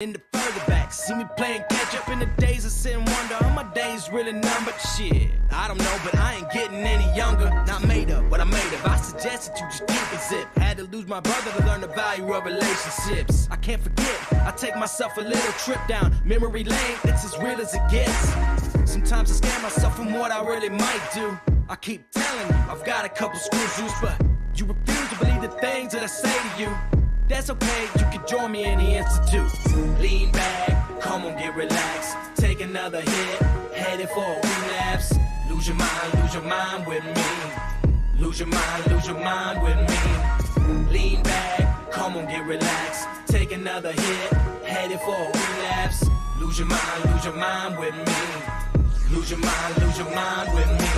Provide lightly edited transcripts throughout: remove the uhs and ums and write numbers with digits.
In the further back, see me playing catch up in the days of sin wonder. All my days really numbered. Shit, I don't know, but I ain't getting any younger. Not made up, but I made up. I suggested you just keep it zip. Had to lose my brother to learn the value of relationships. I can't forget, I take myself a little trip down memory lane. It's as real as it gets. Sometimes I scare myself from what I really might do. I keep telling you, I've got a couple screws loose, but you refuse to believe the things that I say to you. That's okay, you can join me in the institute. Lean back, come on, get relaxed. Take another hit, headed for a relapse. Lose your mind with me. Lose your mind with me. Lean back, come on, get relaxed. Take another hit, headed for a relapse. Lose your mind with me. Lose your mind with me.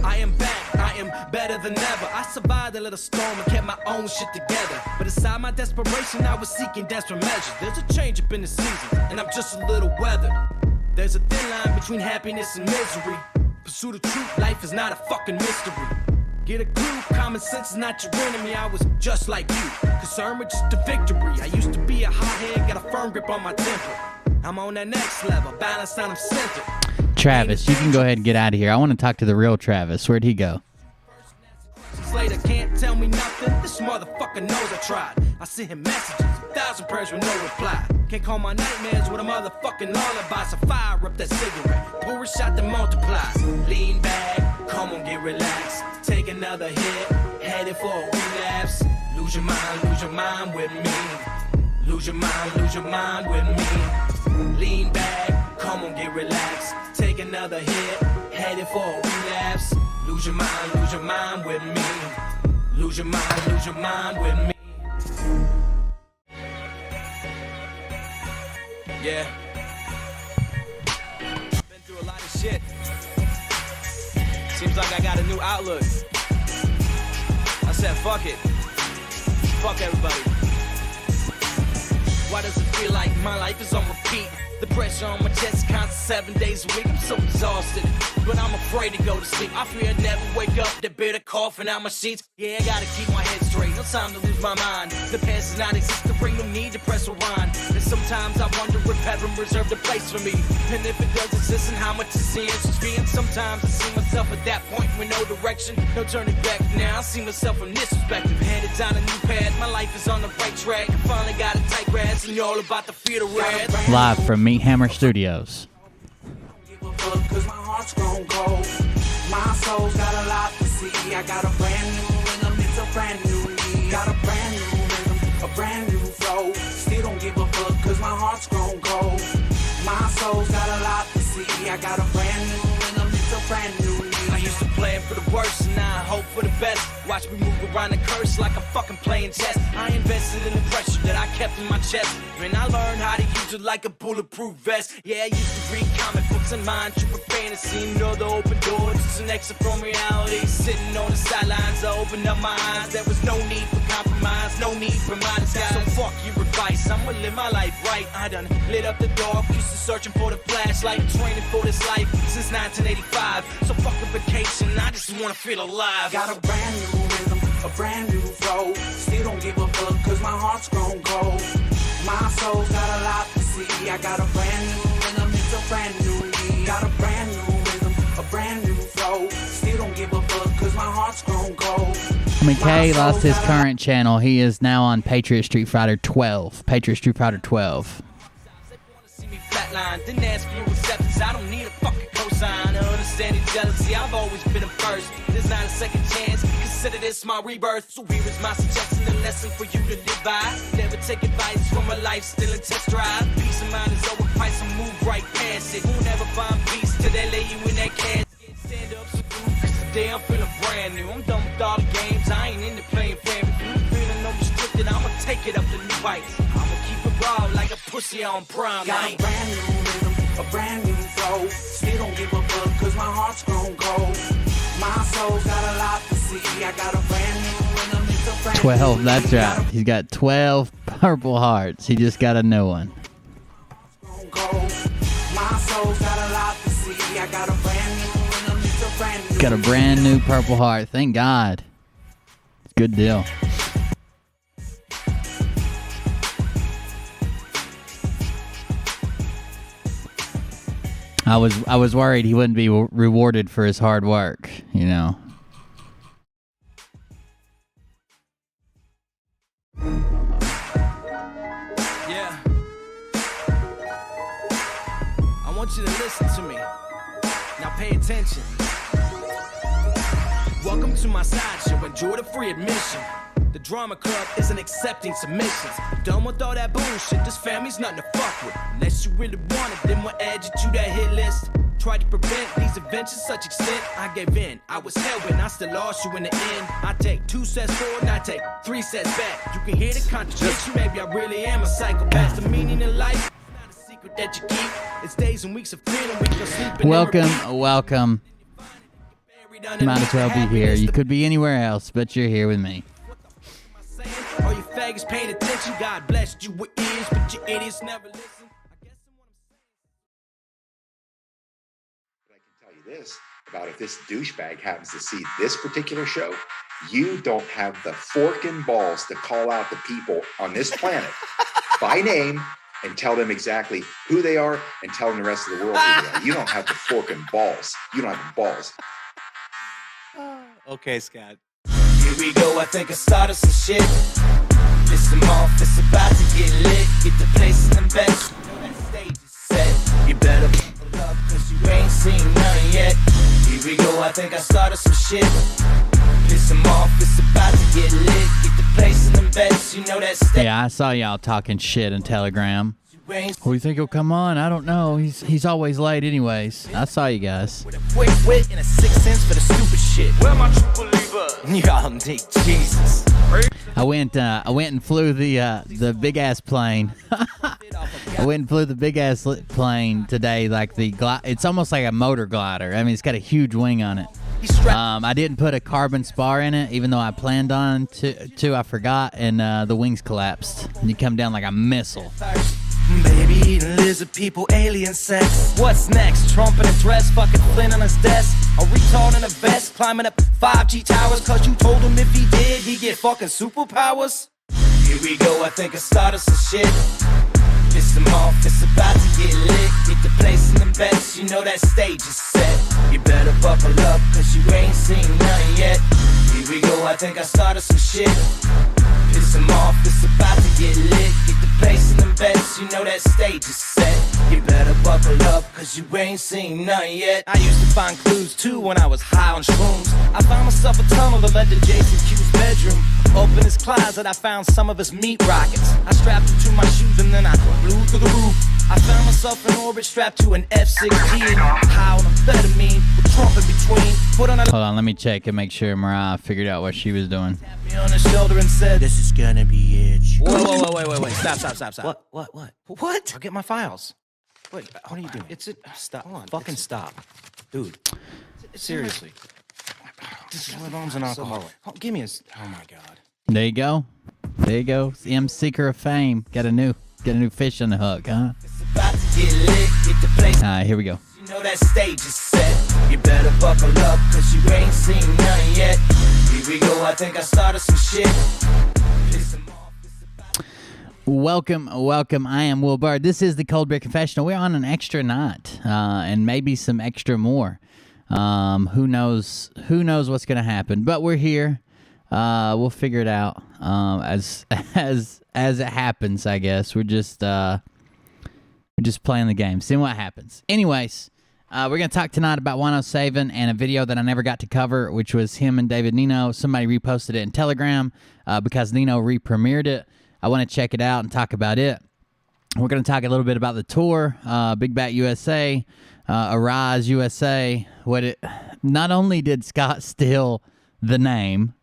I am back, I am better than ever. I survived a little storm and kept my own shit together. But inside my desperation, I was seeking desperate measures. There's a change up in the season, and I'm just a little weathered. There's a thin line between happiness and misery. Pursue the truth, life is not a fucking mystery. Get a clue, common sense is not your enemy. I was just like you, concerned with just the victory. I used to be a hothead, got a firm grip on my temper. I'm on that next level, balanced and I'm centered. Travis, you can go ahead and get out of here. I want to talk to the real Travis. Where'd he go? Later can't tell me nothing. This motherfucker knows I tried. I sent him messages, 1,000 prayers with no reply. Can't call my nightmares with a motherfucking lullaby. So fire up that cigarette, pour a shot that multiplies. Lean back, come on, get relaxed. Take another hit, headed for a relapse. Lose your mind with me. Lose your mind with me. Lean back, come on, get relaxed. Take another hit, headed for a relapse. Lose your mind with me. Lose your mind with me. Yeah. Been through a lot of shit. Seems like I got a new outlook. I said, fuck it. Fuck everybody. Why does it feel like my life is on repeat? The pressure on my chest is constant 7 days a week. I'm so exhausted, but I'm afraid to go to sleep. I fear I'd never wake up, the bitter coughing out my sheets. Yeah, I gotta keep my head straight, no time to lose my mind. The past is not existent, bring no need to press rewind. And sometimes I wonder if heaven reserved a place for me. And if it does exist, and how much is the interest fee? And sometimes I see myself at that point with no direction, no turning back now. I see myself from this perspective, headed down a new path. My life is on the right track. I finally got a tight grasp, and you're all about to feel the red. Live from Meat Hammer Studios. Cause my heart's grown cold. My soul's got a lot to see. I got a brand new rhythm, it's a brand new me. Got a brand new rhythm, a brand new flow. Still don't give a fuck cause my heart's grown cold. My soul's got a lot to see. I got a brand new rhythm, it's a brand new me. I used to plan for the worst and now I hope for the best. Watch me move around the curse like I'm fucking playing chess. I invested in the pressure that I kept in my chest. And I learned how to use it like a bulletproof vest. Yeah, I used to read comic books and mind tripping fantasy. You know the open door, just an exit from reality. Sitting on the sidelines, I opened up my eyes. There was no need for compromise, no need for my disguise. So fuck your advice, I'ma live my life right. I done lit up the dark, used to searching for the flashlight. Training for this life since 1985. So fuck the vacation, I just wanna feel alive. Got a brand new rhythm, a brand new flow. Still don't give a fuck cause my heart's grown cold. My soul's got a lot to see. I got a brand new rhythm, it's a brand new me. Got a brand new rhythm, a brand new flow. Still don't give a fuck cause my heart's grown cold. McKay lost his current channel. He is now on Patriot Street Fighter 12. Patriot Street Fighter 12. Didn't ask for your acceptance, I don't need a fucking cosign. Understanding jealousy, I've always been a first. There's not a second chance, consider this my rebirth. So here is my suggestion, a lesson for you to live by. Never take advice from a life still in test drive. Peace of mind is overpriced, so move right past it. Who'll never find peace till they lay you in that casket. Stand up, salute, cause today I'm feeling brand new. I'm done with all the games, I ain't into playing family. If you feeling unrestricted, I'ma take it up to new heights. I'ma keep it raw like a pussy on prime. Got a brand new rhythm, a brand new flow. Still don't give a fuck cause my heart's grown cold. My soul's got a lot to see. I got a brand new rhythm, it's a brand 12, new that's right. He's got 12 purple hearts. He just got a new one. My soul's got a lot to see. I got a brand new rhythm, it's a brand new. Got a brand new purple heart. Thank God. Good deal. I was worried he wouldn't be rewarded for his hard work, you know. Yeah. I want you to listen to me. Now pay attention. Welcome to my sideshow. Enjoy the free admission. The drama club isn't accepting submissions. Done with all that bullshit. This family's nothing to fuck with. Unless you really want it, then we'll add you to that hit list. Tried to prevent these events to such extent. I gave in. I was hell-bent. I still lost you in the end. I take 2 sets forward and I take 3 sets back. You can hear the contradiction. Maybe I really am a psychopath. The meaning in life. That you keep. It's days and weeks of freedom. We can sleep. Welcome. Might as well be here. You could be anywhere else, but you're here with me. All you faggots paying attention. God blessed you with ears, but you idiots never listen. But I can tell you this about if this douchebag happens to see this particular show, you don't have the fork and balls to call out the people on this planet by name and tell them exactly who they are and tell them the rest of the world who they are. You don't have the fork and balls. You don't have the balls. Okay, Scott. Here we go, I think I started some shit. Listen off, it's about to get lit. Get the place in the best. You know that stage is set. You better buckle up, cause you ain't seen none yet. Here we go, I think I started some shit. Listen off, it's about to get lit. Get the place in the best. You know that stage. Yeah, I saw y'all talking shit in Telegram. Who you think he'll come on? I don't know. He's always late anyways. I saw you guys. With a quick wit and a 6 cents for the stupid shit. Where my true believer? Y'all need Jesus. I went and flew the big ass plane. I went and flew the big ass plane today. Like it's almost like a motor glider. I mean, it's got a huge wing on it. I didn't put a carbon spar in it, even though I planned on to. I forgot, and the wings collapsed. And you come down like a missile. Baby eating lizard people, alien sex. What's next? Trump in a dress, fucking Flynn on his desk. A retard in a vest, climbing up 5G towers. Cause you told him if he did, he'd get fucking superpowers. Here we go, I think I started some shit. Listen off, it's about to get lit. Get the place in the best, you know that stage is set. You better buckle up, cause you ain't seen none yet. Here we go, I think I started some shit. Piss him off, it's about to get lit. Get the place in the best, you know that stage is set. You better buckle up, cause you ain't seen none yet. I used to find clues too when I was high on shrooms. I found myself a tunnel that led to Jason Q's bedroom. Open his closet, I found some of his meat rockets. I strapped him to my shoes and then I flew through the roof. I found myself in orbit strapped to an F-16. High on amphetamine with Trump in between. Put on a Hold on, let me check and make sure Mariah figured out what she was doing. tapped me on the shoulder and said, "This is gonna be it." Whoa, wait. Stop. What? I'll get my files. Wait, what are you doing? It's a stop. Hold on. Fucking stop. Dude. Seriously. This is my mom's an alcoholic. Oh, give me a... Oh, my God. There you go. The M Seeker of Fame. Got a new fish on the hook, huh? It's about to get lit. Get the place. All right, here we go. You know that stage is set. You better buckle up, cause you ain't seen none yet. Here we go, I think I started some shit. Piss 'em off, it's about to... Welcome. I am Will Bird. This is the Cold Beer Confessional. We're on an extra night, and maybe some extra more. Who knows what's gonna happen? But we're here. We'll figure it out as it happens. I guess we're just playing the game, seeing what happens. Anyways, we're gonna talk tonight about Juan Savin and a video that I never got to cover, which was him and David Nino. Somebody reposted it in Telegram because Nino re-premiered it. I want to check it out and talk about it. We're going to talk a little bit about the tour, Big Bat USA, Arise USA. Not only did Scott steal the name,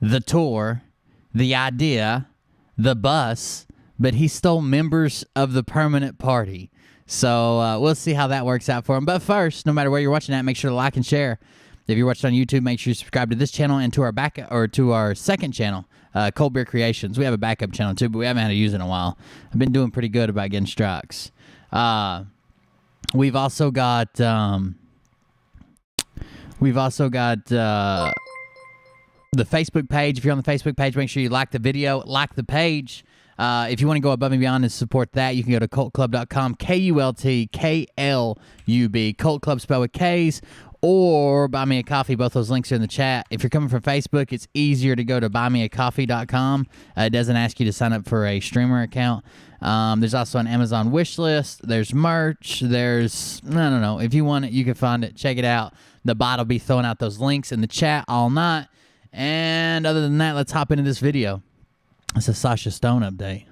the tour, the idea, the bus, but he stole members of the permanent party. So we'll see how that works out for him. But first, no matter where you're watching at, make sure to like and share. If you're watching on YouTube, make sure you subscribe to this channel and to our second channel, Cold Beer Creations. We have a backup channel too, but we haven't had to use it in a while. I've been doing pretty good about getting strikes. We've also got the Facebook page. If you're on the Facebook page, make sure you like the video, like the page. If you want to go above and beyond and support that, you can go to cultclub.com, KULTKLUB, Cult Club spelled with K's, or buy me a coffee. Both those links are in the chat. If you're coming from Facebook, it's easier to go to buymeacoffee.com. It doesn't ask you to sign up for a streamer account. There's also an Amazon wish list. There's merch. There's, I don't know. If you want it, you can find it. Check it out. The bot will be throwing out those links in the chat all night. And other than that, let's hop into this video. It's a Sasha Stone update.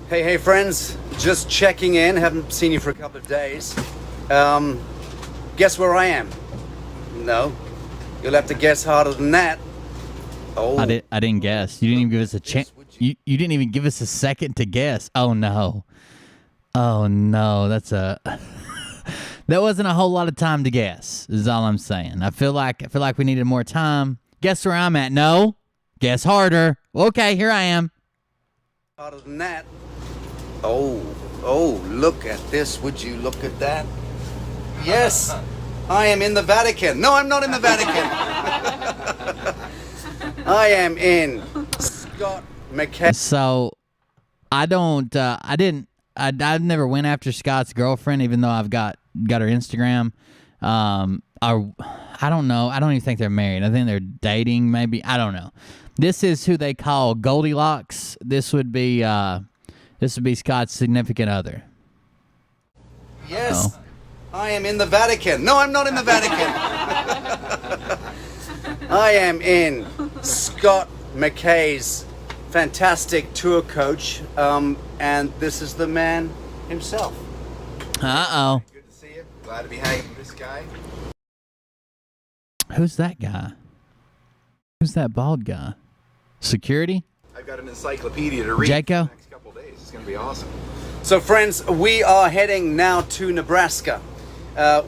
Hey friends, just checking in. Haven't seen you for a couple of days. Guess where I am? No, you'll have to guess harder than that. Oh, I didn't guess. You didn't even give us a chance. You didn't even give us a second to guess. Oh no. That's a. That wasn't a whole lot of time to guess. Is all I'm saying. I feel like we needed more time. Guess where I'm at? No. Guess harder. Okay, here I am. Harder than that. Oh, look at this. Would you look at that? Yes, I am in the Vatican. No, I'm not in the Vatican. I am in Scott McKay. So, I never went after Scott's girlfriend, even though I've got her Instagram. I don't know. I don't even think they're married. I think they're dating, maybe. I don't know. This is who they call Goldilocks. This would be Scott's significant other. Yes, I am in the Vatican. No, I'm not in the Vatican. I am in Scott McKay's fantastic tour coach, and this is the man himself. Uh-oh. Good to see you. Glad to be hanging with this guy. Who's that guy? Who's that bald guy? Security? I've got an encyclopedia to read Jaco? for the next couple of days. It's going to be awesome. So friends, we are heading now to Nebraska.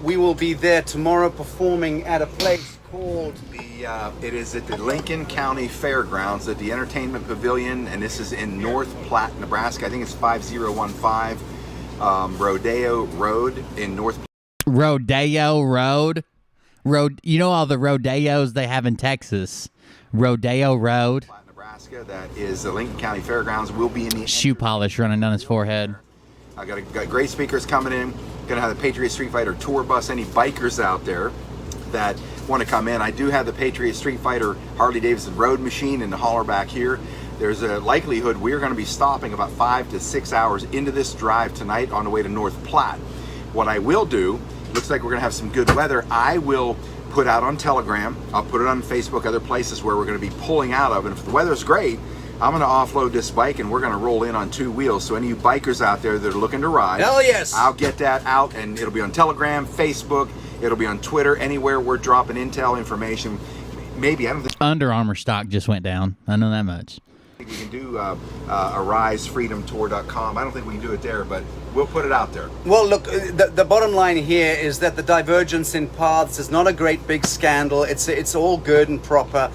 We will be there tomorrow performing at a place called... It is at the Lincoln County Fairgrounds at the Entertainment Pavilion, and this is in North Platte, Nebraska. I think it's 5015 Rodeo Road in North Platte. Rodeo Road? You know all the rodeos they have in Texas. Rodeo Road. Nebraska, that is the Lincoln County Fairgrounds. Will be in the shoe polish running down his forehead. I got great speakers coming in. Gonna have the Patriot Street Fighter tour bus. Any bikers out there that want to come in, I do have the Patriot Street Fighter Harley Davidson road machine in the hauler back here. There's a likelihood we're going to be stopping about 5 to 6 hours into this drive tonight on the way to North Platte. What I will do, looks like we're going to have some good weather. I will put out on Telegram, I'll put it on Facebook, other places where we're going to be pulling out of, and if the weather's great, I'm going to offload this bike and we're going to roll in on 2 wheels. So any of you bikers out there that are looking to ride, hell yes, I'll get that out, and it'll be on Telegram, Facebook, it'll be on Twitter, anywhere we're dropping intel information. Maybe, I don't think Under Armour stock just went down. I know that much. we can do arisefreedomtour.com. I don't think we can do it there, but we'll put it out there. Well, look, the bottom line here is that the divergence in paths is not a great big scandal. It's all good and proper.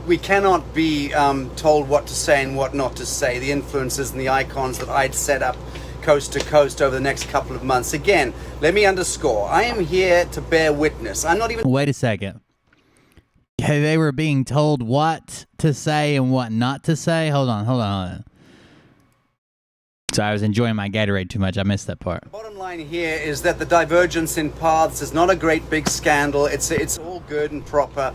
We cannot be told what to say and what not to say. The influences and the icons that I'd set up coast to coast over the next couple of months. Again, let me underscore, I am here to bear witness. I'm not even... Wait a second. They were being told what to say and what not to say? Hold on. So I was enjoying my Gatorade too much. I missed that part. The bottom line here is that the divergence in paths is not a great big scandal. It's all good and proper.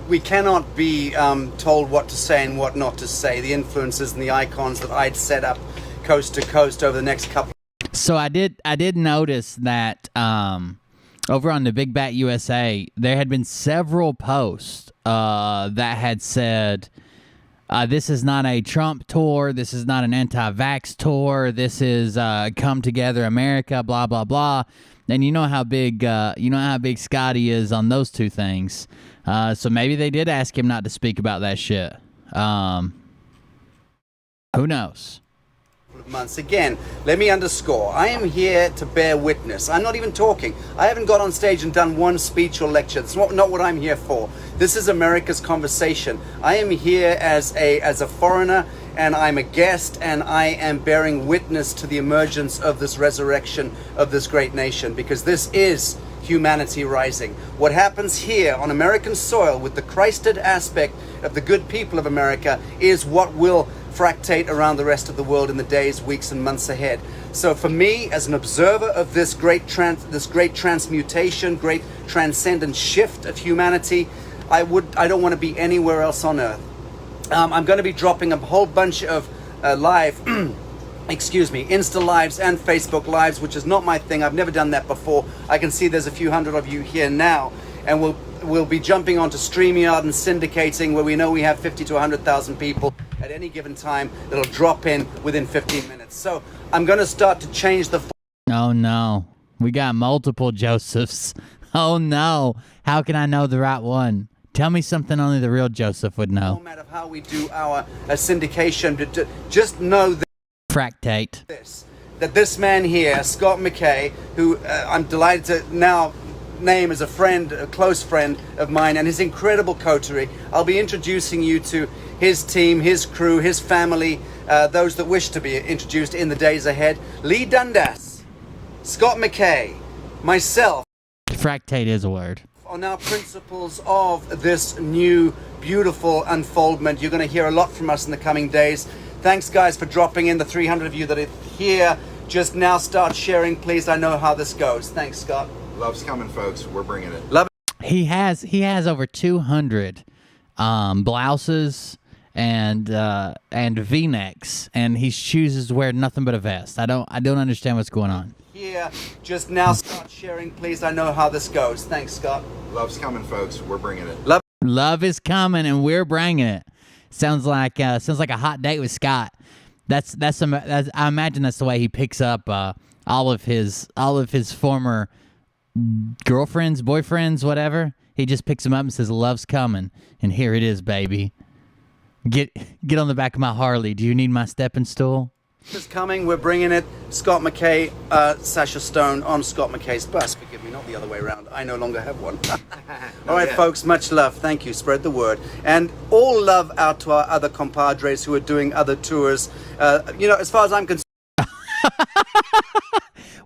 We cannot be told what to say and what not to say. The influences and the icons that I'd set up coast to coast over the next couple. So I did notice that over on the Big Bat USA, there had been several posts that had said, this is not a Trump tour, this is not an anti-vax tour, this is Come Together America, blah, blah, blah. And you know how big Scotty is on those two things. So maybe they did ask him not to speak about that shit. Who knows? Months. Again, let me underscore, I am here to bear witness. I'm not even talking. I haven't got on stage and done one speech or lecture. That's not what I'm here for. This is America's conversation. I am here as a foreigner, and I'm a guest, and I am bearing witness to the emergence of this resurrection of this great nation, because this is humanity rising. What happens here on American soil with the Christed aspect of the good people of America is what will fractate around the rest of the world in the days, weeks, and months ahead. So for me, as an observer of this great transmutation, great transcendent shift of humanity, I don't want to be anywhere else on earth. I'm going to be dropping a whole bunch of live, Insta lives and Facebook lives, which is not my thing. I've never done that before. I can see there's a few hundred of you here now, and we'll be jumping onto StreamYard and syndicating, where we know we have 50 to 100,000 people at any given time that'll drop in within 15 minutes. So I'm going to start to change the... Oh, no. We got multiple Josephs. Oh, no. How can I know the right one? Tell me something only the real Joseph would know. Format of how we do our syndication. Just know that... Fractate. That this man here, Scott McKay, who I'm delighted to now name as a friend, a close friend of mine, and his incredible coterie. I'll be introducing you to his team, his crew, his family, those that wish to be introduced in the days ahead. Lee Dundas, Scott McKay, myself. Fractate is a word. Are now principles of this new, beautiful unfoldment. You're going to hear a lot from us in the coming days. Thanks, guys, for dropping in. The 300 of you that are here, just now start sharing, please. I know how this goes. Thanks, Scott. Love's coming, folks. We're bringing it. Love it. He has over 200 blouses and V-necks, and he chooses to wear nothing but a vest. I don't understand what's going on. Here, just now start sharing, please. I know how this goes. Thanks, Scott. Love's coming, folks. We're bringing it. Love is coming, and we're bringing it. Sounds like a hot date with Scott. That's I imagine that's the way he picks up all of his former girlfriends, boyfriends, whatever. He just picks them up and says, "Love's coming," and here it is, baby. Get on the back of my Harley. Do you need my stepping stool? Is coming. We're bringing it. Scott McKay, Sasha Stone on Scott McKay's bus. Forgive me, not the other way around. I no longer have one. All right, folks, much love. Thank you. Spread the word. And all love out to our other compadres who are doing other tours. As far as I'm concerned...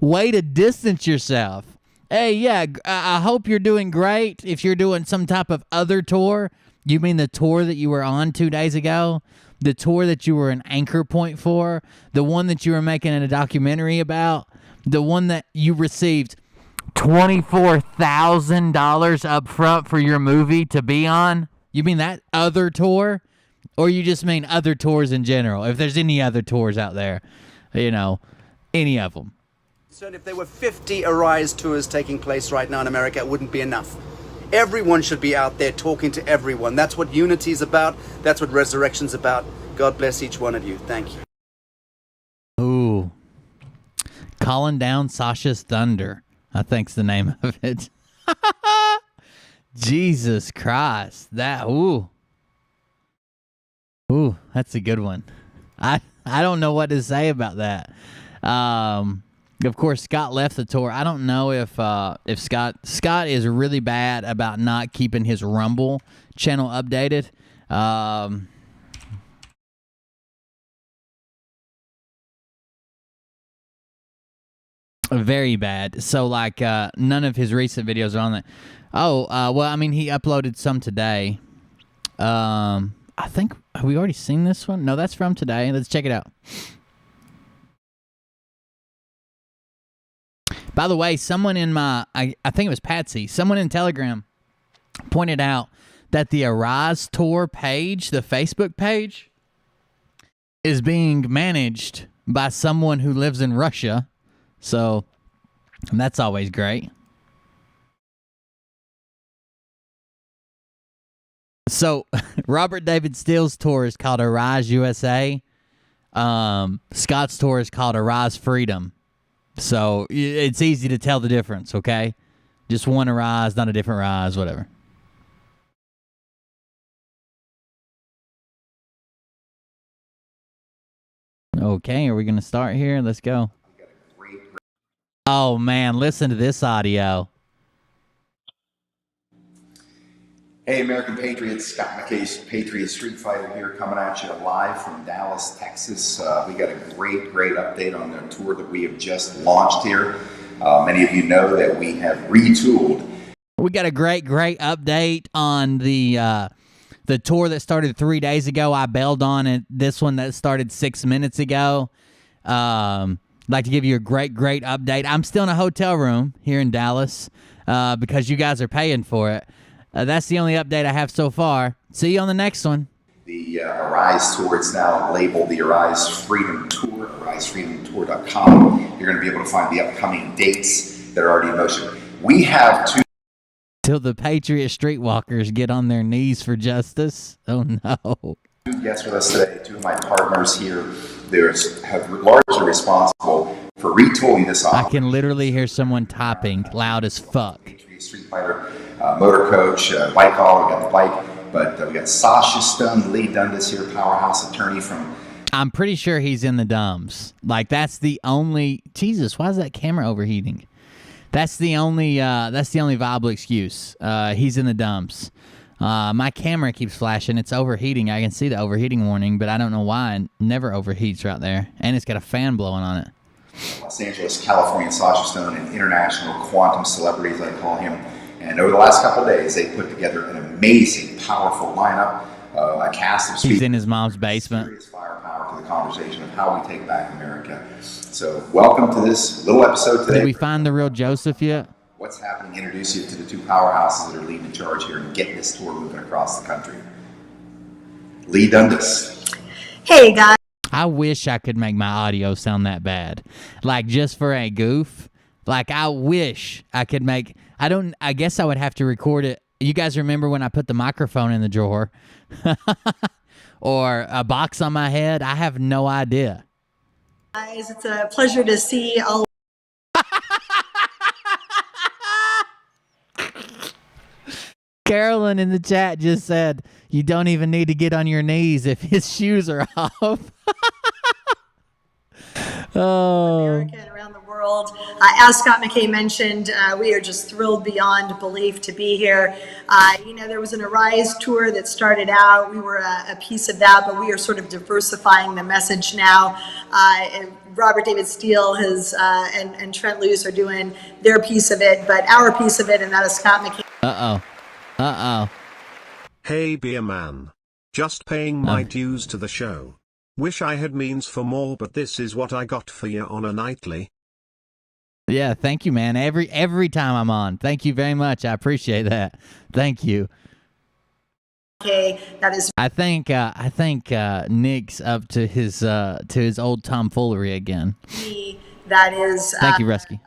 Way to distance yourself. Hey, yeah, I hope you're doing great. If you're doing some type of other tour, you mean the tour that you were on 2 days ago? The tour that you were an anchor point for, the one that you were making a documentary about, the one that you received $24,000 up front for your movie to be on? You mean that other tour? Or you just mean other tours in general? If there's any other tours out there, any of them. So if there were 50 Arise tours taking place right now in America, it wouldn't be enough. Everyone should be out there talking to everyone. That's what unity is about. That's what resurrection's about. God bless each one of you. Thank you. Ooh. Calling Down Sasha's Thunder, I think's the name of it. Jesus Christ. Ooh, that's a good one. I don't know what to say about that. Of course, Scott left the tour. I don't know if Scott is really bad about not keeping his Rumble channel updated. Very bad. So none of his recent videos are on that. Well, I mean, he uploaded some today. I think, have we already seen this one? No, that's from today. Let's check it out. By the way, someone in I think it was Patsy, someone in Telegram pointed out that the Arise Tour page, the Facebook page, is being managed by someone who lives in Russia. So that's always great. So Robert David Steele's tour is called Arise USA. Scott's tour is called Arise Freedom. So it's easy to tell the difference, okay? Just one Arise, not a different Rise, whatever. Okay, are we going to start here? Let's go. Oh, man, listen to this audio. Hey, American Patriots, Scott McKay's Patriot Street Fighter here, coming at you live from Dallas, Texas. We got a great update on the tour that we have just launched here. Many of you know that we have retooled. We got a great update on the The tour that started 3 days ago, I bailed on it. This one that started 6 minutes ago. Like to give you a great update. I'm still in a hotel room here in Dallas because you guys are paying for it. That's the only update I have so far. See you on the next one. The Arise Tour, it's now labeled the Arise Freedom Tour, arisefreedomtour.com. You're going to be able to find the upcoming dates that are already in motion. We have two. Till the Patriot Streetwalkers get on their knees for justice. Oh, no. Two guests with us today, two of my partners here. They have largely responsible for retooling this I can literally hear someone typing loud as fuck. Patriot Street Fighter, motor coach, bike hauler, we got the bike. But we got Sasha Stone, Lee Dundas here, powerhouse attorney from... I'm pretty sure he's in the dumps. Like, that's the only... Jesus, why is that camera overheating? That's the only viable excuse. He's in the dumps. My camera keeps flashing. It's overheating. I can see the overheating warning, but I don't know why. It never overheats right there. And it's got a fan blowing on it. Los Angeles, California, Sasha Stone, an international quantum celebrity, as I call him. And over the last couple of days, they put together an amazing, powerful lineup, a cast of speakers. He's in his mom's basement. Serious firepower to the conversation of how we take back America. So welcome to this little episode today. Did we find the real Joseph yet? What's happening? Introduce you to the two powerhouses that are leading the charge here and getting this tour moving across the country. Lee Dundas. Hey, guys. I wish I could make my audio sound that bad. Like, just for a goof. Like, I wish I could make... I guess I would have to record it. You guys remember when I put the microphone in the drawer? Or a box on my head? I have no idea. Guys, it's a pleasure to see all. Carolyn in the chat just said, you don't even need to get on your knees if his shoes are off. Oh. America and around the world. As Scott McKay mentioned, we are just thrilled beyond belief to be here. There was an Arise tour that started out. We were a piece of that, but we are sort of diversifying the message now. Robert David Steele and Trent Luce are doing their piece of it, but our piece of it, and that is Scott McKay. Hey, beer man. Just paying my dues to the show. Wish I had means for more, but this is what I got for you on a nightly. Yeah, thank you, man. Every time I'm on. Thank you very much. I appreciate that. Thank you. Okay, that is. I think Nick's up to his old tomfoolery again. That is. Thank you, Rusky.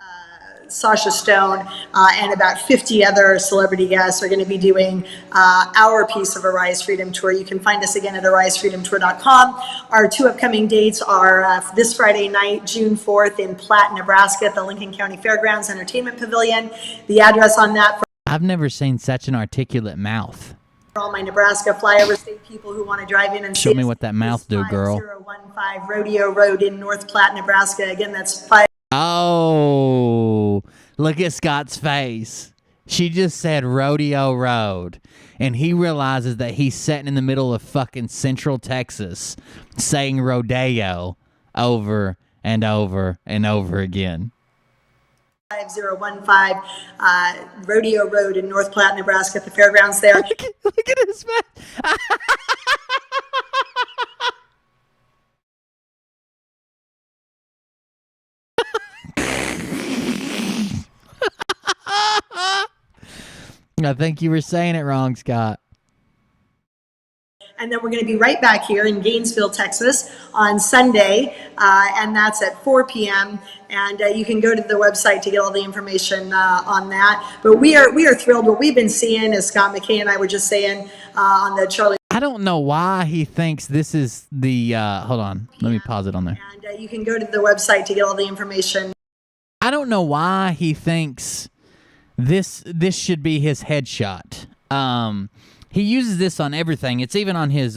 Sasha Stone and about 50 other celebrity guests are going to be doing our piece of Arise Freedom Tour. You can find us again at arisefreedomtour.com. Our two upcoming dates are this Friday night, June 4th in Platt, Nebraska at the Lincoln County Fairgrounds Entertainment Pavilion. The address on that for I've never seen such an articulate mouth. all my Nebraska flyover state people who want to drive in and show me what that mouth do, girl. 5015 Rodeo Road in North Platte, Nebraska. Again, that's 5. Oh, look at Scott's face. She just said Rodeo Road, and he realizes that he's sitting in the middle of fucking Central Texas saying rodeo over and over and over again. 5015 Rodeo Road in North Platte, Nebraska at the fairgrounds there. Look at his face. I think you were saying it wrong, Scott. And then we're going to be right back here in Gainesville, Texas on Sunday, and that's at 4 p.m. And you can go to the website to get all the information on that. But we are thrilled. What we've been seeing, as Scott McKay and I were just saying on the Charlie. I don't know why he thinks this is the. Hold on, let me pause it on there. And you can go to the website to get all the information. I don't know why he thinks this should be his headshot. He uses this on everything. It's even on his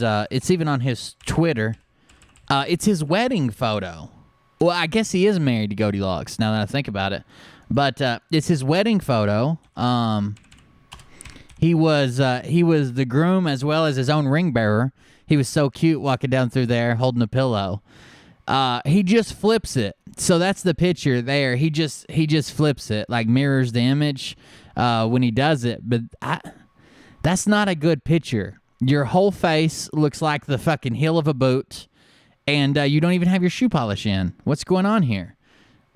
Twitter. It's his wedding photo. Well, I guess he is married to Goldilocks now that I think about it. But it's his wedding photo. He was the groom as well as his own ring bearer. He was so cute walking down through there holding a pillow. He just flips it. So that's the picture there. He just flips it, like mirrors the image when he does it. But that's not a good picture. Your whole face looks like the fucking heel of a boot, and you don't even have your shoe polish in. What's going on here?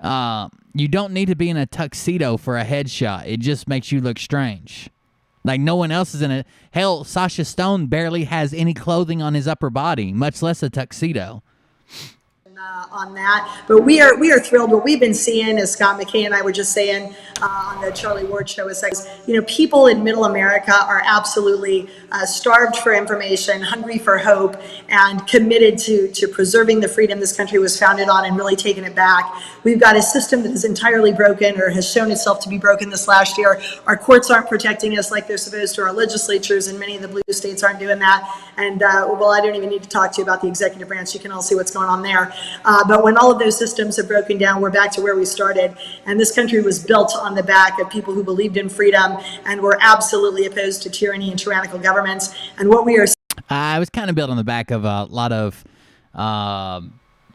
You don't need to be in a tuxedo for a headshot. It just makes you look strange. Like no one else is in it. Hell, Sasha Stone barely has any clothing on his upper body, much less a tuxedo. On that, but we are thrilled. What we've been seeing, as Scott McKay and I were just saying on the Charlie Ward show, is people in Middle America are absolutely starved for information, hungry for hope, and committed to preserving the freedom this country was founded on and really taking it back. We've got a system that is entirely broken, or has shown itself to be broken this last year. Our courts aren't protecting us like they're supposed to. Our legislatures and many of the blue states aren't doing that. And well, I don't even need to talk to you about the executive branch. You can all see what's going on there. But when all of those systems have broken down, we're back to where we started. And this country was built on the back of people who believed in freedom and were absolutely opposed to tyranny and tyrannical governments. And what we are... I was kind of built on the back of a lot of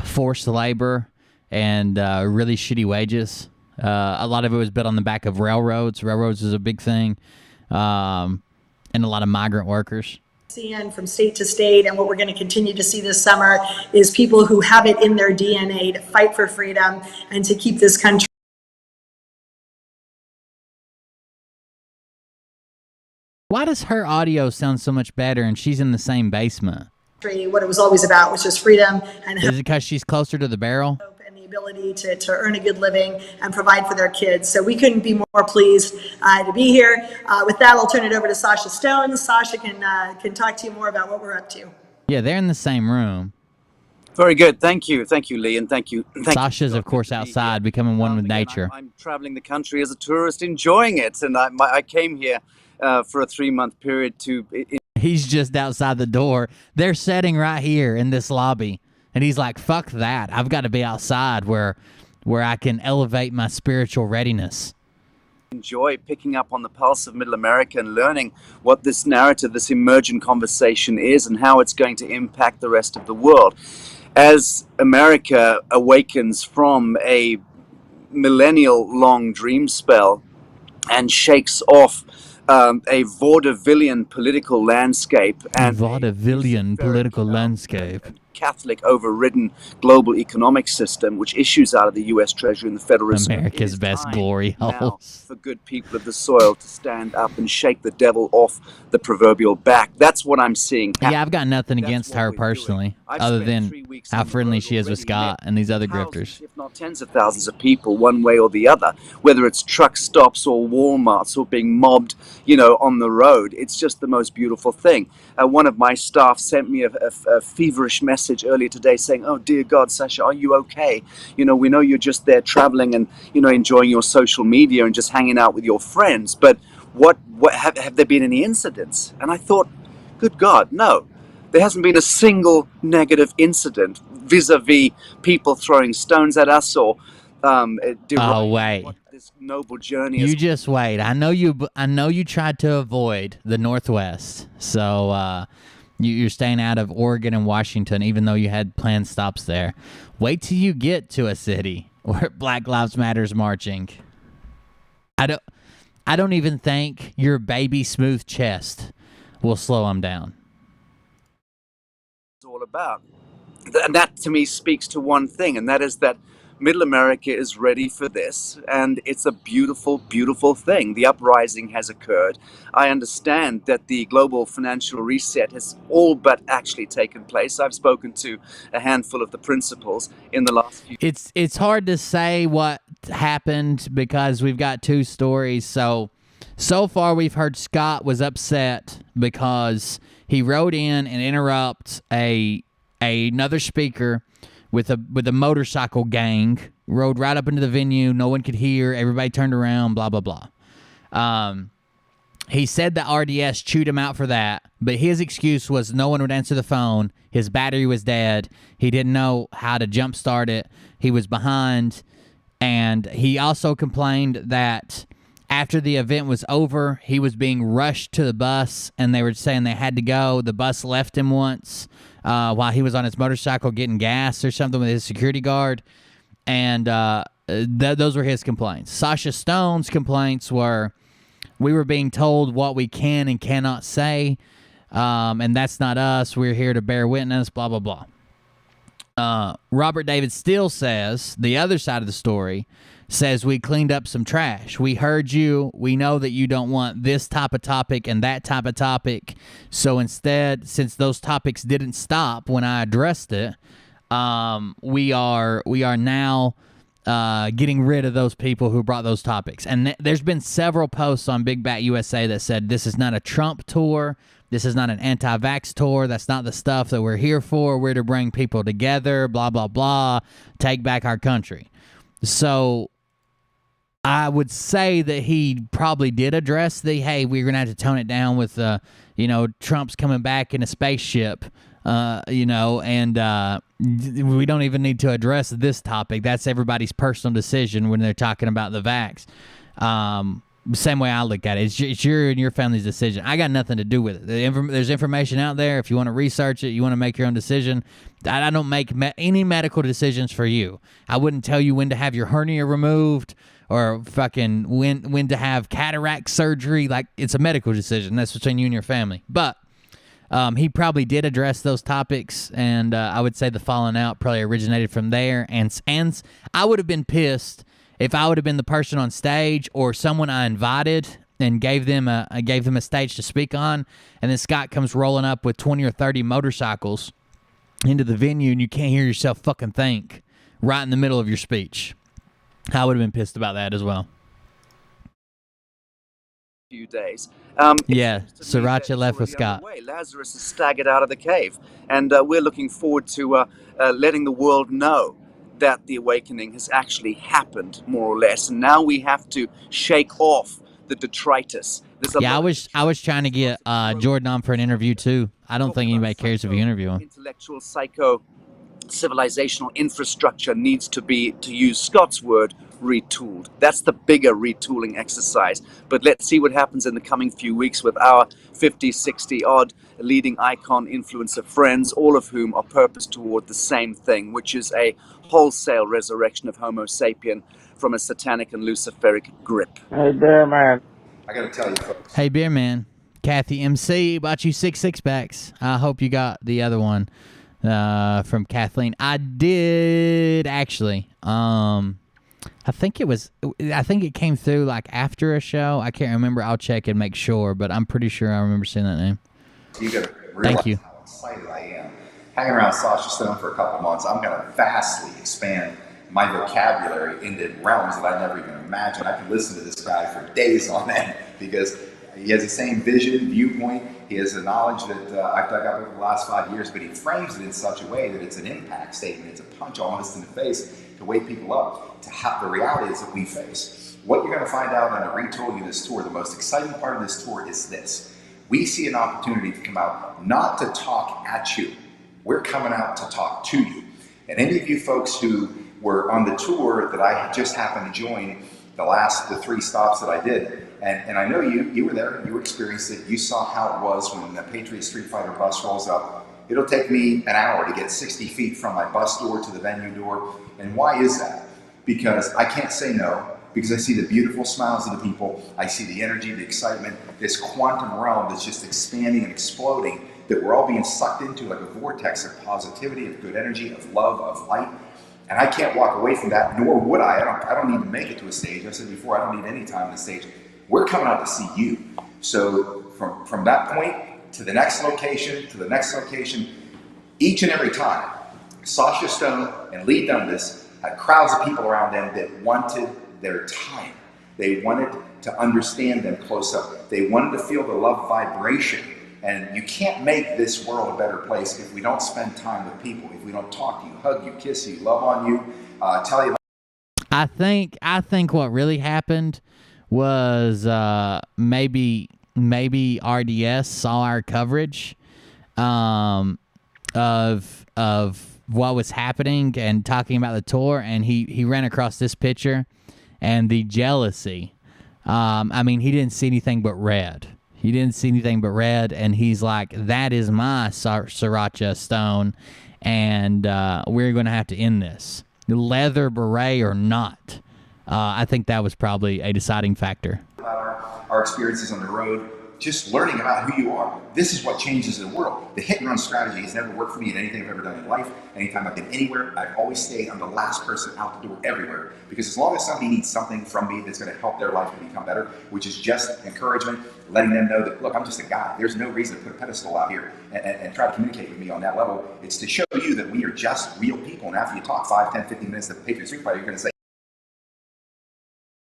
forced labor and really shitty wages. A lot of it was built on the back of railroads. Railroads is a big thing. And a lot of migrant workers. Seeing from state to state, and what we're going to continue to see this summer is people who have it in their DNA to fight for freedom and to keep this country. Why does her audio sound so much better and she's in the same basement? What it was always about, which is freedom and Is it because she's closer to the barrel? And the ability to earn a good living and provide for their kids. So we couldn't be more pleased to be here. With that, I'll turn it over to Sasha Stone. Sasha can talk to you more about what we're up to. Yeah, they're in the same room. Very good. Thank you, Lee, and thank you. Sasha's, of course, outside, becoming one with nature. I'm traveling the country as a tourist, enjoying it, and I came here for a 3-month period to... He's just outside the door. They're sitting right here in this lobby. And he's like, fuck that. I've got to be outside where I can elevate my spiritual readiness. Enjoy picking up on the pulse of Middle America and learning what this narrative, this emergent conversation is and how it's going to impact the rest of the world. As America awakens from a millennial-long dream spell and shakes off a vaudevillian political landscape and Catholic overridden global economic system, which issues out of the U.S. Treasury and the Federal Reserve. America's best glory holes. For good people of the soil to stand up and shake the devil off the proverbial back. That's what I'm seeing happen. Yeah, I've got nothing against her personally, other than how friendly she is with Scott and these other grifters. If not tens of thousands of people, one way or the other, whether it's truck stops or Walmarts or being mobbed, on the road. It's just the most beautiful thing. One of my staff sent me a feverish message earlier today saying, "Oh dear God, Sasha, are you okay? We know you're just there traveling and enjoying your social media and just hanging out with your friends, but what have there been any incidents?" And I thought, good God, no. There hasn't been a single negative incident vis-a-vis people throwing stones at us or wait. This noble journey. You just wait. I know you tried to avoid the Northwest, so you're staying out of Oregon and Washington, even though you had planned stops there. Wait till you get to a city where Black Lives Matter's marching. I don't even think your baby smooth chest will slow them down. It's all about, and that to me speaks to one thing, and that is that Middle America is ready for this, and it's a beautiful, beautiful thing. The uprising has occurred. I understand that the global financial reset has all but actually taken place. I've spoken to a handful of the principals in the last few... It's hard to say what happened because we've got two stories. So far we've heard Scott was upset because he wrote in and interrupted another speaker with a motorcycle gang, rode right up into the venue. No one could hear. Everybody turned around, blah, blah, blah. He said that RDS chewed him out for that, but his excuse was no one would answer the phone. His battery was dead. He didn't know how to jumpstart it. He was behind. And he also complained that after the event was over, he was being rushed to the bus, and they were saying they had to go. The bus left him once while he was on his motorcycle getting gas or something with his security guard. And those were his complaints. Sasha Stone's complaints were, we were being told what we can and cannot say. and that's not us. We're here to bear witness, blah, blah, blah. Robert David Steele says, the other side of the story, says we cleaned up some trash. We heard you. We know that you don't want this type of topic and that type of topic. So instead, since those topics didn't stop when I addressed it, we are now getting rid of those people who brought those topics. And there's been several posts on Big Bat USA that said this is not a Trump tour. This is not an anti-vax tour. That's not the stuff that we're here for. We're to bring people together, blah, blah, blah, take back our country. So I would say that he probably did address hey, we're going to have to tone it down with, Trump's coming back in a spaceship, and we don't even need to address this topic. That's everybody's personal decision when they're talking about the vax. Same way I look at it. It's your and your family's decision. I got nothing to do with it. There's information out there. If you want to research it, you want to make your own decision. I don't make any medical decisions for you. I wouldn't tell you when to have your hernia removed or fucking when to have cataract surgery. Like, it's a medical decision. That's between you and your family. But he probably did address those topics, and I would say the falling out probably originated from there. And I would have been pissed if I would have been the person on stage or someone I invited and gave them a stage to speak on, and then Scott comes rolling up with 20 or 30 motorcycles into the venue and you can't hear yourself fucking think right in the middle of your speech. I would have been pissed about that as well. Few days. Yeah, Sriracha left with Scott. Lazarus has staggered out of the cave, and we're looking forward to letting the world know that the awakening has actually happened, more or less. And now we have to shake off the detritus. I was trying to get Jordan on for an interview too. I don't think anybody cares if you interview him. Intellectual civilizational infrastructure needs to be, to use Scott's word, retooled. That's the bigger retooling exercise. But let's see what happens in the coming few weeks with our 50, 60 odd leading icon influencer friends, all of whom are purposed toward the same thing, which is a wholesale resurrection of Homo sapien from a satanic and luciferic grip. Hey, Bear Man. I gotta tell you, folks. Hey, Beer Man. Kathy MC bought you 6 six-packs. I hope you got the other one from Kathleen. I did, actually. I think it came through like after a show. I can't remember. I'll check and make sure, but I'm pretty sure I remember seeing that name. You gotta realize Thank you. How excited I am. Hanging around Sasha Stone for a couple months, I'm gonna vastly expand my vocabulary into realms that I never even imagined. I could listen to this guy for days on end because he has the same vision, viewpoint. He has the knowledge that I've dug up over the last 5 years, but he frames it in such a way that it's an impact statement. It's a punch almost in the face to wake people up to the realities that we face. What you're going to find out on the retooling of this tour, the most exciting part of this tour is this. We see an opportunity to come out not to talk at you. We're coming out to talk to you. And any of you folks who were on the tour that I just happened to join, the 3 stops that I did, and I know you were there, you experienced it, you saw how it was when the Patriot Street Fighter bus rolls up. It'll take me an hour to get 60 feet from my bus door to the venue door. And why is that? Because I can't say no, because I see the beautiful smiles of the people, I see the energy, the excitement, this quantum realm that's just expanding and exploding, that we're all being sucked into like a vortex of positivity, of good energy, of love, of light. And I can't walk away from that, nor would I. I don't need to make it to a stage. I said before, I don't need any time on the stage. We're coming out to see you. So from that point to the next location, each and every time, Sasha Stone and Lee Dundas had crowds of people around them that wanted their time. They wanted to understand them close up. They wanted to feel the love vibration. And you can't make this world a better place if we don't spend time with people, if we don't talk to you, hug you, kiss you, love on you, tell you. I think what really happened was maybe RDS saw our coverage of what was happening and talking about the tour, and he ran across this picture and the jealousy. I mean, he didn't see anything but red. And he's like, that is my Sriracha Stone, and we're going to have to end this. Leather beret or not. I think that was probably a deciding factor. Our experiences on the road, just learning about who you are. This is what changes the world. The hit and run strategy has never worked for me in anything I've ever done in life. Anytime I've been anywhere, I've always stayed. I'm the last person out the door everywhere. Because as long as somebody needs something from me that's going to help their life to become better, which is just encouragement, letting them know that, look, I'm just a guy. There's no reason to put a pedestal out here and try to communicate with me on that level. It's to show you that we are just real people. And after you talk 5, 10, 15 minutes to the Patriot Street Fighter, you're going to say,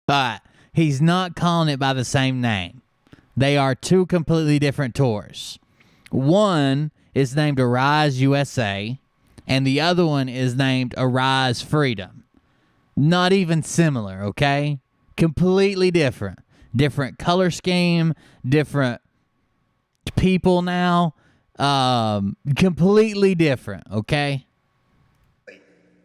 but he's not calling it by the same name. They are two completely different tours. One is named Arise USA, and the other one is named Arise Freedom. Not even similar, okay? Completely different. Different color scheme, different people now. Completely different, okay?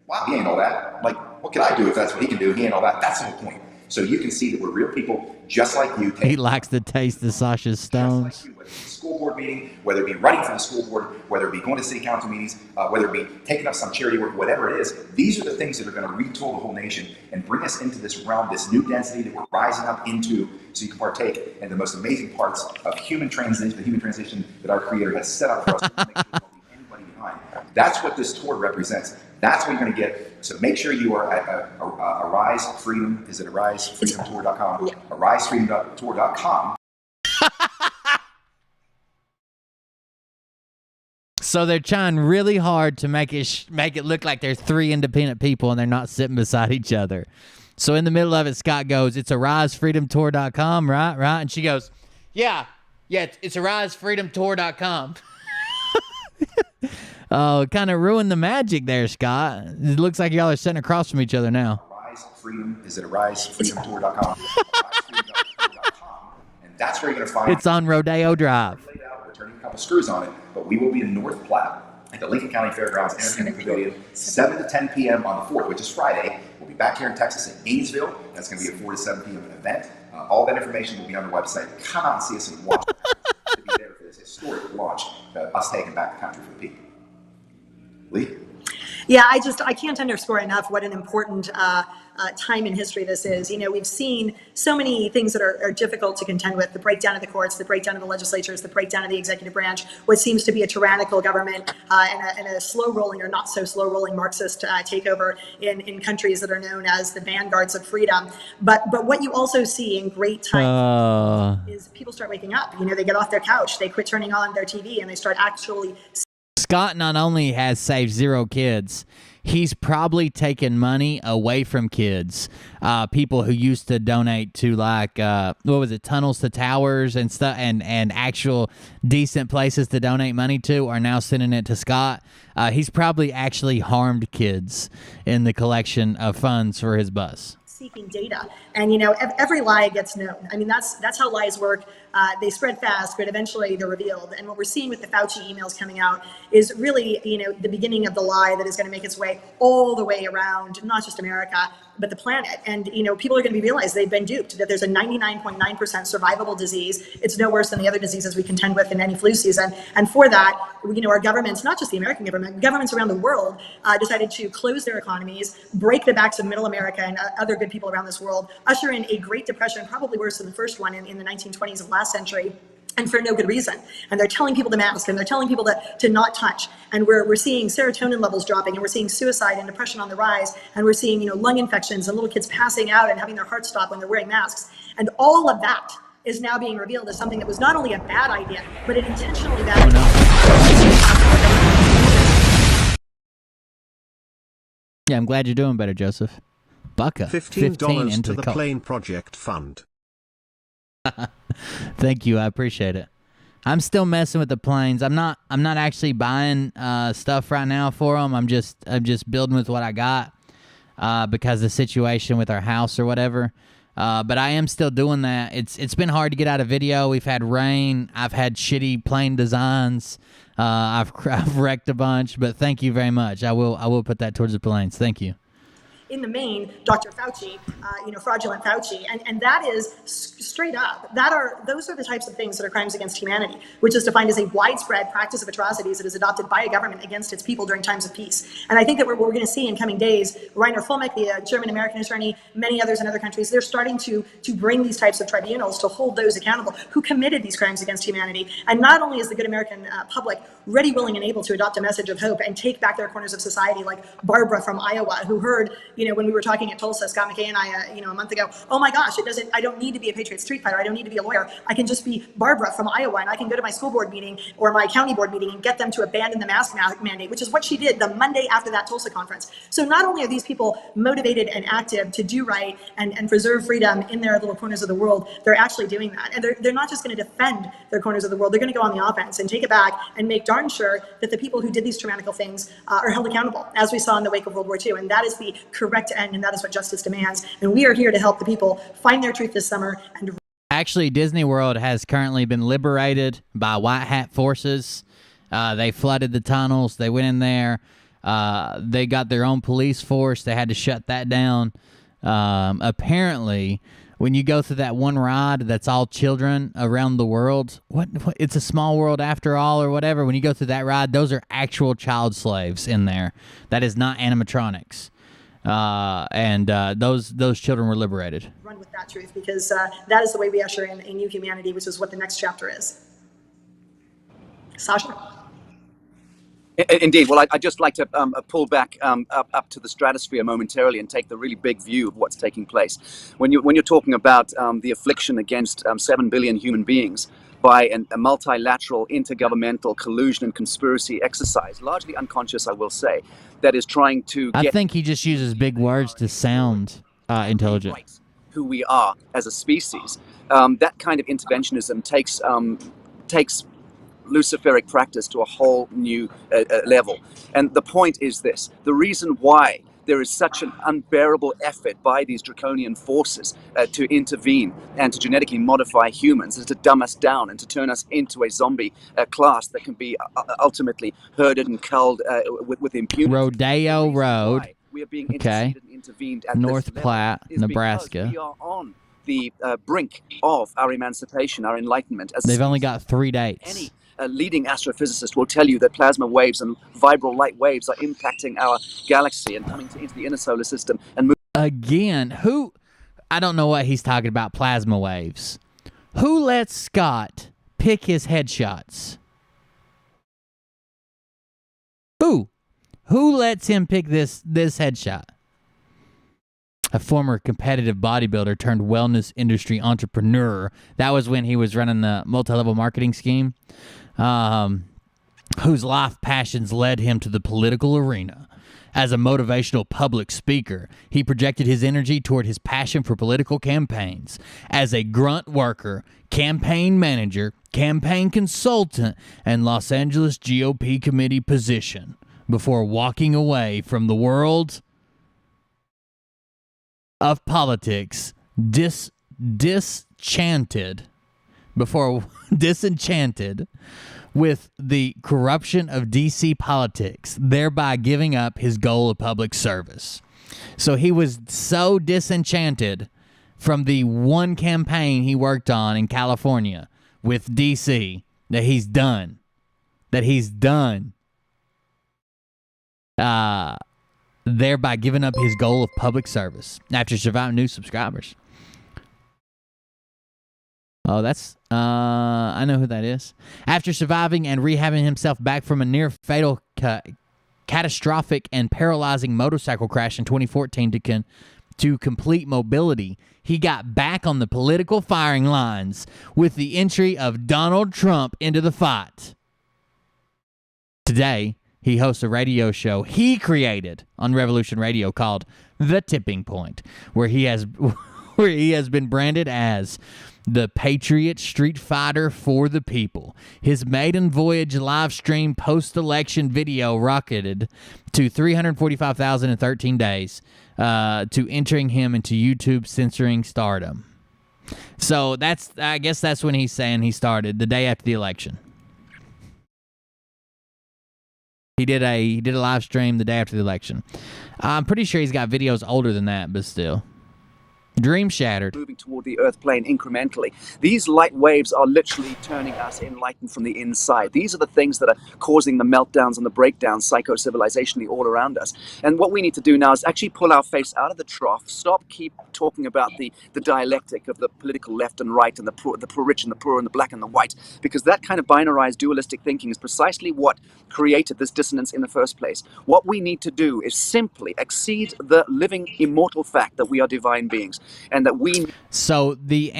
wow, he ain't all that. Like, what can I do if that's what he can do? He ain't all that. That's the whole point. So you can see that we're real people, just like you. He likes to taste the Sasha's stones. Just like you, whether it be a school board meeting, whether it be running for the school board, whether it be going to city council meetings, whether it be taking up some charity work, whatever it is, these are the things that are going to retool the whole nation and bring us into this realm, this new density that we're rising up into, so you can partake in the most amazing parts of human transition, the human transition that our Creator has set up for us. To make sure we don't leave anybody behind. That's what this tour represents. That's what you're going to get. So make sure you are at Arise Freedom. Is it AriseFreedomTour.com? Yeah. AriseFreedomTour.com. So they're trying really hard to make it look like there's three independent people and they're not sitting beside each other. So in the middle of it, Scott goes, "It's AriseFreedomTour.com, right? Right?" And she goes, "Yeah, it's AriseFreedomTour.com." Oh, it kind of ruined the magic there, Scott. It looks like y'all are sitting across from each other now. Arise Freedom. Is it AriseFreedomTour.com? And that's where you're going to find. It's on Rodeo Drive. We're turning a couple screws on it, but we will be in North Platte at the Lincoln County Fairgrounds Entertainment Pavilion, 7 to 10 p.m. on the 4th, which is Friday. We'll be back here in Texas in Gainesville. That's going to be a 4 to 7 p.m. event. All that information will be on the website. Come out and see us and watch to be there for this historic launch, us taking back the country for the people. Lee? Yeah, I can't underscore enough what an important time in history this is. You know, we've seen so many things that are difficult to contend with: the breakdown of the courts, the breakdown of the legislatures, the breakdown of the executive branch, what seems to be a tyrannical government, and a slow-rolling or not so slow-rolling Marxist takeover in countries that are known as the vanguards of freedom. But what you also see in great times is people start waking up. You know, they get off their couch, they quit turning on their TV, and they start actually. Scott not only has saved 0 kids, he's probably taken money away from kids. People who used to donate to, like, Tunnels to Towers and stuff, and actual decent places to donate money to are now sending it to Scott. He's probably actually harmed kids in the collection of funds for his bus. Seeking data, and you know, every lie gets known. I mean, that's how lies work. They spread fast, but eventually they're revealed. And what we're seeing with the Fauci emails coming out is really, you know, the beginning of the lie that is going to make its way all the way around, not just America, but the planet. And, you know, people are going to realize they've been duped, that there's a 99.9% survivable disease. It's no worse than the other diseases we contend with in any flu season. And for that, you know, our governments, not just the American government, governments around the world decided to close their economies, break the backs of middle America and other good people around this world, usher in a Great Depression, probably worse than the first one in the 1920s of last century, and for no good reason. And they're telling people to mask, and they're telling people to not touch. And we're seeing serotonin levels dropping, and we're seeing suicide and depression on the rise, and we're seeing, you know, lung infections and little kids passing out and having their heart stop when they're wearing masks. And all of that is now being revealed as something that was not only a bad idea, but an intentionally bad idea. Yeah, I'm glad you're doing better, Joseph. Bucka. $15 into to the Plane Project Fund. Thank you, I appreciate it. I'm still messing with the planes. I'm not actually buying stuff right now for them. I'm just building with what I got because of the situation with our house or whatever. But I am still doing that. It's been hard to get out of video. We've had rain. I've had shitty plane designs. I've wrecked a bunch. But thank you very much. I will put that towards the planes. Thank you. in the main, Dr. Fauci, fraudulent Fauci. And that is straight up. Those are the types of things that are crimes against humanity, which is defined as a widespread practice of atrocities that is adopted by a government against its people during times of peace. And I think that what we're going to see in coming days, Reiner Fulmick, the German-American attorney, many others in other countries, they're starting to bring these types of tribunals to hold those accountable who committed these crimes against humanity. And not only is the good American public ready, willing, and able to adopt a message of hope and take back their corners of society, like Barbara from Iowa, who heard, when we were talking at Tulsa, Scott McKay and I, a month ago, oh my gosh, I don't need to be a Patriot Street Fighter. I don't need to be a lawyer. I can just be Barbara from Iowa, and I can go to my school board meeting or my county board meeting and get them to abandon the mask mandate, which is what she did the Monday after that Tulsa conference. So not only are these people motivated and active to do right and preserve freedom in their little corners of the world, they're actually doing that. And they're not just going to defend their corners of the world. They're going to go on the offense and take it back and make darn sure that the people who did these tyrannical things are held accountable, as we saw in the wake of World War II. And that is the correct end, and that is what justice demands. And we are here to help the people find their truth this summer. And actually, Disney World has currently been liberated by white hat forces. They flooded the tunnels. They went in there. They got their own police force. They had to shut that down. Apparently, when you go through that one ride that's all children around the world, what it's a small world after all or whatever, when you go through that ride, those are actual child slaves in there. That is not animatronics. And those children were liberated. Run with that truth, because that is the way we usher in a new humanity, which is what the next chapter is. Sasha? Indeed. Well, I'd just like to pull back up to the stratosphere momentarily and take the really big view of what's taking place. When you're talking about the affliction against 7 billion human beings by a multilateral intergovernmental collusion and conspiracy exercise, largely unconscious, I will say, that is trying to I think he just uses big words to sound intelligent. Who we are as a species. That kind of interventionism takes Luciferic practice to a whole new level. And the point is this: the reason why there is such an unbearable effort by these draconian forces to intervene and to genetically modify humans is to dumb us down and to turn us into a zombie class that can be ultimately herded and culled with impunity. Rodeo Road. We are being interceded and intervened at North Platte, Nebraska. We are on the brink of our emancipation, our enlightenment. They've only got 3 dates. Any leading astrophysicist will tell you that plasma waves and vibral light waves are impacting our galaxy and coming into the inner solar system. And again, I don't know what he's talking about, plasma waves. Who lets Scott pick his headshots? Who lets him pick this headshot? A former competitive bodybuilder turned wellness industry entrepreneur. That was when he was running the multi-level marketing scheme, whose life passions led him to the political arena. As a motivational public speaker, he projected his energy toward his passion for political campaigns. As a grunt worker, campaign manager, campaign consultant, and Los Angeles GOP committee position, before walking away from the world of politics, disenchanted with the corruption of DC politics, thereby giving up his goal of public service. So he was so disenchanted from the one campaign he worked on in California with DC that he's done. Thereby giving up his goal of public service after surviving new subscribers. Oh, that's, I know who that is. After surviving and rehabbing himself back from a near-fatal, catastrophic and paralyzing motorcycle crash in 2014 to complete mobility, he got back on the political firing lines with the entry of Donald Trump into the fight. Today, he hosts a radio show he created on Revolution Radio called The Tipping Point, where he has been branded as the Patriot Street Fighter for the people. His maiden voyage live stream post-election video rocketed to 345,000 in 13 days, to entering him into YouTube censoring stardom. So I guess that's when he's saying he started, the day after the election. He did a live stream the day after the election. I'm pretty sure he's got videos older than that, but still. Dream shattered. Moving toward the Earth plane incrementally. These light waves are literally turning us enlightened from the inside. These are the things that are causing the meltdowns and the breakdowns psycho-civilizationally all around us. And what we need to do now is actually pull our face out of the trough, keep talking about the dialectic of the political left and right and the poor rich and the poor and the black and the white, because that kind of binarized dualistic thinking is precisely what created this dissonance in the first place. What we need to do is simply exceed the living immortal fact that we are divine beings. And that we... So the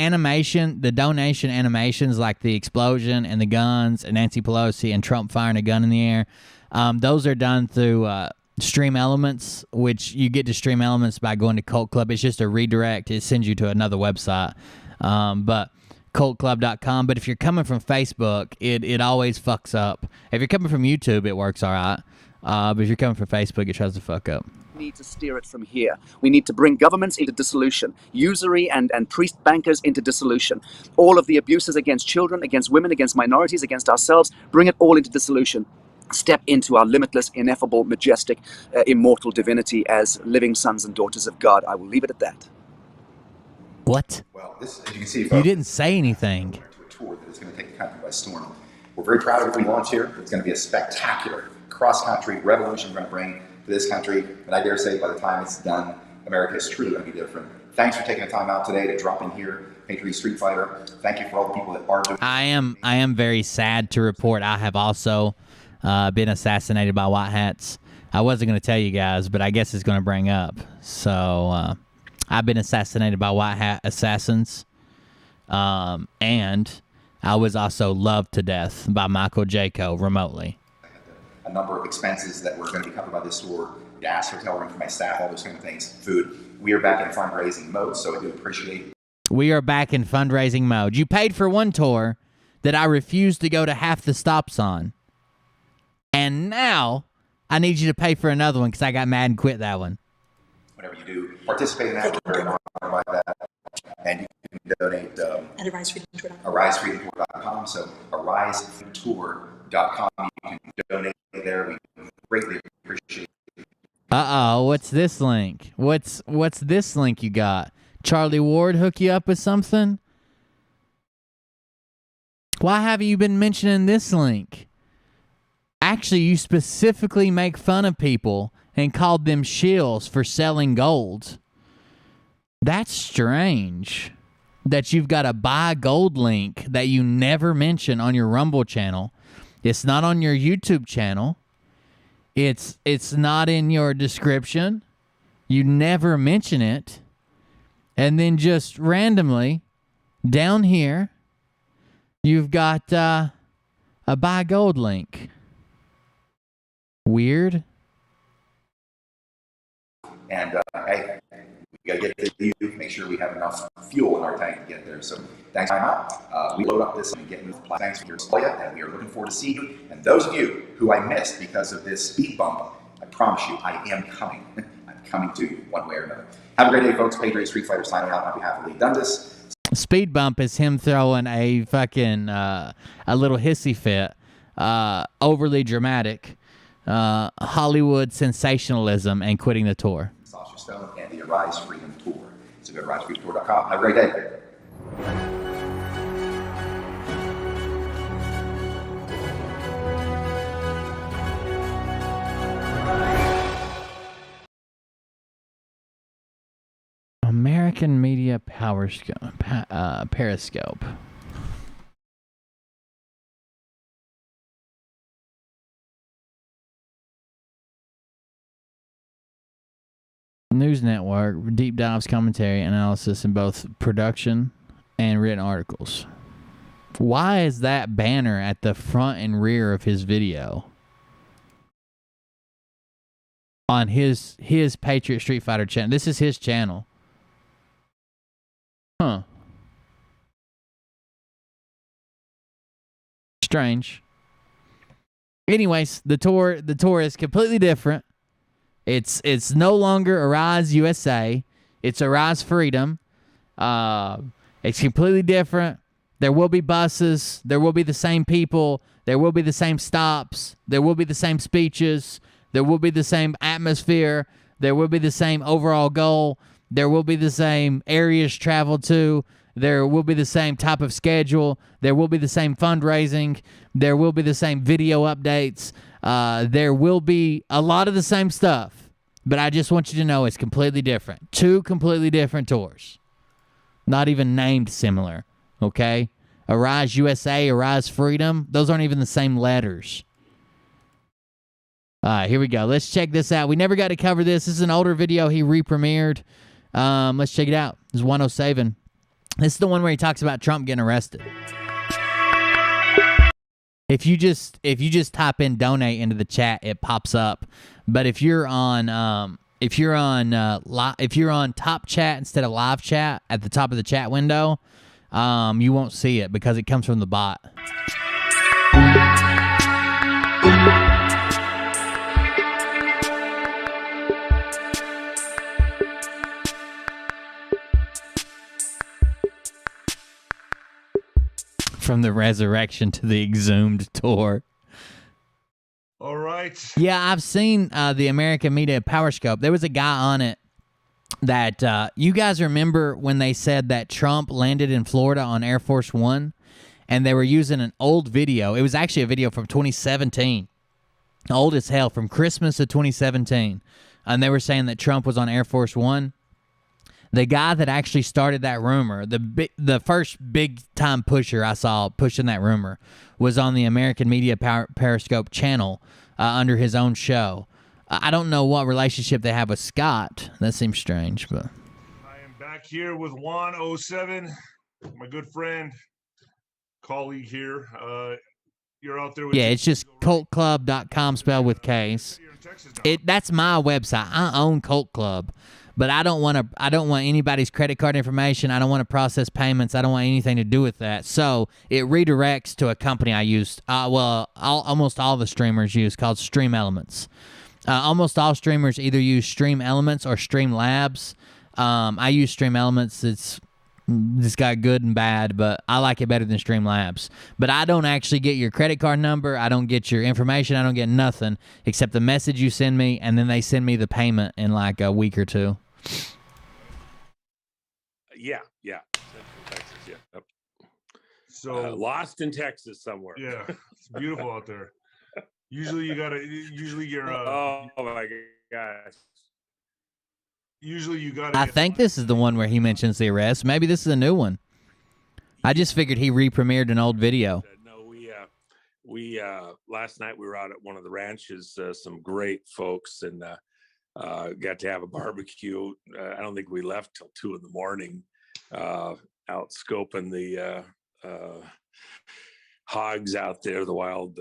donation animations, like the explosion and the guns and Nancy Pelosi and Trump firing a gun in the air, those are done through Stream Elements, which you get to Stream Elements by going to Cult Club. It's just a redirect. It sends you to another website, but cultclub.com. But if you're coming from Facebook, it always fucks up. If you're coming from YouTube, it works all right. But if you're coming from Facebook, it tries to fuck up. Need to steer it from here. We need to bring governments into dissolution, usury and priest bankers into dissolution, all of the abuses against children, against women, against minorities, against ourselves, bring it all into dissolution. Step into our limitless, ineffable, majestic, immortal divinity as living sons and daughters of God. I will leave it at that. What? Well, this, as you can see, you didn't say anything. To a tour that is going to take the country by storm. We're very proud of what we launched here. It's going to be a spectacular cross-country revolution we're going to bring to this country, and I dare say by the time it's done, America is truly going to be different. Thanks for taking the time out today to drop in here, Patriot Street Fighter. Thank you for all the people that are doing. I am very sad to report I have also been assassinated by white hats. I wasn't going to tell you guys, but I guess it's going to bring up. So I've been assassinated by white hat assassins, and I was also loved to death by Michael Jaco remotely. A number of expenses that were going to be covered by this tour, gas, hotel room for my staff, all those kind of things, food. We are back in fundraising mode, so I do appreciate. We are back in fundraising mode. You paid for one tour that I refused to go to half the stops on, and now I need you to pay for another one because I got mad and quit that one. Whatever you do, participate in that. We're very honored by that. And you can donate at arisefreedomtour.com. So arisefreedomtour.com. You can donate there. We greatly appreciate it. Uh-oh, what's this link? What's this link you got? Charlie Ward hook you up with something? Why haven't you been mentioning this link? Actually, you specifically make fun of people and called them shills for selling gold. That's strange that you've got a buy gold link that you never mention on your Rumble channel. It's not on your YouTube channel. It's not in your description. You never mention it. And then just randomly down here, you've got a buy gold link. Weird. And hey, we got to get to you, make sure we have enough fuel in our tank to get there. So thanks for time out. We load up this and get moved. Thanks for your support, and we are looking forward to seeing you. And those of you who I missed because of this speed bump, I promise you, I am coming. I'm coming to you one way or another. Have a great day, folks. Patriot Street Fighter signing out on behalf of Lee Dundas. Speed bump is him throwing a fucking a little hissy fit, overly dramatic, Hollywood sensationalism, and quitting the tour. Sasha Stone and the Arise Freedom Tour. So go to arisefreedomtour.com. Have a great day. American Media Periscope. News Network, deep dives, commentary, analysis in both production and written articles. Why is that banner at the front and rear of his video? On his Patriot Street Fighter channel. This is his channel. Huh. Strange. Anyways, the tour is completely different. It's no longer Arise USA. It's Arise Freedom. It's completely different. There will be buses. There will be the same people. There will be the same stops. There will be the same speeches. There will be the same atmosphere. There will be the same overall goal. There will be the same areas traveled to. There will be the same type of schedule. There will be the same fundraising. There will be the same video updates. There will be a lot of the same stuff. But I just want you to know it's completely different. 2 completely different tours. Not even named similar. Okay? Arise USA, Arise Freedom. Those aren't even the same letters. All right, here we go. Let's check this out. We never got to cover this. This is an older video he re-premiered. Let's check it out. This is Juan Savin. This is the one where he talks about Trump getting arrested. If you just type in donate into the chat, it pops up. But if you're on top chat instead of live chat at the top of the chat window, you won't see it because it comes from the bot. From the resurrection to the exhumed tour. All right. Yeah, I've seen the American Media Power Scope. There was a guy on it that you guys remember when they said that Trump landed in Florida on Air Force One, and they were using an old video. It was actually a video from 2017, old as hell, from Christmas of 2017, and they were saying that Trump was on Air Force One. The guy that actually started that rumor, the first big-time pusher I saw pushing that rumor, was on the American Media Periscope channel under his own show. I don't know what relationship they have with Scott. That seems strange, but... I am back here with Juan 07, my good friend, colleague here. You're out there with... Yeah, it's just cultclub.com spelled with K's. That's my website. I own Cult Club. But I don't want anybody's credit card information. I don't want to process payments. I don't want anything to do with that. So it redirects to a company I used. Almost all the streamers use, called Stream Elements. Almost all streamers either use Stream Elements or Stream Labs. I use Stream Elements. It's got good and bad, but I like it better than Stream Labs. But I don't actually get your credit card number. I don't get your information. I don't get nothing except the message you send me, and then they send me the payment in like a week or 2. Yeah. Central Texas, yeah. Yep. So lost in Texas somewhere. Yeah, it's beautiful out there. Usually you're oh my gosh. Usually you gotta. I think this is the one where he mentions the arrest. Maybe this is a new one. I just figured he re-premiered an old video. No, we last night we were out at one of the ranches. Some great folks, and got to have a barbecue. I don't think we left till 2 a.m. Out scoping the hogs out there, the wild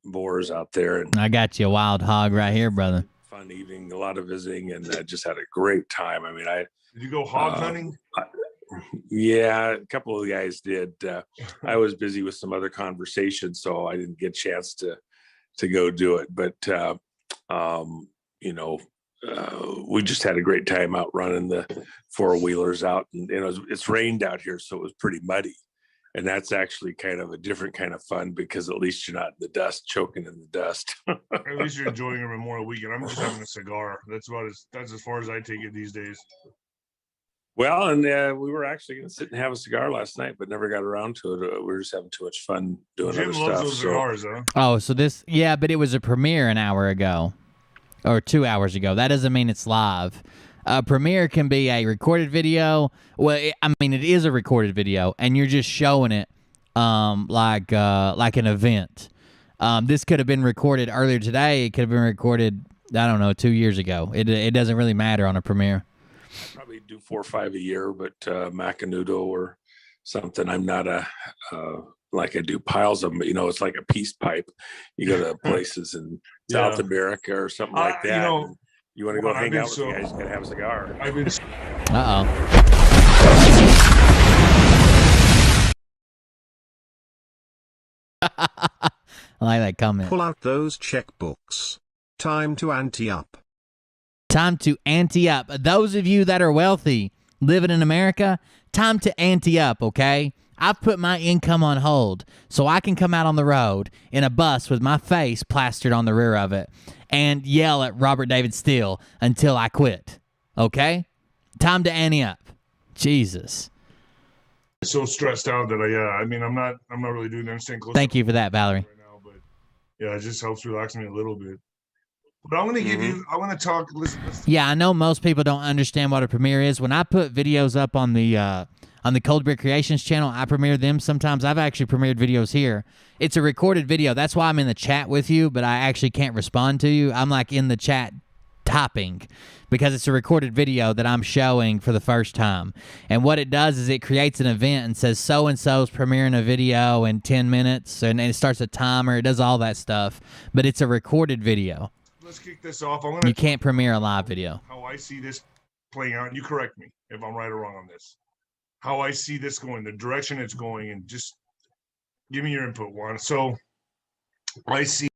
boars out there. And I got you a wild hog right here, brother. Fun evening, a lot of visiting, and just had a great time. I mean, did you go hog hunting? Yeah, a couple of the guys did. I was busy with some other conversations, so I didn't get a chance to go do it. But we just had a great time out running the 4-wheelers out, and it's rained out here, so it was pretty muddy. And that's actually kind of a different kind of fun because at least you're not in the dust, choking in the dust. At least you're enjoying a Memorial weekend. I'm just having a cigar. That's as far as I take it these days. Well, and we were actually going to sit and have a cigar last night, but never got around to it. We were just having too much fun doing Jim other loves stuff. Those cigars, huh? Oh, so but it was a premiere an hour ago or 2 hours ago. That doesn't mean it's live. A premiere can be a recorded video. Well, it is a recorded video, and you're just showing it like an event. This could have been recorded earlier today. It could have been recorded, I don't know, 2 years ago. It doesn't really matter on a premiere. I probably do 4 or 5 a year, but Macanudo or something. I'm not like I do piles of them. It's like a peace pipe. You go to places in South America or something like that. You want to go hang out with the guys, you got to have a cigar. Uh-oh. I like that comment. Pull out those checkbooks. Time to ante up. Time to ante up. Those of you that are wealthy, living in America, time to ante up, okay? I've put my income on hold so I can come out on the road in a bus with my face plastered on the rear of it and yell at Robert David Steele until I quit, okay? Time to ante up. Jesus. So stressed out that I mean, I'm not really doing anything close. Thank you for that, Valerie. Right now, but yeah, it just helps relax me a little bit. But I'm going to give you, I want to talk, listen. Yeah, I know most people don't understand what a premiere is. When I put videos up on the Cold Beer Creations channel, I premiere them sometimes. I've actually premiered videos here. It's a recorded video. That's why I'm in the chat with you, but I actually can't respond to you. I'm like in the chat typing because it's a recorded video that I'm showing for the first time. And what it does is it creates an event and says so-and-so's premiering a video in 10 minutes, and it starts a timer. It does all that stuff, but it's a recorded video. Let's kick this off. You can't premiere a live video. How I see this playing out, and you correct me if I'm right or wrong on this. How I see this going, the direction it's going, and just give me your input, Juan. So I see.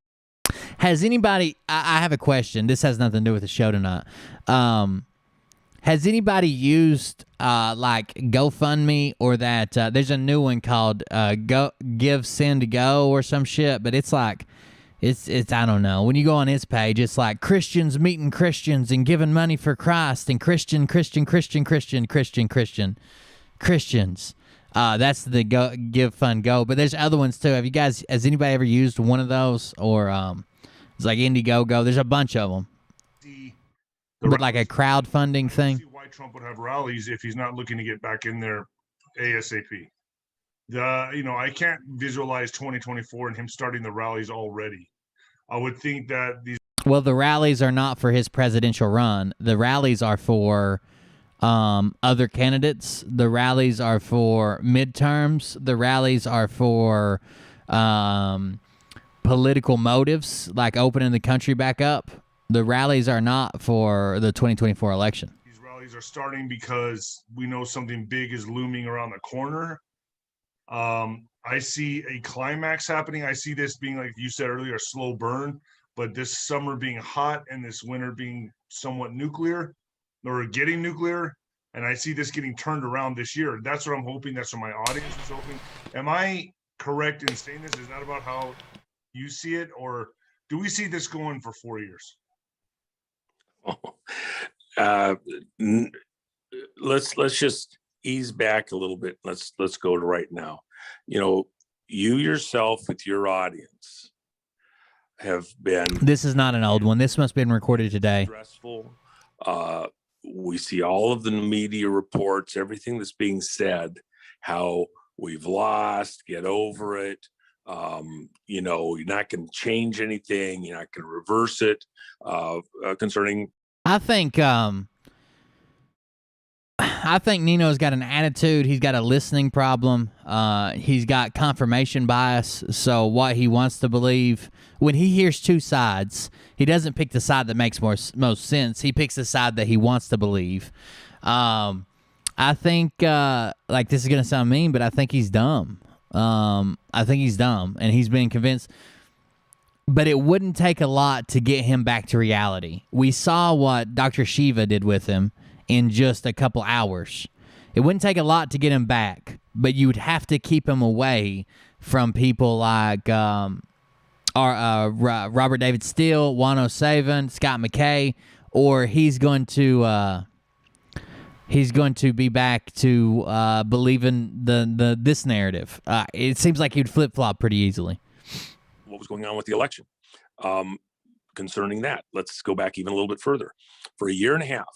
Has anybody, I have a question. This has nothing to do with the show tonight. Has anybody used like GoFundMe or that, there's a new one called Give Send Go or some shit, but it's like, it's I don't know. When you go on his page, it's like Christians meeting Christians and giving money for Christ and Christians. That's the Give Fund Go. But there's other ones too. Has anybody ever used one of those? Or it's like Indiegogo. There's a bunch of them. But like a crowdfunding thing. See why Trump would have rallies if he's not looking to get back in there ASAP. I can't visualize 2024 and him starting the rallies already. I would think that these. Well, the rallies are not for his presidential run. The rallies are for other candidates. The rallies are for midterms. The rallies are for political motives, like opening the country back up. The rallies are not for the 2024 election. These rallies are starting because we know something big is looming around the corner. I see a climax happening. I see this being, like you said earlier, a slow burn, but this summer being hot and this winter being somewhat nuclear or getting nuclear. And I see this getting turned around this year. That's what I'm hoping. That's what my audience is hoping. Am I correct in saying this? Is that about how you see it? Or do we see this going for 4 years? Let's just ease back a little bit. Let's go to right now. You yourself with your audience have been. This is not an old one. This must have been recorded today. Stressful. We see all of the media reports, everything that's being said, how we've lost, get over it. You're not going to change anything. You're not going to reverse it. Concerning. I think Nino's got an attitude. He's got a listening problem. He's got confirmation bias. So what he wants to believe, when he hears two sides, he doesn't pick the side that makes most sense. He picks the side that he wants to believe. I think, like this is going to sound mean, but I think he's dumb. I think he's dumb, and he's been convinced. But it wouldn't take a lot to get him back to reality. We saw what Dr. Shiva did with him in just a couple hours. It wouldn't take a lot to get him back, but you would have to keep him away from people like Robert David Steele, Juan Savin, Scott McKay, or he's going to be back to believing this narrative. It seems like he'd flip-flop pretty easily. What was going on with the election? Concerning that, let's go back even a little bit further. For a year and a half,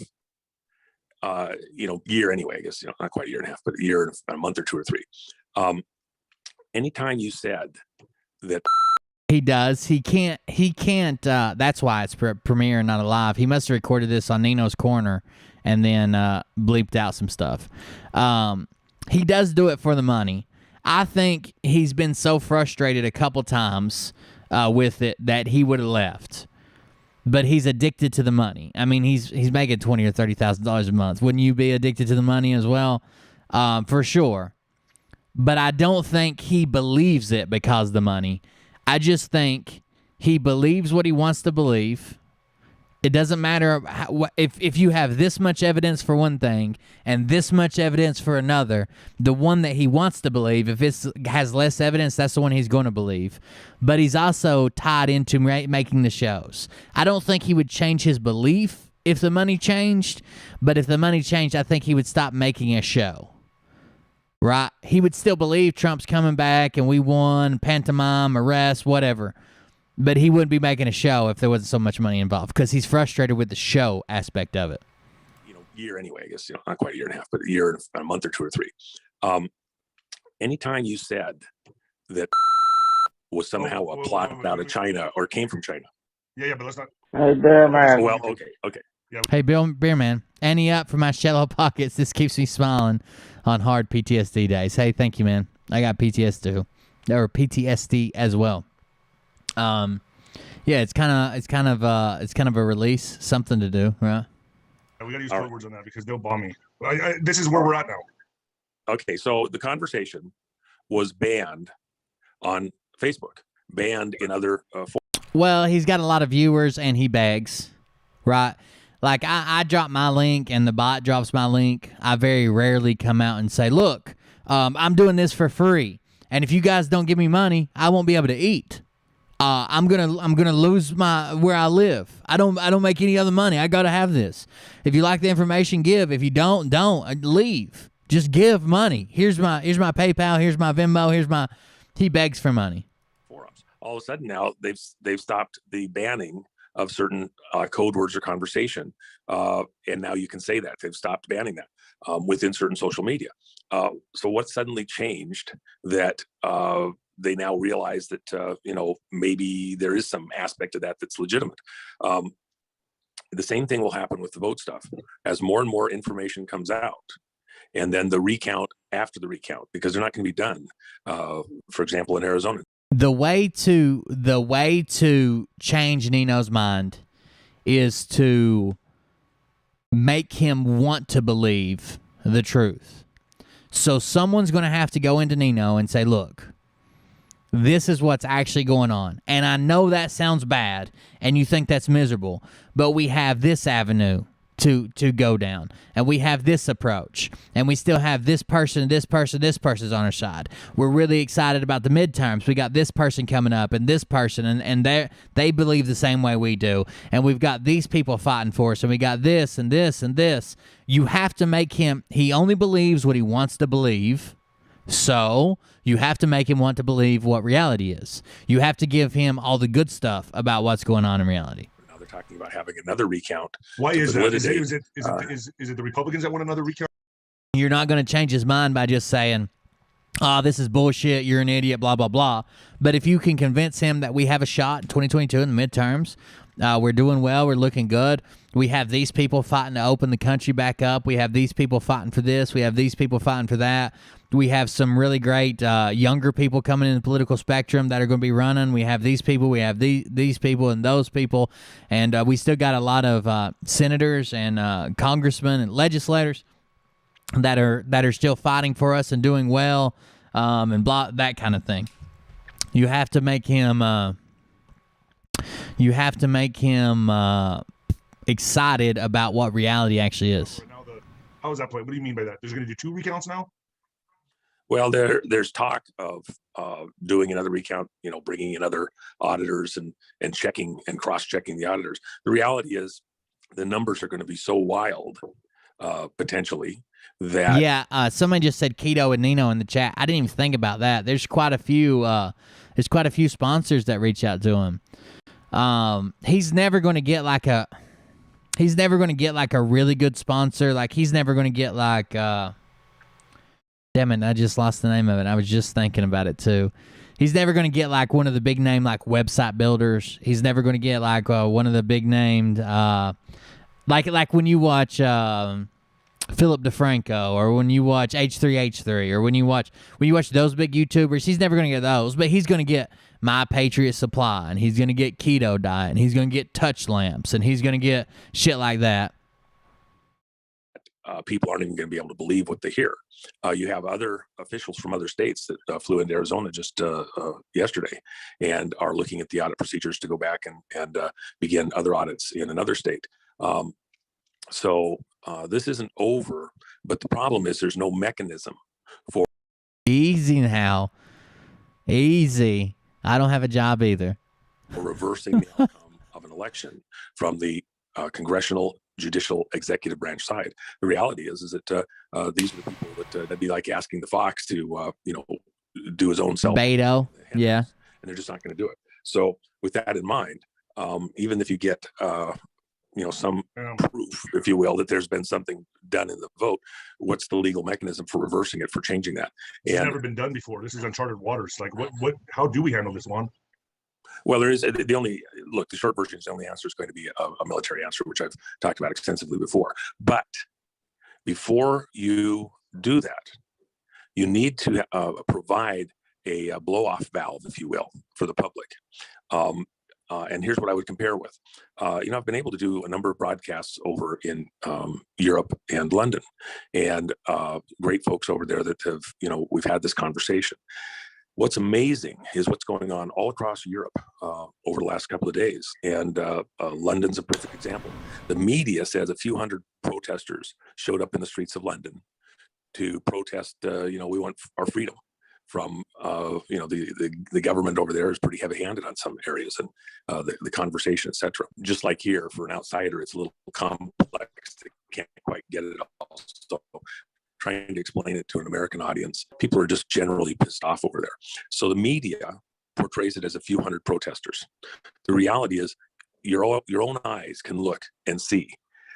year anyway, I guess, not quite a year and a half, but a year and a month or two or three. Anytime you said that. He does. He can't, that's why it's premiere and not alive. He must have recorded this on Nino's Corner and then bleeped out some stuff. He does do it for the money. I think he's been so frustrated a couple times with it that he would have left. But he's addicted to the money. I mean, he's making $20,000 or $30,000 a month. Wouldn't you be addicted to the money as well? For sure. But I don't think he believes it because of the money. I just think he believes what he wants to believe, It doesn't matter if you have this much evidence for one thing and this much evidence for another. The one that he wants to believe, if it has less evidence, that's the one he's going to believe. But he's also tied into making the shows. I don't think he would change his belief if the money changed, but if the money changed, I think he would stop making a show. Right? He would still believe Trump's coming back and we won, pantomime, arrest, whatever. But he wouldn't be making a show if there wasn't so much money involved because he's frustrated with the show aspect of it. Year anyway, I guess, not quite a year and a half, but a year and a month or 2 or 3. Anytime you said that was somehow a plot out of China or came from China. Yeah, but let's not. Well, okay. Yeah. Hey, Beer Man, ante up for my shallow pockets. This keeps me smiling on hard PTSD days. Hey, thank you, man. I got PTSD too, or PTSD as well. Yeah, it's kind of a release, something to do, right? We gotta use code words on that because they'll bomb me. This is where we're at now. Okay, so the conversation was banned on Facebook, banned in other Well, he's got a lot of viewers and he begs, right? Like I drop my link and the bot drops my link. I very rarely come out and say, look, I'm doing this for free. And if you guys don't give me money, I won't be able to eat. I'm gonna lose where I live. I don't make any other money. I gotta have this. If you like the information, give. If you don't leave. Just give money. Here's my PayPal. Here's my Venmo. He begs for money. Forums. All of a sudden now they've stopped the banning of certain code words or conversation, and now you can say that they've stopped banning that within certain social media. So what suddenly changed that? They now realize that, maybe there is some aspect of that that's legitimate. The same thing will happen with the vote stuff as more and more information comes out. And then the recount after the recount, because they're not going to be done, for example, in Arizona. The way to change Nino's mind is to make him want to believe the truth. So someone's going to have to go into Nino and say, look, this is what's actually going on. And I know that sounds bad and you think that's miserable, but we have this avenue to go down, and we have this approach, and we still have this person's on our side. We're really excited about the midterms. We got this person coming up and this person, and they believe the same way we do, and we've got these people fighting for us, and we got this and this and this. You have to make him, he only believes what he wants to believe. So you have to make him want to believe what reality is. You have to give him all the good stuff about what's going on in reality. Now they're talking about having another recount. Why is that? Is it the Republicans that want another recount? You're not going to change his mind by just saying, oh, this is bullshit, you're an idiot, blah, blah, blah. But if you can convince him that we have a shot in 2022 in the midterms, we're doing well, we're looking good. We have these people fighting to open the country back up. We have these people fighting for this. We have these people fighting for that. We have some really great younger people coming in the political spectrum that are going to be running. We have these people. We have these people and those people. And we still got a lot of senators and congressmen and legislators that are still fighting for us and doing well, and blah, that kind of thing. You have to make him excited about what reality actually is. How is that play? What do you mean by that? There's going to do 2 recounts now? Well, there's talk of doing another recount, bringing in other auditors and checking and cross-checking the auditors. The reality is the numbers are going to be so wild, potentially, that... Yeah, somebody just said Keto and Nino in the chat. I didn't even think about that. There's quite a few sponsors that reach out to him. He's never going to get like a really good sponsor. Like, he's never going to get like... Damn it, I just lost the name of it. I was just thinking about it too. He's never going to get like one of the big name like website builders. He's never going to get like one of the big named like when you watch Philip DeFranco, or when you watch H3H3, or when you watch those big YouTubers. He's never going to get those, but he's going to get My Patriot Supply, and he's going to get Keto Diet, and he's going to get Touch Lamps, and he's going to get shit like that. people aren't even going to be able to believe what they hear. You have other officials from other states that flew into Arizona just yesterday and are looking at the audit procedures to go back and begin other audits in another state. So this isn't over, but the problem is there's no mechanism for. Easy now. Easy. I don't have a job either. Reversing the outcome of an election from the congressional, judicial, executive branch side. The reality is that these are the people that'd be like asking the fox to, do his own self. Beto. Yeah. And they're just not going to do it. So with that in mind, even if you get, some proof, if you will, that there's been something done in the vote, what's the legal mechanism for reversing it, for changing that? It's never been done before. This is uncharted waters. Like how do we handle this, Juan? Well, there is the short version is the only answer is going to be a military answer, which I've talked about extensively before. But before you do that, you need to provide a blow-off valve, if you will, for the public. And here's what I would compare with. I've been able to do a number of broadcasts over in Europe and London, and great folks over there that have, we've had this conversation. What's amazing is what's going on all across Europe over the last couple of days. And London's a perfect example. The media says a few hundred protesters showed up in the streets of London to protest, we want our freedom from, the government over there is pretty heavy-handed on some areas, and the conversation, et cetera. Just like here, for an outsider, it's a little complex. They can't quite get it all. So trying to explain it to an American audience, people are just generally pissed off over there. So the media portrays it as a few hundred protesters. The reality is your own eyes can look and see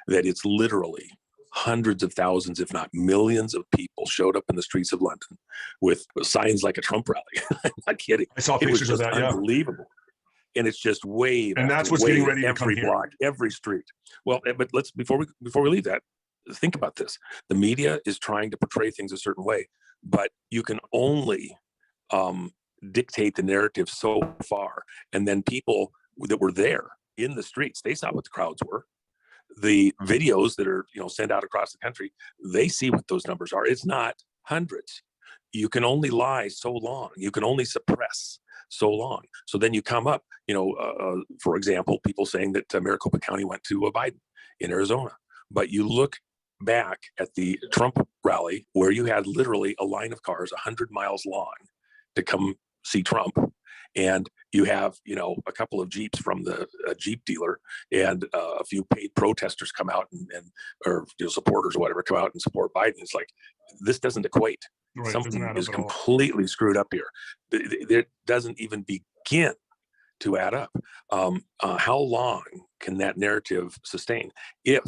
that it's literally hundreds of thousands, if not millions of people showed up in the streets of London with signs like a Trump rally. I'm not kidding. I saw pictures of that. Unbelievable. And it's just wave. And that's what's getting ready to come here. Every block, every street. Well, but let's, before we leave that, think about this. The media is trying to portray things a certain way, but you can only dictate the narrative so far. And then people that were there in the streets, they saw what the crowds were. The videos that are, sent out across the country, they see what those numbers are. It's not hundreds. You can only lie so long. You can only suppress so long. So then you come up, for example, people saying that Maricopa County went to Biden in Arizona. But you look back at the Trump rally where you had literally a line of cars 100 miles long to come see Trump. And you have, a couple of Jeeps from the Jeep dealer and a few paid protesters come out or supporters or whatever come out and support Biden. It's like, this doesn't equate. Right, something is completely screwed up here. It doesn't even begin to add up. How long can that narrative sustain? If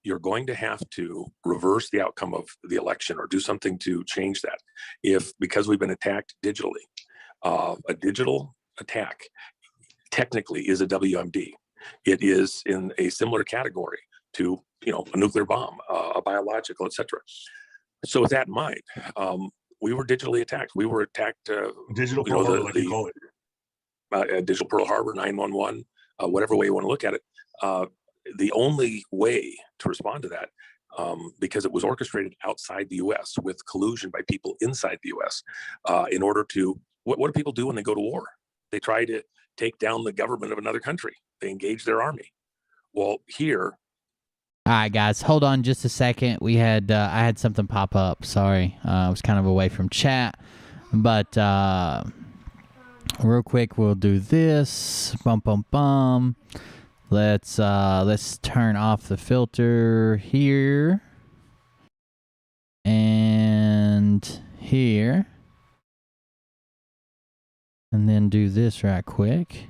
you're going to have to reverse the outcome of the election or do something to change that, because we've been attacked digitally, a digital attack technically is a WMD. It is in a similar category to, a nuclear bomb, a biological, etc. So with that in mind, we were digitally attacked. We were attacked. Digital Pearl Harbor, like you call it. Digital Pearl Harbor, 911, whatever way you want to look at it. The only way to respond to that, because it was orchestrated outside the U.S. with collusion by people inside the U.S. In order to, what do people do when they go to war? They try to take down the government of another country. They engage their army. Well, here. All right, guys, hold on just a second. I had something pop up. Sorry, I was kind of away from chat, but real quick, we'll do this. Bum bum bum. Let's turn off the filter here and here, and then do this right quick.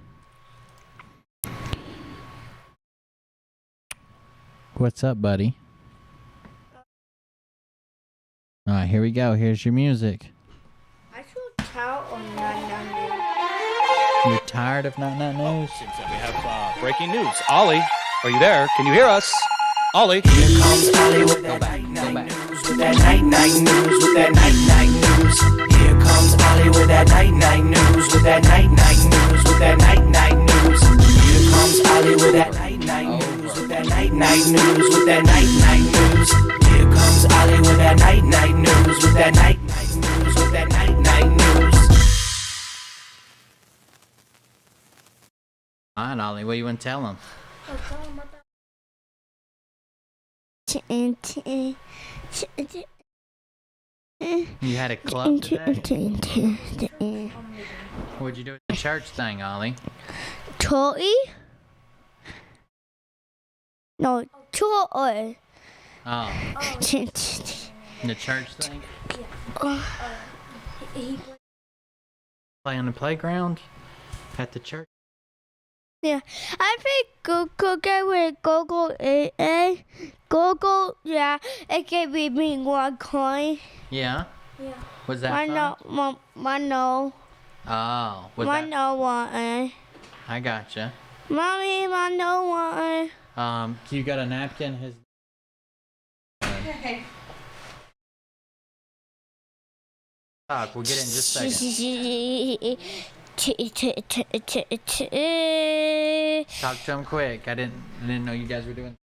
What's up, buddy? All right, here we go. Here's your music. I feel tired of 99 News. You're tired of 99 News? Seems that we have breaking news. Ollie, are you there? Can you hear us? Ollie. Here comes Ollie with that night news, with that night news, with that night news. Here comes Ollie with that night news, with that night news, with that night news. Here comes Ollie with that night news, with that night news, with that night news. news. Ollie with that night news. With that night news. With that night news. All right, Ollie, what do you want to tell them? You had a club today? What'd you do at the church thing, Ollie? Toy? No, toy. Oh. The church thing? Play on the playground? At the church? Yeah, I think Google with Google AA. Google, yeah, it gave me 1 coin. Yeah? Yeah. Was that fun? No. Oh. Was One that? no one. I gotcha. Mommy, one no one. You got a napkin? His. Talk. We'll get it in just a second. Talk to him quick. I didn't know you guys were doing.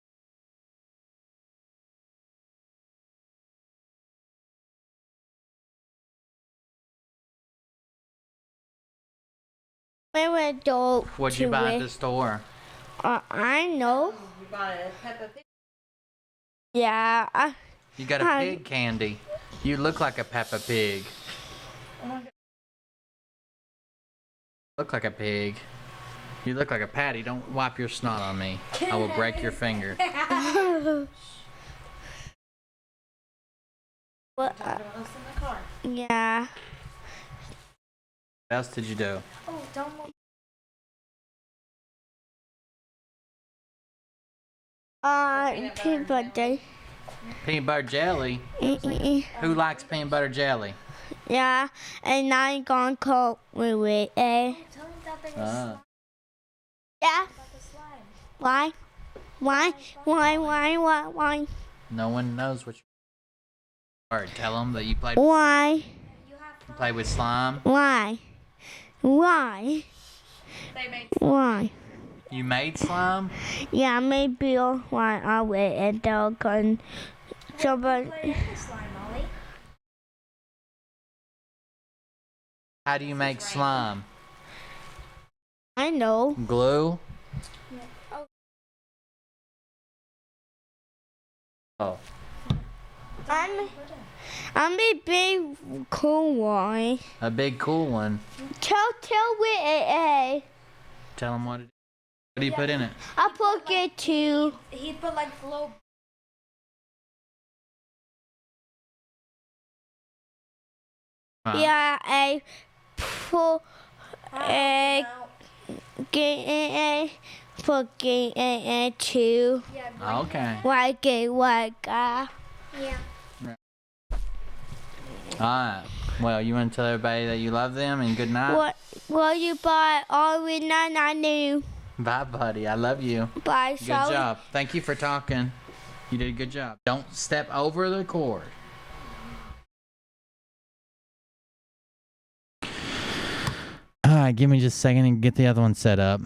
What'd you buy at the store? I know. You bought a Peppa Pig. Yeah. You got a pig candy. You look like a Peppa Pig. Look like a pig. You look like a patty. Don't wipe your snot on me. I will break your finger. What? Yeah. What else did you do? Oh, don't move. Peanut butter. Peanut butter jelly? Who likes peanut butter jelly? Yeah, and I'm gonna cook with it, eh? Yeah. Why? No one knows what you. Alright, tell them that you played. Why? You played with slime. Why? You made slime. Yeah, maybe why I wait and they'll come. Somebody. How do you make slime? I know. Glue. Oh. I'm a big cool one. A big cool one. Tell with it. Tell them what it is. What do you put in it? I put it too. He put like flow. Yeah, I put a too. Okay. Like Yeah. Alright. Well, you want to tell everybody that you love them and good night? What you buy all with I knew. Bye, buddy. I love you. Bye, Good job. Thank you for talking. You did a good job. Don't step over the cord. Alright, give me just a second and get the other one set up.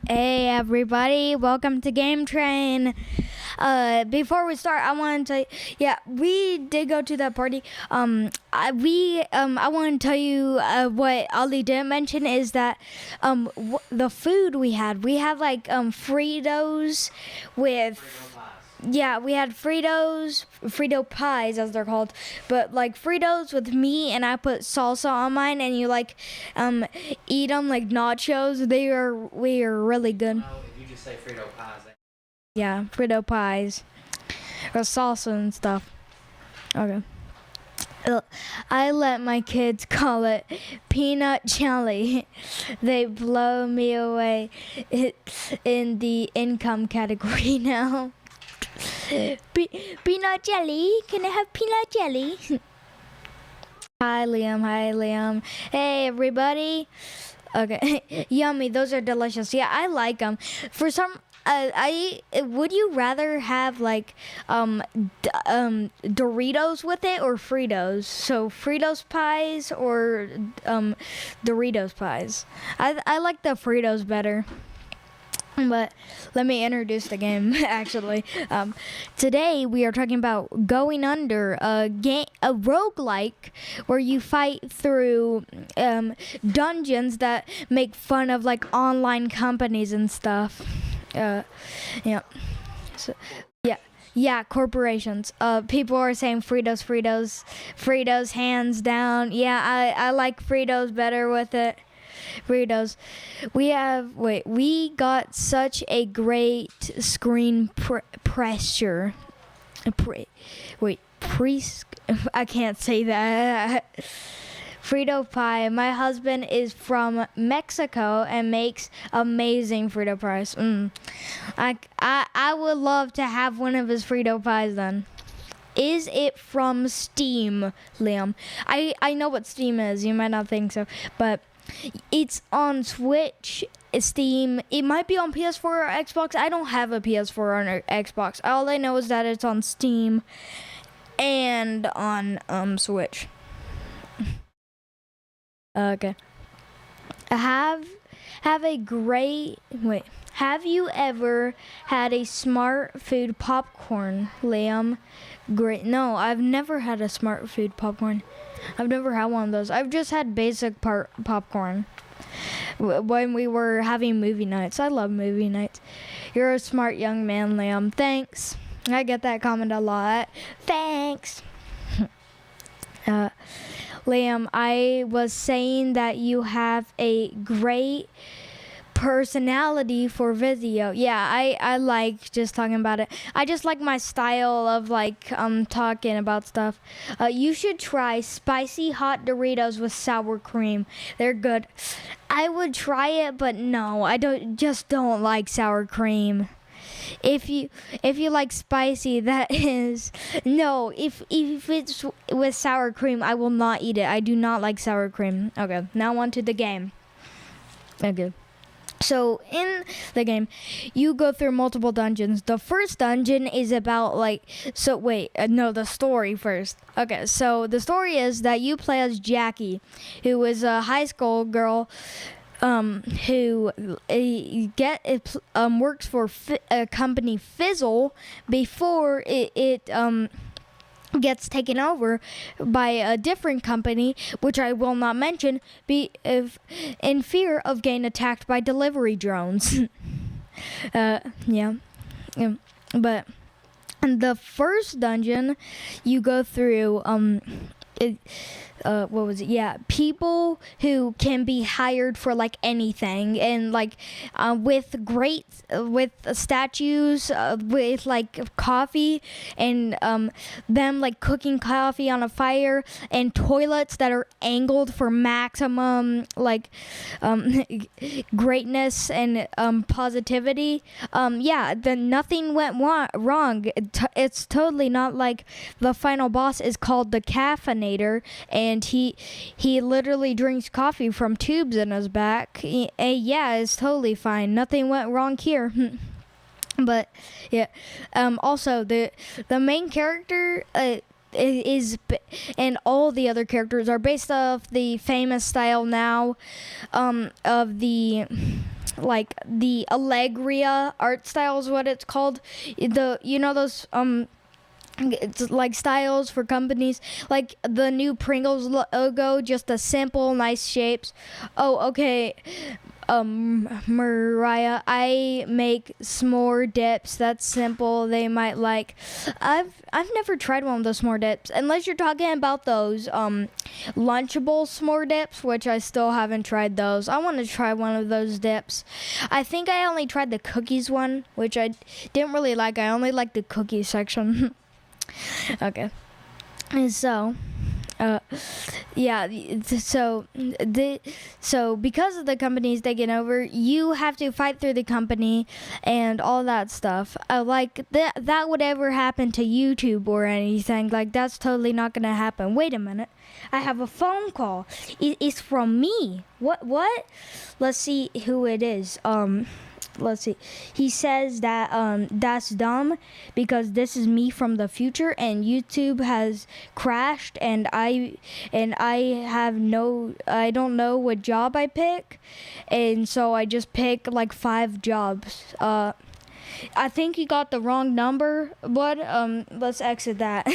Hey everybody, welcome to Game Train. Before we start, I want to we did go to that party. I want to tell you what Ollie didn't mention is that the food we had like Fritos with. Yeah, we had Frito pies as they're called, but like Fritos with meat, and I put salsa on mine, and you like eat them like nachos. We are really good. Oh, if you just say Frito pies. Yeah, Frito pies or salsa and stuff. Okay. I let my kids call it peanut jelly. They blow me away in the income category now. Peanut jelly? Can I have peanut jelly? Hi, Liam. Hi, Liam. Hey, everybody. Okay. Yummy. Those are delicious. Yeah, I like them. For some... would you rather have like Doritos with it or Fritos? So Fritos pies or Doritos pies? I like the Fritos better. But let me introduce the game. Actually, today we are talking about Going Under, a roguelike where you fight through dungeons that make fun of like online companies and stuff. Yeah. So, yeah, corporations. People are saying Fritos, hands down. Yeah, I like Fritos better with it. Fritos. We got such a great screen pressure. I can't say that. Frito pie. My husband is from Mexico and makes amazing Frito pies. I would love to have one of his Frito pies then. Is it from Steam, Liam? I know what Steam is. You might not think so, but it's on Switch, Steam. It might be on PS4 or Xbox. I don't have a PS4 or Xbox. All I know is that it's on Steam and on Switch. Okay. Have you ever had a smart food popcorn, Liam? Great. No, I've never had a smart food popcorn. I've never had one of those. I've just had basic popcorn when we were having movie nights. I love movie nights. You're a smart young man, Liam. Thanks. I get that comment a lot. Thanks. Liam, I was saying that you have a great personality for video. Yeah, I like just talking about it. I just like my style of like talking about stuff. You should try spicy hot Doritos with sour cream. They're good. I would try it, but no, I don't like sour cream. If you like spicy, that is no. If it's with sour cream, I will not eat it. I do not like sour cream. Okay, now on to the game. Okay. So in the game, you go through multiple dungeons. The first dungeon is about the story first. Okay, so the story is that you play as Jackie, who is a high school girl who works for a company Fizzle before it gets taken over by a different company, which I will not mention, in fear of getting attacked by delivery drones. But in the first dungeon, you go through people who can be hired for like anything, and like with statues with like coffee and them like cooking coffee on a fire, and toilets that are angled for maximum like greatness and positivity. Then nothing went wrong. It's totally not like the final boss is called the Caffeinator, and he literally drinks coffee from tubes in his back. It's totally fine. Nothing went wrong here. But yeah, also the main character is, and all the other characters are based off the famous style now of the Allegria art style is what it's called. Those it's like styles for companies, like the new Pringles logo, just a simple, nice shapes. Oh, okay. Mariah, I make s'more dips. That's simple. They might like. I've never tried one of those s'more dips, unless you're talking about those Lunchable s'more dips, which I still haven't tried those. I want to try one of those dips. I think I only tried the cookies one, which I didn't really like. I only liked the cookie section. Okay, and so Yeah, so because of the companies taking over, you have to fight through the company and all that stuff. Like that would ever happen to YouTube or anything. Like that's totally not gonna happen. Wait a minute, I have a phone call. It's from me. What? Let's see who it is. Let's see. He says that that's dumb because this is me from the future and YouTube has crashed and I don't know what job I pick, and so I just pick like 5 jobs. I think he got the wrong number, but let's exit that.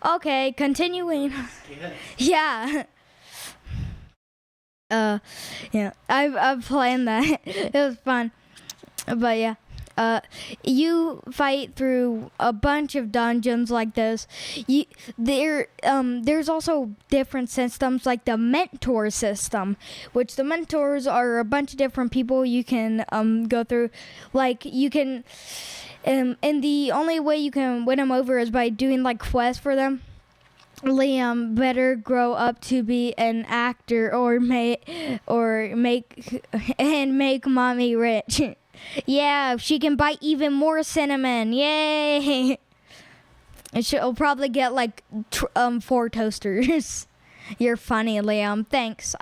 Okay, continuing. Yeah. Yeah, I've planned that. It was fun. But yeah, you fight through a bunch of dungeons like this. There's also different systems like the mentor system, which the mentors are a bunch of different people you can go through. Like you can, and the only way you can win them over is by doing like quests for them. Liam better grow up to be an actor or make mommy rich. Yeah, she can buy even more cinnamon. Yay! And she'll probably get like 4 toasters. You're funny, Liam. Thanks.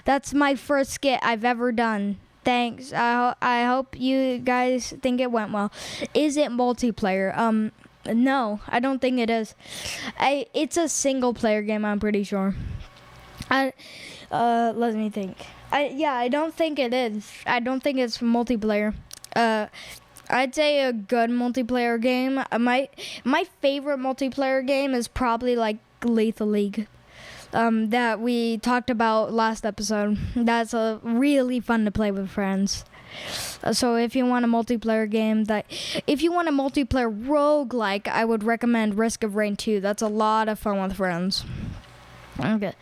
That's my first skit I've ever done. Thanks. I hope you guys think it went well. Is it multiplayer? No, I don't think it is. It's a single player game, I'm pretty sure. Let me think. I don't think it is. I don't think it's multiplayer. I'd say a good multiplayer game. My favorite multiplayer game is probably like Lethal League. That we talked about last episode. That's really fun to play with friends. So if you want a multiplayer game if you want a multiplayer roguelike, I would recommend Risk of Rain 2. That's a lot of fun with friends. Okay.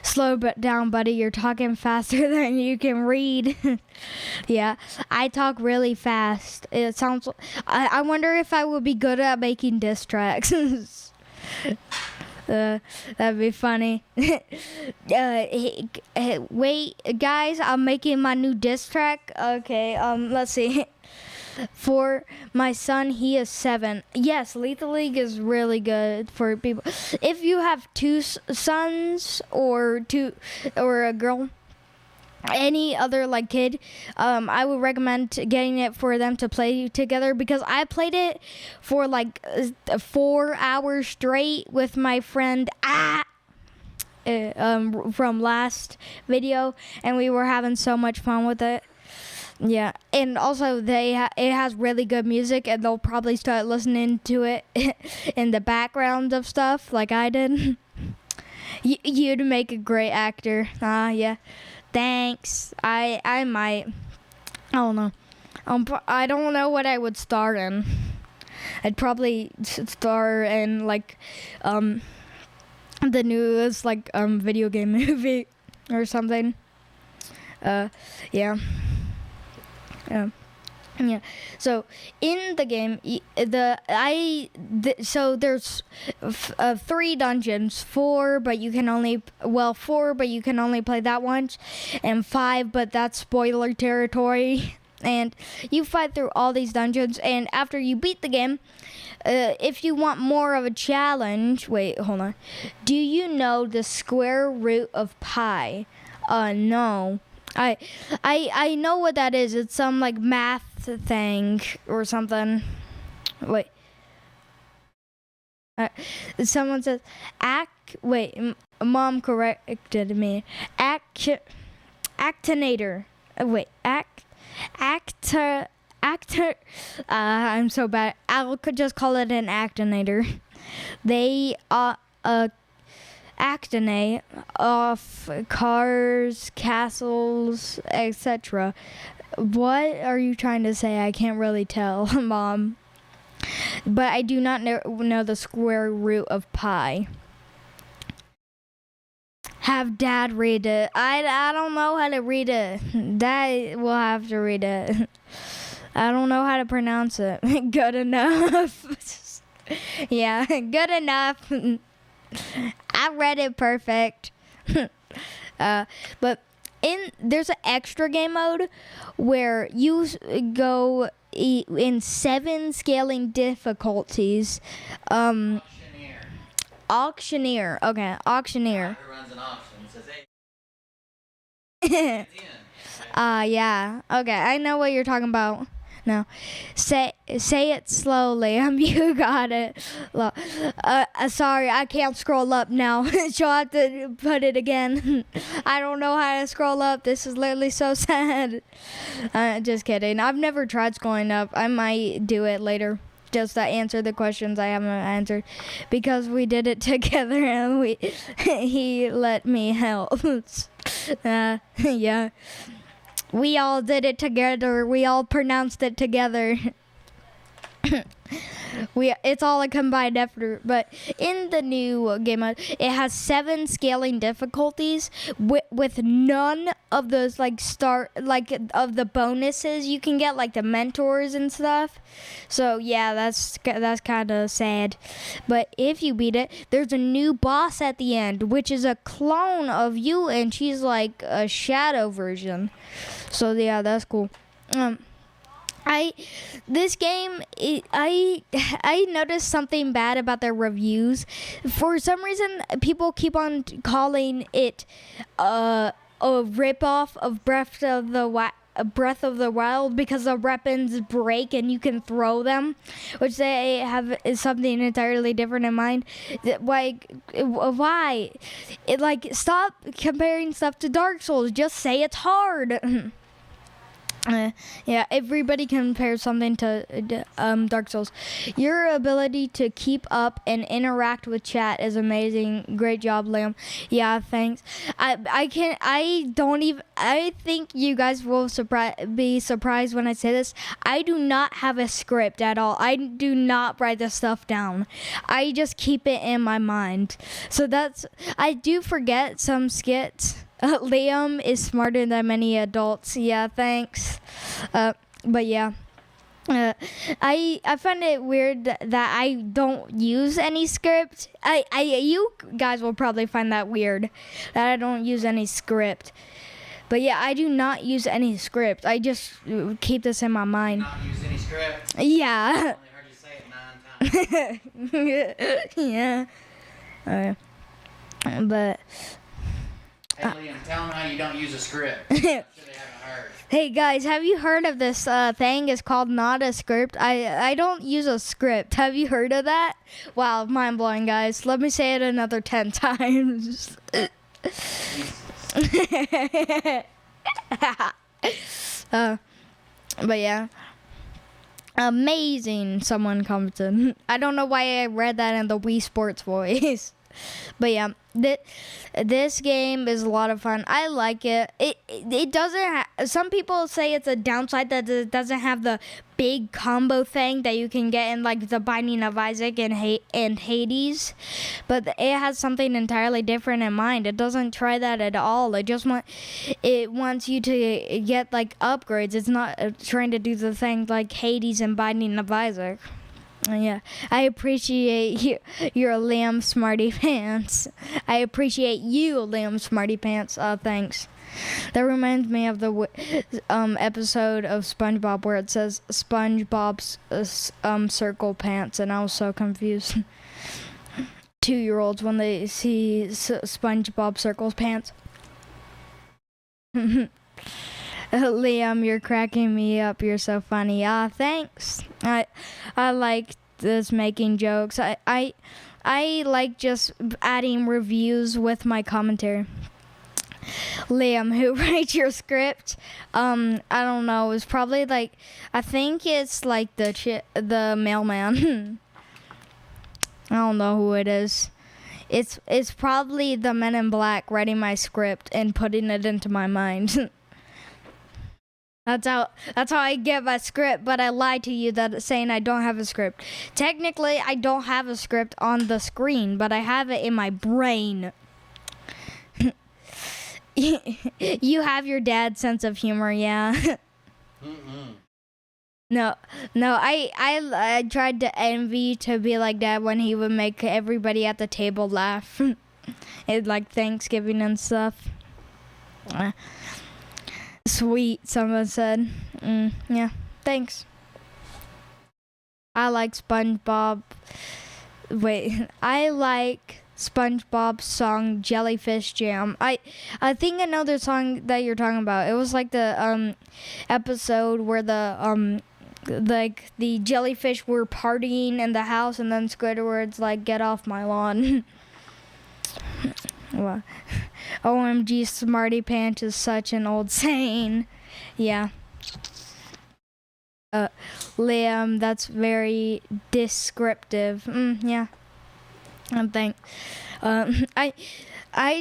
Slow down, buddy. You're talking faster than you can read. Yeah, I talk really fast. It sounds. I wonder if I would be good at making diss tracks. That'd be funny. Wait, guys, I'm making my new diss track. Okay, let's see. For my son, he is 7. Yes, Lethal League is really good for people. If you have 2 sons or a girl, any other like kid, I would recommend getting it for them to play together because I played it for like 4 hours straight with my friend from last video, and we were having so much fun with it. Yeah, and also it has really good music, and they'll probably start listening to it in the background of stuff like I did. You'd make a great actor. Yeah. Thanks. I might. I don't know. I don't know what I would star in. I'd probably star in like the newest like video game movie or something. Yeah. Yeah. So in the game, so there's 3 dungeons, 4, but you can only play that once, and 5, but that's spoiler territory. And you fight through all these dungeons, and after you beat the game, if you want more of a challenge, wait, hold on. Do you know the square root of pi? No. I know what that is. It's some like math thing or something. Wait. Someone says Mom corrected me. Actinator. Wait, actor. I'm so bad. I could just call it an actinator. They actinate off cars, castles, etc. What are you trying to say? I can't really tell, Mom. But I do not know the square root of pi. Have Dad read it. I don't know how to read it. Dad will have to read it. I don't know how to pronounce it. Good enough. Yeah, good enough. I read it perfect. But there's an extra game mode where you go in 7 scaling difficulties. Auctioneer. Okay, auctioneer. Who runs an auction? Says, hey. Yeah. Okay, I know what you're talking about. No, say it slowly. You got it. Sorry, I can't scroll up now. She'll have to put it again. I don't know how to scroll up. This is literally so sad. Just kidding. I've never tried scrolling up. I might do it later, just to answer the questions I haven't answered, because we did it together and he let me help. Yeah. We all did it together. We all pronounced it together. It's all a combined effort. But in the new game mode, it has 7 scaling difficulties with none of those of the bonuses you can get, like the mentors and stuff. So yeah, that's kind of sad. But if you beat it, there's a new boss at the end, which is a clone of you, and she's like a shadow version. So yeah, that's cool. This game, I noticed something bad about their reviews. For some reason, people keep on calling it a ripoff of Breath of the Wild because the weapons break and you can throw them, which they have is something entirely different in mind. Like, why? Stop comparing stuff to Dark Souls. Just say it's hard. Yeah, everybody compares something to Dark Souls. Your ability to keep up and interact with chat is amazing. Great job, Liam. Yeah, thanks. I think you guys will be surprised when I say this. I do not have a script at all. I do not write this stuff down. I just keep it in my mind. So I do forget some skits. Liam is smarter than many adults. Yeah, thanks. But yeah. I find it weird that I don't use any script. You guys will probably find that weird, that I don't use any script. But yeah, I do not use any script. I just keep this in my mind. Not use any script? Yeah. I only heard you say it 9 times. Yeah. But... Hey, Liam, tell them how you don't use a script. I'm sure they haven't heard. Hey guys, have you heard of this thing? It's called not a script. I don't use a script. Have you heard of that? Wow, mind blowing, guys. Let me say it another 10 times. But yeah. Amazing, someone commented. I don't know why I read that in the Wii Sports voice. But yeah, this game is a lot of fun. I like it. It doesn't some people say it's a downside that it doesn't have the big combo thing that you can get in like the Binding of Isaac and Hades, but it has something entirely different in mind. It doesn't try that at all. It wants you to get like upgrades. It's not trying to do the thing like Hades and Binding of Isaac. Yeah, I appreciate your Liam Smarty Pants. I appreciate you, Liam Smarty Pants. Thanks. That reminds me of the episode of SpongeBob where it says SpongeBob's circle pants, and I was so confused. 2-year-olds when they see SpongeBob circles pants. Liam, you're cracking me up. You're so funny. Thanks. I like this making jokes. I like just adding reviews with my commentary. Liam, who writes your script? I don't know. It's probably like, I think it's like the mailman. I don't know who it is. It's probably the Men in Black writing my script and putting it into my mind. That's how I get my script, but I lied to you that saying I don't have a script. Technically, I don't have a script on the screen, but I have it in my brain. You have your dad's sense of humor, yeah. No, I tried to envy to be like Dad when he would make everybody at the table laugh. It like Thanksgiving and stuff. Sweet, someone said. Yeah, thanks. I like SpongeBob. Wait, I like SpongeBob's song Jellyfish Jam. I think I know the song that you're talking about. It was like the episode where the like the jellyfish were partying in the house, and then Squidward's like, "Get off my lawn." Well, OMG, Smarty Pants is such an old saying. Yeah. Liam, that's very descriptive. Yeah. Thanks. I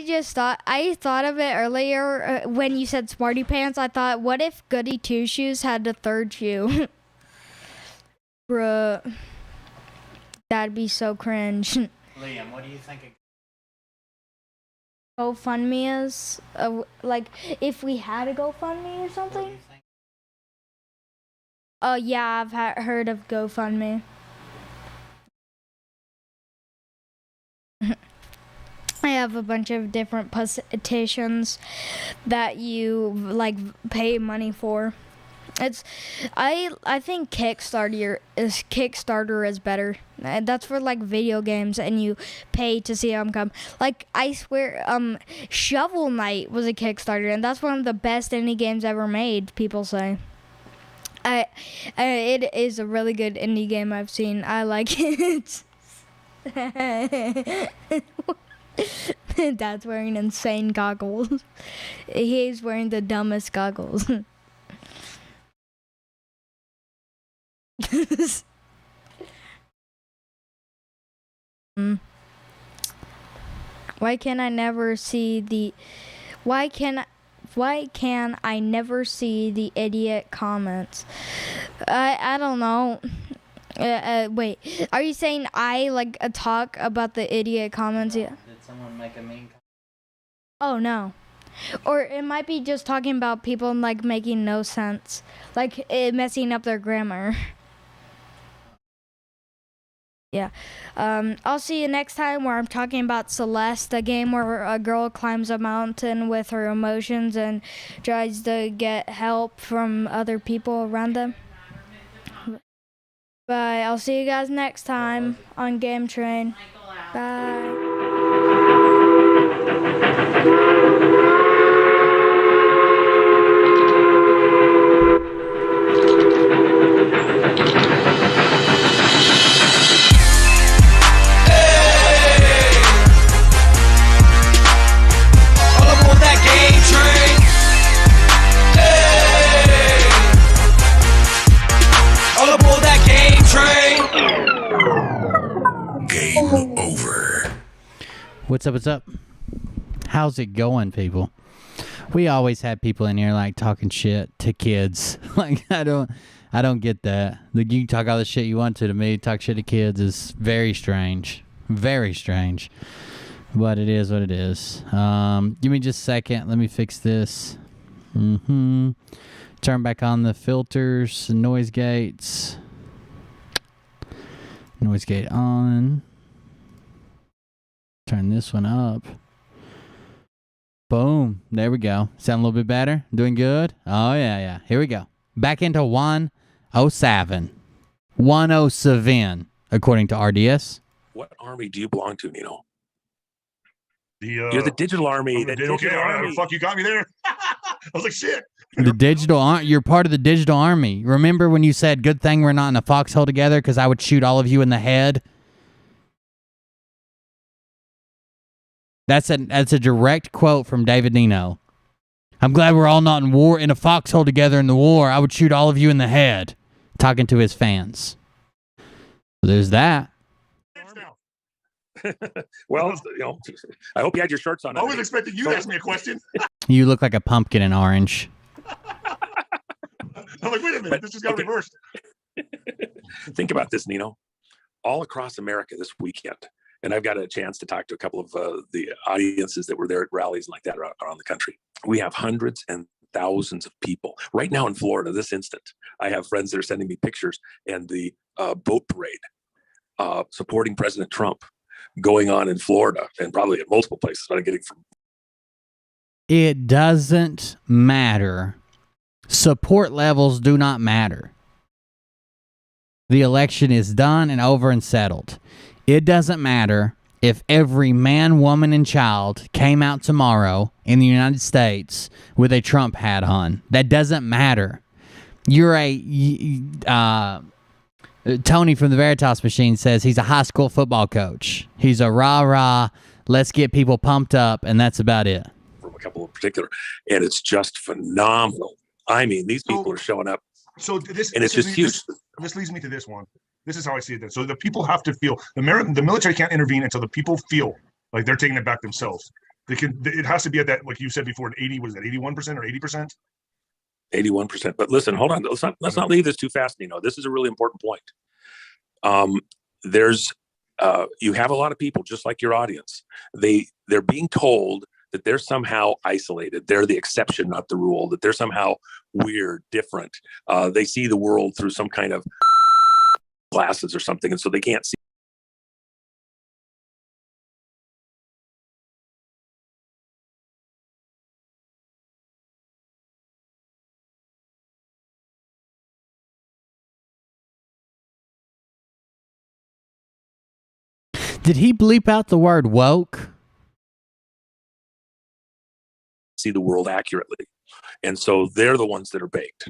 just thought of it earlier when you said Smarty Pants. I thought, what if Goody Two Shoes had the third shoe? Bruh, that'd be so cringe. Liam, what do you think? GoFundMe is like if we had a GoFundMe or something. Yeah, I've heard of GoFundMe. I have a bunch of different petitions that you like pay money for. I think Kickstarter is better. That's for like video games, and you pay to see them come. Like I swear, Shovel Knight was a Kickstarter, and that's one of the best indie games ever made. People say. It is a really good indie game I've seen. I like it. Dad's wearing insane goggles. He's wearing the dumbest goggles. Why can I never see the idiot comments? I don't know. Wait, are you saying I talk about the idiot comments? Yeah. Did someone make a mean comment? Oh no. Or it might be just talking about people like making no sense, like messing up their grammar. Yeah. I'll see you next time where I'm talking about Celeste, a game where a girl climbs a mountain with her emotions and tries to get help from other people around them. Bye. I'll see you guys next time on Game Train. Bye. What's up? How's it going, people? We always have people in here like talking shit to kids. Like I don't get that. Like, you can talk all the shit you want to me. Talk shit to kids is very strange. Very strange. But it is what it is. Give me just a second. Let me fix this. Turn back on the filters, noise gates. Noise gate on. Turn this one up. Boom. There we go. Sound a little bit better? Doing good? Oh, yeah. Here we go. Back into Juan Savin. Juan Savin, according to RDS. What army do you belong to, Nino? You're the digital army. Okay, all right. Fuck, you got me there. I was like, shit. You're part of the digital army. Remember when you said, good thing we're not in a foxhole together because I would shoot all of you in the head? That's a direct quote from David Nino. I'm glad we're all not in a foxhole together in the war. I would shoot all of you in the head. Talking to his fans. So there's that. Well, I hope you had your shorts on. I was expecting you to ask me a question. You look like a pumpkin in orange. I'm like, wait a minute, this just got reversed. Think about this, Nino. All across America this weekend, and I've got a chance to talk to a couple of the audiences that were there at rallies like that around the country. We have hundreds and thousands of people. Right now in Florida, this instant, I have friends that are sending me pictures and the boat parade supporting President Trump going on in Florida and probably at multiple places. But I'm getting from. It doesn't matter. Support levels do not matter. The election is done and over and settled. It doesn't matter if every man, woman, and child came out tomorrow in the United States with a Trump hat on. That doesn't matter. You're Tony from the Veritas Machine says he's a high school football coach. He's a rah-rah, let's get people pumped up, and that's about it. From a couple in particular, and it's just phenomenal. I mean, these people are showing up. So this, and it's just huge. This leads me to this one. This is how I see it then. So the people have to feel, the military can't intervene until the people feel like they're taking it back themselves. It has to be at that, like you said before, an 80, was that 81% or 80%? 81%. But listen, hold on. Let's not leave this too fast. This is a really important point. You have a lot of people, just like your audience. They're being told that they're somehow isolated. They're the exception, not the rule, that they're somehow weird, different. They see the world through some kind of glasses or something, and so they can't see. Did he bleep out the word woke? See the world accurately. And so they're the ones that are baked.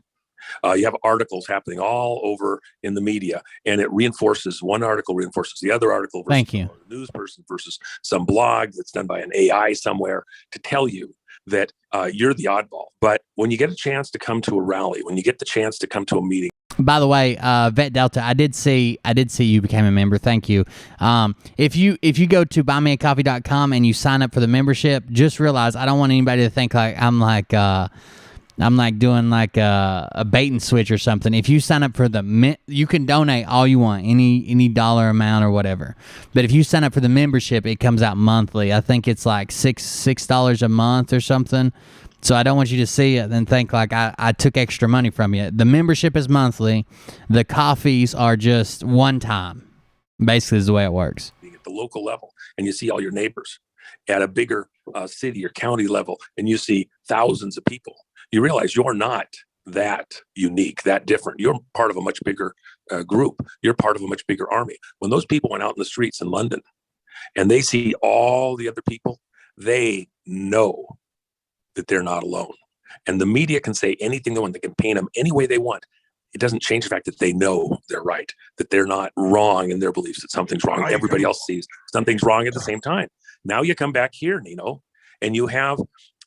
You have articles happening all over in the media, and it reinforces, one article reinforces the other article versus Thank you. a news person versus some blog that's done by an AI somewhere to tell you that you're the oddball. But when you get a chance to come to a rally, when you get the chance to come to a meeting. By the way, Vet Delta, I did see you became a member. Thank you. If you go to buymeacoffee.com and you sign up for the membership, just realize I don't want anybody to think like I'm doing like a bait and switch or something. If you sign up for you can donate all you want, any dollar amount or whatever. But if you sign up for the membership, it comes out monthly. I think it's like $6 a month or something. So I don't want you to see it and think like I took extra money from you. The membership is monthly. The coffees are just one time. Basically is the way it works. At the local level, and you see all your neighbors at a bigger city or county level, and you see thousands of people. You realize you're not that unique, that different. You're part of a much bigger group. You're part of a much bigger army. When those people went out in the streets in London and they see all the other people, they know that they're not alone. And the media can say anything they want. They can paint them any way they want. It doesn't change the fact that they know they're right, that they're not wrong in their beliefs, that something's wrong. Everybody else sees something's wrong at the same time. Now you come back here, Nino, and you have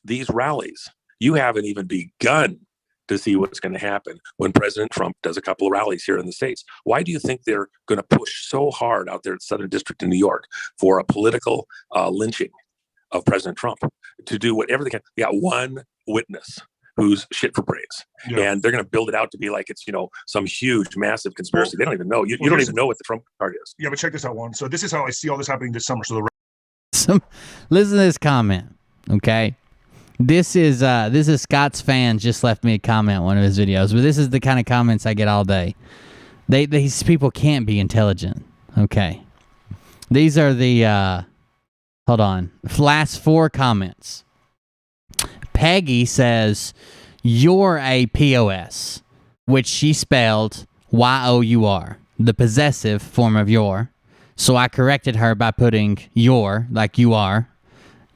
these rallies. You haven't even begun to see what's going to happen when President Trump does a couple of rallies here in the States. Why do you think they're going to push so hard out there at Southern District in New York for a political lynching of President Trump, to do whatever they can? They got one witness who's shit for brains, and they're going to build it out to be like it's some huge, massive conspiracy. They don't even know. You don't even know what the Trump card is. Yeah, but check this out, Juan. So this is how I see all this happening this summer. So listen to this comment, okay? This is Scott's fans just left me a comment on one of his videos, but this is the kind of comments I get all day. These people can't be intelligent, okay? These are the hold on, last 4 comments. Peggy says, "You're a POS," which she spelled Y-O-U-R, the possessive form of your. So I corrected her by putting your, like you are.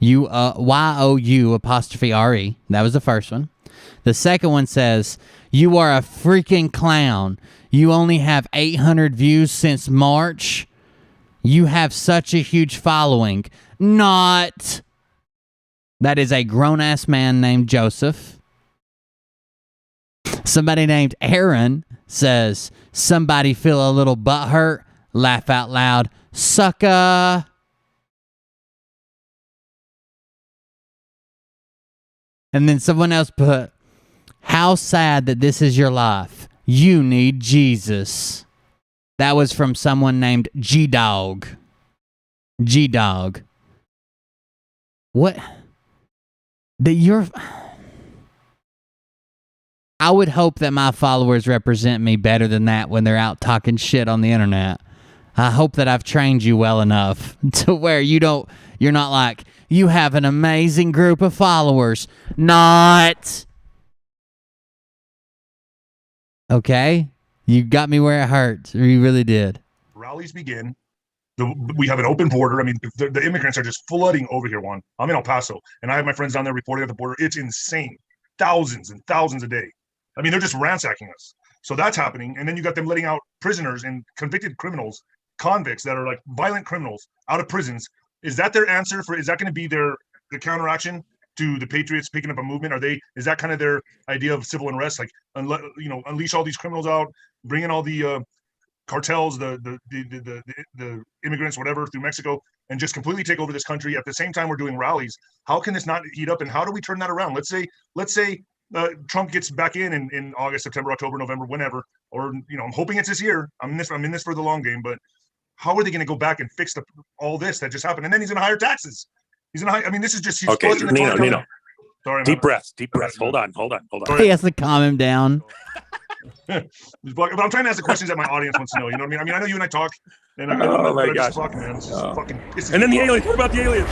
Y-O-U apostrophe R-E. That was the first one. The second one says, "You are a freaking clown. You only have 800 views since March. You have such a huge following." Not. That is a grown-ass man named Joseph. Somebody named Aaron says, "Somebody feel a little butthurt? Laugh out loud. Sucker." And then someone else put, "How sad that this is your life. You need Jesus." That was from someone named G-Dog. G-Dog. What? That you're... I would hope that my followers represent me better than that when they're out talking shit on the internet. I hope that I've trained you well enough to where you're not like, you have an amazing group of followers. Not. Okay? You got me where it hurts. You really did. Rallies begin. We have an open border. I mean, the immigrants are just flooding over here, Juan. I'm in El Paso, and I have my friends down there reporting at the border. It's insane. Thousands and thousands a day. I mean, they're just ransacking us. So that's happening. And then you got them letting out prisoners and convicted criminals, convicts that are like violent criminals out of prisons. Is that their answer is that going to be the counteraction to the Patriots picking up a movement? Is that kind of their idea of civil unrest? Like, unleash all these criminals out, bring in all the cartels, the immigrants, whatever, through Mexico, and just completely take over this country. At the same time, we're doing rallies. How can this not heat up? And how do we turn that around? Let's say Trump gets back in August, September, October, November, whenever, or I'm hoping it's this year. I'm in this for the long game. But how are they going to go back and fix all this that just happened? And then he's going to hire taxes. He's going to. I mean, this is just okay. Nino. Sorry, deep breaths. Hold on. He has to calm him down. But I'm trying to ask the questions that my audience wants to know. You know what I mean? I know you and I talk. And oh my gosh! Man, this is fucking and then the aliens. What about the aliens?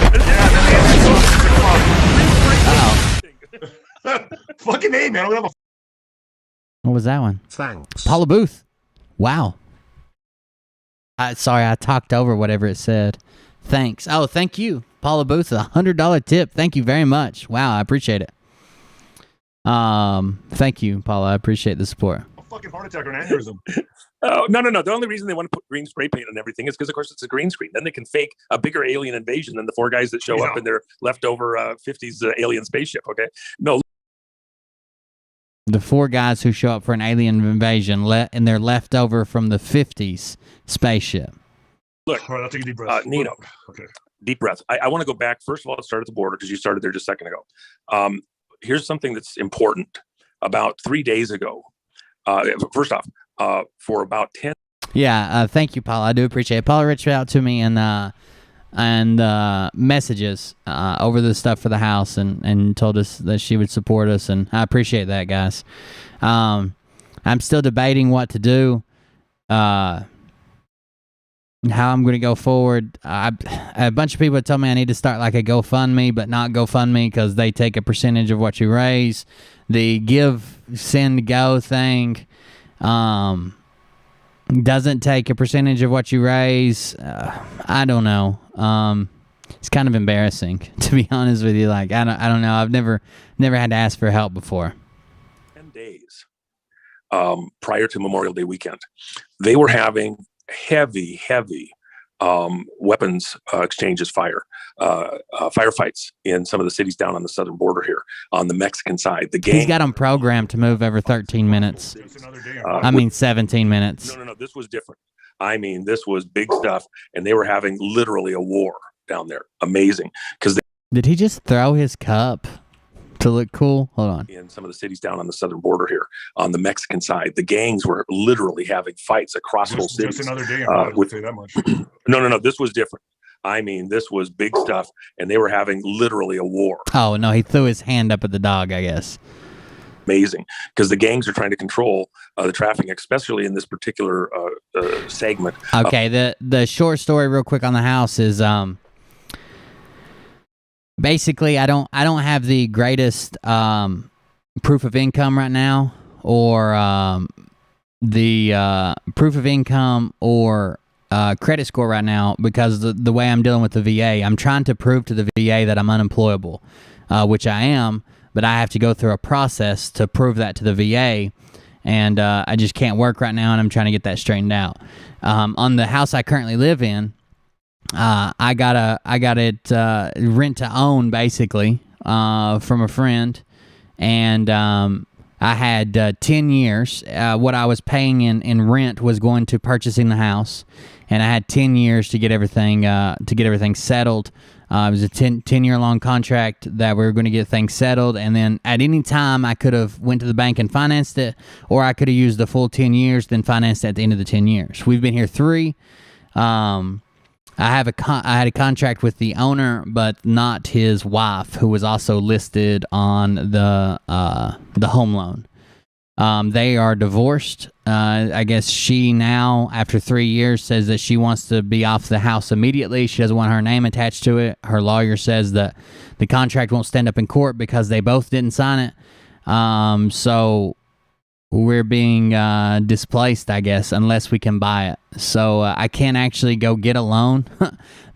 Fucking A, man. What was that one? Thanks. Paula Booth. Wow. Sorry, I talked over whatever it said. Thanks. Oh, thank you, Paula Booth. $100 tip. Thank you very much. Wow, I appreciate it. Thank you, Paula. I appreciate the support. A fucking heart attack or an aneurysm. Oh, no. The only reason they want to put green spray paint on everything is because, of course, it's a green screen. Then they can fake a bigger alien invasion than the 4 guys that show up in their leftover 50s alien spaceship, okay? No. The 4 guys who show up for an alien invasion and they're left over from the 50s spaceship. Look, all right, I'll take a deep breath. Nino, okay. Deep breath. I want to go back. First of all, let's start at the border because you started there just a second ago. Here's something that's important. About 3 days ago, first off, for about 10. Yeah, thank you, Paula. I do appreciate it. Paula reached out to me and messages over the stuff for the house and told us that she would support us, and I appreciate that, guys. I'm still debating what to do, how I'm going to go forward. A bunch of people told me I need to start like a GoFundMe, but not GoFundMe because they take a percentage of what you raise. The give, send, go thing doesn't take a percentage of what you raise. I don't know. It's kind of embarrassing, to be honest with you. Like, I don't know. I've never had to ask for help before. 10 days prior to Memorial Day weekend, they were having heavy weapons exchanges, firefights in some of the cities down on the southern border here on the Mexican side. The gang, he's got them programmed to move every 13 minutes. 17 minutes. No. This was different. I mean, this was big stuff, and they were having literally a war down there. Amazing. Did he just throw his cup to look cool? Hold on. In some of the cities down on the southern border here on the Mexican side, the gangs were literally having fights across whole cities. Just another day. I would say that much. No. This was different. I mean, this was big stuff, and they were having literally a war. Oh, no, he threw his hand up at the dog, I guess. Amazing, because the gangs are trying to control the trafficking, especially in this particular segment. Okay, the short story real quick on the house is basically I don't have the greatest proof of income right now, or the proof of income or credit score right now, because the way I'm dealing with the VA. I'm trying to prove to the VA that I'm unemployable, which I am, but I have to go through a process to prove that to the VA, and I just can't work right now, and I'm trying to get that straightened out. On the house I currently live in, I got it rent to own, basically, from a friend, and I had 10 years. What I was paying in rent was going to purchasing the house, and I had 10 years to get everything settled. It was a 10-year long contract that we were going to get things settled, and then at any time I could have went to the bank and financed it, or I could have used the full 10 years, then financed it at the end of the 10 years. We've been here 3. I had a contract with the owner, but not his wife, who was also listed on the home loan. They are divorced. I guess she now, after 3 years, says that she wants to be off the house immediately. She doesn't want her name attached to it. Her lawyer says that the contract won't stand up in court because they both didn't sign it. So we're being displaced, I guess, unless we can buy it. So I can't actually go get a loan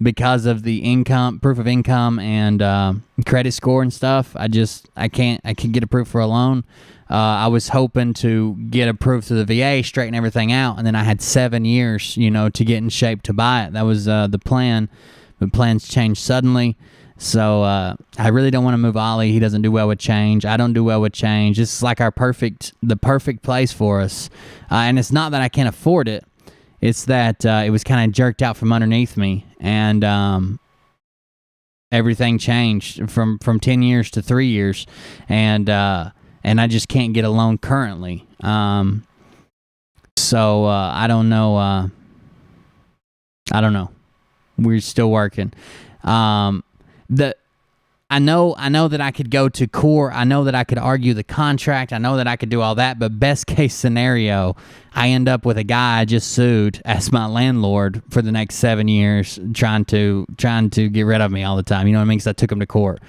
because of the proof of income and credit score and stuff. I can't get approved for a loan. I was hoping to get approved through the VA, straighten everything out, and then I had 7 years, to get in shape to buy it. That was the plan. But plans changed suddenly. So I really don't want to move Ollie. He doesn't do well with change. I don't do well with change. This is like the perfect place for us. And it's not that I can't afford it. It's that it was kind of jerked out from underneath me. And everything changed from 10 years to 3 years. And I just can't get a loan currently. So I don't know. We're still working. I know that I could go to court. I know that I could argue the contract. I know that I could do all that. But best case scenario, I end up with a guy I just sued as my landlord for the next 7 years, trying to get rid of me all the time. You know what I mean? Because I took him to court.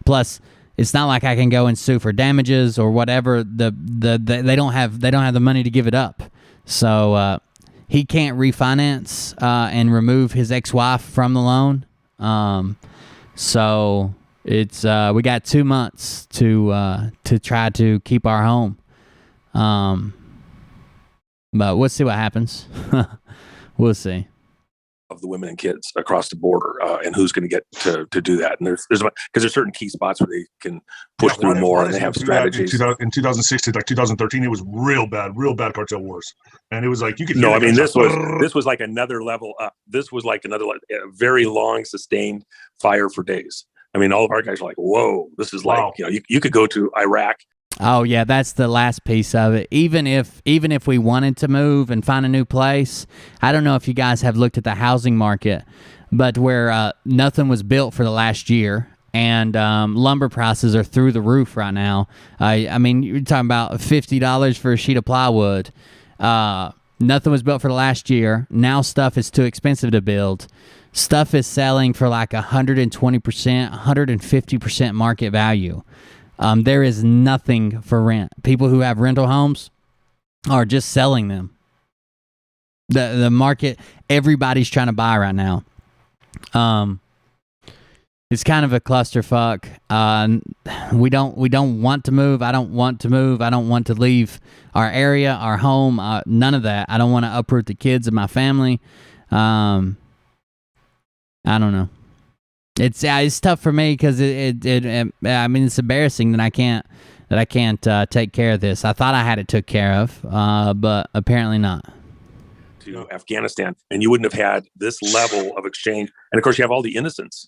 Plus, it's not like I can go and sue for damages or whatever. They don't have the money to give it up. So he can't refinance and remove his ex-wife from the loan. So it's we got 2 months to try to keep our home. But we'll see what happens. We'll see. Of the women and kids across the border, and who's going to get to do that. And there's because there's certain key spots where they can push through more, and they have strategies. In 2016, like 2013, it was real bad cartel wars, and it was like you could. No, I mean this was like another level up. This was like a very long, sustained fire for days. I mean, all of our guys are like, "Whoa, this is like you could go to Iraq." Oh yeah, that's the last piece of it. Even if we wanted to move and find a new place, I don't know if you guys have looked at the housing market, but where nothing was built for the last year, and lumber prices are through the roof right now. I mean, you're talking about $50 for a sheet of plywood. Nothing was built for the last year. Now stuff is too expensive to build. Stuff is selling for like 120%, 150% market value. There is nothing for rent. People who have rental homes are just selling them. The market, everybody's trying to buy right now. It's kind of a clusterfuck. We don't want to move. I don't want to move. I don't want to leave our area, our home. None of that. I don't want to uproot the kids of my family. I don't know. It's tough for me because I mean, it's embarrassing that I can't take care of this. I thought I had it took care of, but apparently not. To Afghanistan, and you wouldn't have had this level of exchange. And of course, you have all the innocents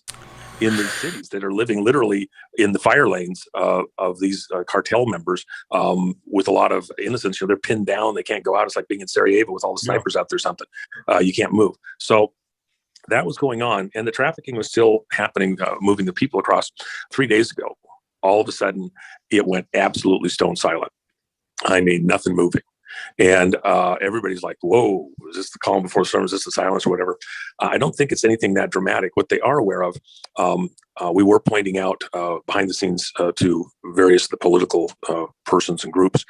in these cities that are living literally in the fire lanes of these cartel members, with a lot of innocents. They're pinned down; they can't go out. It's like being in Sarajevo with all the snipers out there. Or something you can't move. So that was going on, and the trafficking was still happening, moving the people across. 3 days ago, all of a sudden, it went absolutely stone silent. I mean, nothing moving. And everybody's like, whoa, is this the calm before the storm? Is this the silence or whatever? I don't think it's anything that dramatic. What they are aware of, we were pointing out behind the scenes to various of the political persons and groups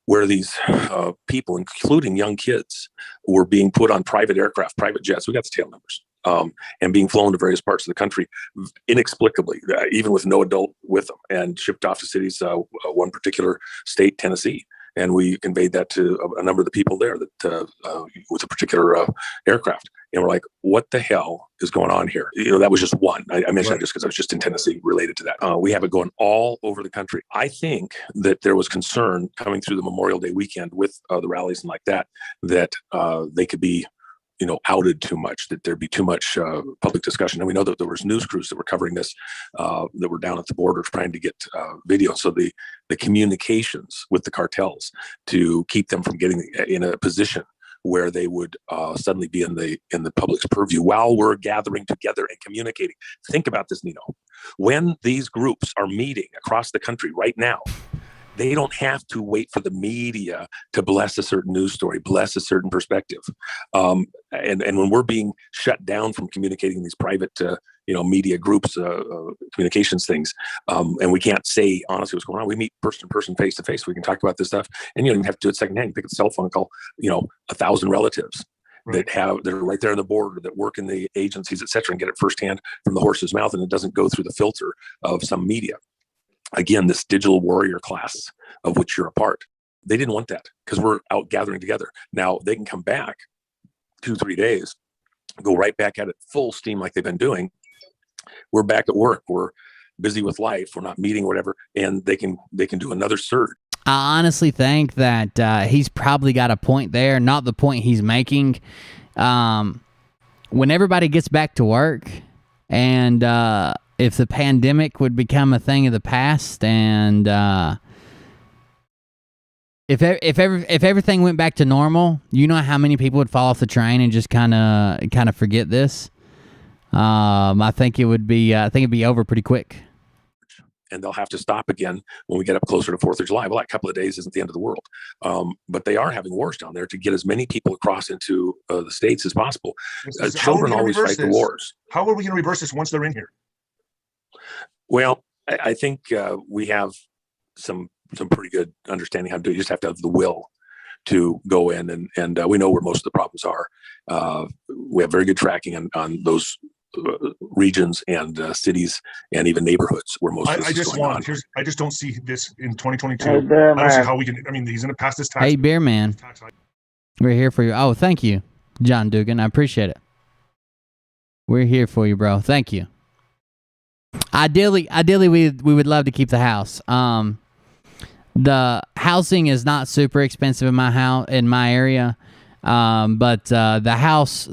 where these people, including young kids, were being put on private aircraft, private jets. We got the tail numbers. And being flown to various parts of the country inexplicably, even with no adult with them, and shipped off to cities, one particular state, Tennessee. And we conveyed that to a number of the people there that with a particular aircraft. And we're like, what the hell is going on here? That was just one. I mentioned that just because I was just in Tennessee related to that. We have it going all over the country. I think that there was concern coming through the Memorial Day weekend with the rallies and like that they could be outed too much, that there'd be too much public discussion. And we know that there was news crews that were covering this, that were down at the border trying to get video. So the communications with the cartels to keep them from getting in a position where they would suddenly be in the public's purview while we're gathering together and communicating. Think about this, Nino. When these groups are meeting across the country right now, they don't have to wait for the media to bless a certain news story, bless a certain perspective. And when we're being shut down from communicating these private, media groups, communications things, and we can't say honestly what's going on. We meet person to person, face to face. We can talk about this stuff, and you don't even have to do it secondhand. You pick up the cell phone and call, 1,000 relatives that are right there on the border, that work in the agencies, et cetera, and get it firsthand from the horse's mouth, and it doesn't go through the filter of some media. Again, this digital warrior class of which you're a part, they didn't want that because we're out gathering together. Now they can come back 2-3 days, go right back at it full steam like they've been doing. We're back at work. We're busy with life. We're not meeting, whatever, and they can do another surge. I honestly think that he's probably got a point there, not the point he's making. When everybody gets back to work, and if the pandemic would become a thing of the past, and if everything went back to normal, you know how many people would fall off the train and just kind of forget this. I think it'd be over pretty quick. And they'll have to stop again when we get up closer to 4th of July. Well, that couple of days isn't the end of the world. But they are having wars down there to get as many people across into the states as possible. Children always fight the wars. How are we going to reverse this once they're in here? Well, I think we have some pretty good understanding how to do it. You just have to have the will to go in, and we know where most of the problems are. We have very good tracking on those regions and cities and even neighborhoods where most of this is going on. I just don't see this in 2022. I don't see how we can. I mean, he's going to pass this tax. Hey, Beer Man, we're here for you. Oh, thank you, John Dugan. I appreciate it. We're here for you, bro. Thank you. Ideally, we would love to keep the house. The housing is not super expensive in my area. But the house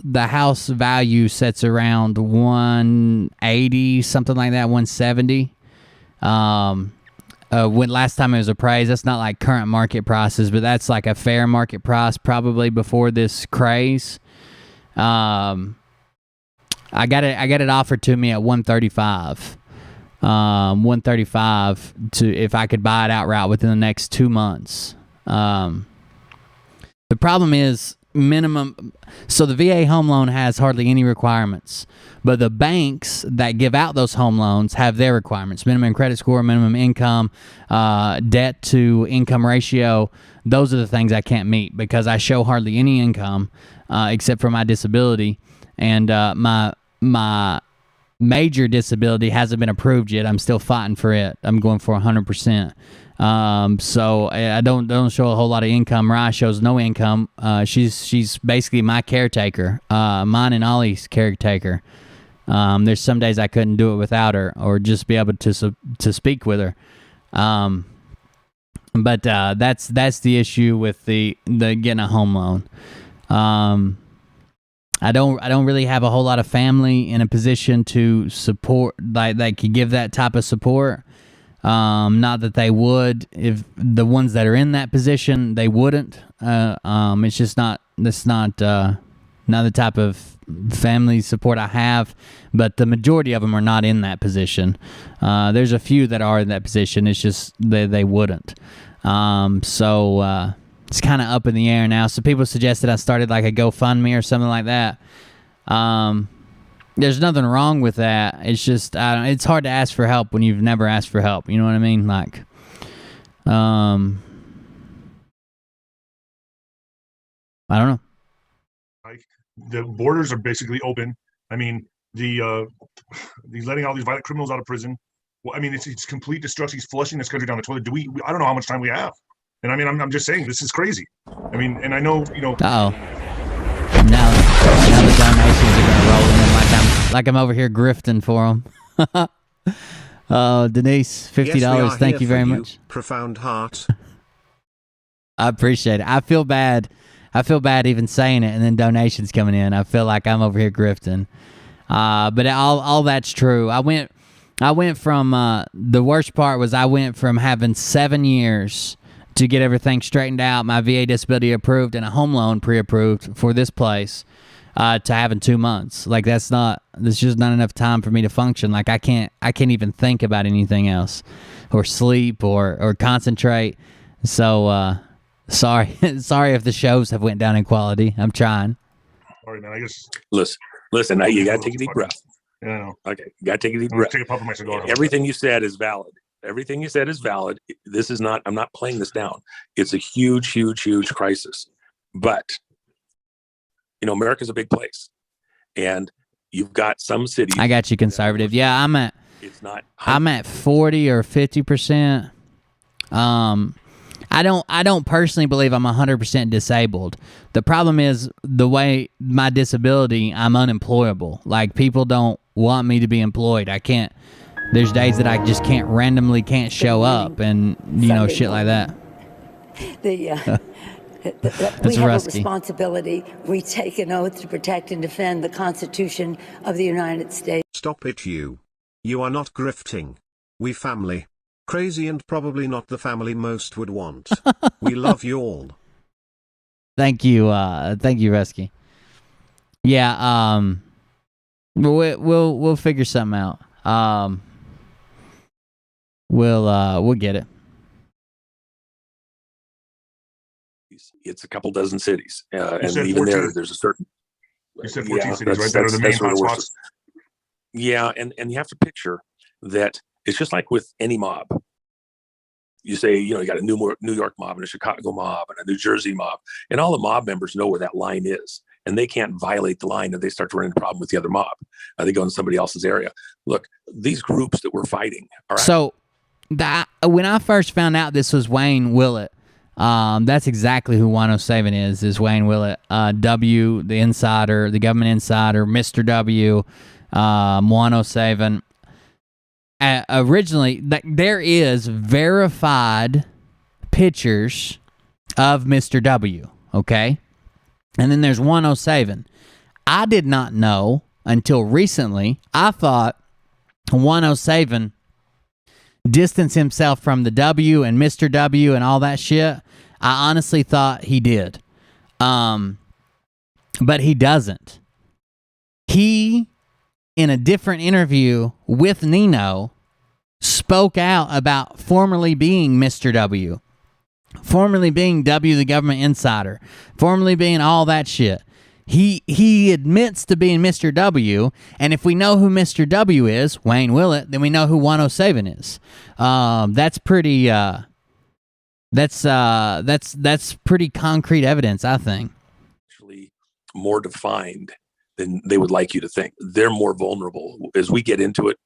value sets around 180, something like that, 170. When last time it was appraised, that's not like current market prices, but that's like a fair market price probably before this craze. I got it offered to me at 135. 135 to if I could buy it outright within the next 2 months. The problem is minimum. So the VA home loan has hardly any requirements, but the banks that give out those home loans have their requirements: minimum credit score, minimum income, debt to income ratio. Those are the things I can't meet because I show hardly any income except for my disability, and my major disability hasn't been approved yet. I'm still fighting for it. I'm going for 100%. So I don't show a whole lot of income. Rye shows no income. She's basically my caretaker, mine and Ollie's caretaker. There's some days I couldn't do it without her, or just be able to speak with her. But that's the issue with the getting a home loan. I don't really have a whole lot of family in a position to support that could give that type of support. Not that they would, if the ones that are in that position, they wouldn't. It's just not the type of family support I have, but the majority of them are not in that position. There's a few that are in that position. It's just they wouldn't. So it's kind of up in the air now. So people suggested I started like a GoFundMe or something like that. There's nothing wrong with that. It's just it's hard to ask for help when you've never asked for help. You know what I mean? Like, I don't know. Like the borders are basically open. I mean, the letting all these violent criminals out of prison. Well, I mean, it's complete destruction. He's flushing this country down the toilet. I don't know how much time we have. And I mean, I'm just saying, this is crazy. I mean, and I know, Uh-oh. Now the donations are going to roll in like I'm over here grifting for them. Denise, $50. Yes, thank you very much. Profound heart. I appreciate it. I feel bad even saying it, and then donations coming in. I feel like I'm over here grifting. But all that's true. I went from the worst part was I went from having 7 years to get everything straightened out, my VA disability approved, and a home loan pre-approved for this place, to having 2 months. Like there's just not enough time for me to function. Like I can't even think about anything else, or sleep, or concentrate. So sorry if the shows have went down in quality. I'm trying. All right, man. I guess. Listen. Now you gotta take a deep breath. Yeah, I know. Okay, you gotta take a deep breath. Take a puff of my cigar. Everything you said is valid. Everything you said is valid. This is not. I'm not playing this down. It's a huge, huge, huge crisis. But America's a big place, and you've got some cities. I got you, conservative. Yeah, I'm at 40 or 50%. I don't personally believe I'm 100% disabled. The problem is the way my disability, I'm unemployable. Like people don't want me to be employed. I can't. There's days that I just can't show up, and shit like that. We have a responsibility. We take an oath to protect and defend the Constitution of the United States. Stop it, you. You are not grifting. We family. Crazy and probably not the family most would want. We love you all. Thank you, Resky. Yeah, we'll figure something out. We'll get it. It's a couple dozen cities, and even there's a certain. You said 14 cities, right? That are the main hotspots. Yeah, and you have to picture that it's just like with any mob. You say, you got a New York mob and a Chicago mob and a New Jersey mob, and all the mob members know where that line is, and they can't violate the line if they start to run into a problem with the other mob. They go in somebody else's area. Look, these groups that we're fighting. When I first found out this was Wayne Willett, that's exactly who 107 is Wayne Willett. W, the insider, the government insider, Mr. W, 107. Originally, there is verified pictures of Mr. W, okay? And then there's 107. I did not know until recently. I thought 107 distanced himself from the W and Mr. W and all that shit. I honestly thought he did. But he doesn't. He, in a different interview with Nino, spoke out about formerly being Mr. W, formerly being W, the government insider, formerly being all that shit. He admits to being Mr. W, and if we know who Mr. W is, Wayne Willett, then we know who 107 is. That's pretty. That's pretty concrete evidence, I think. Actually, more defined than they would like you to think. They're more vulnerable. As we get into it,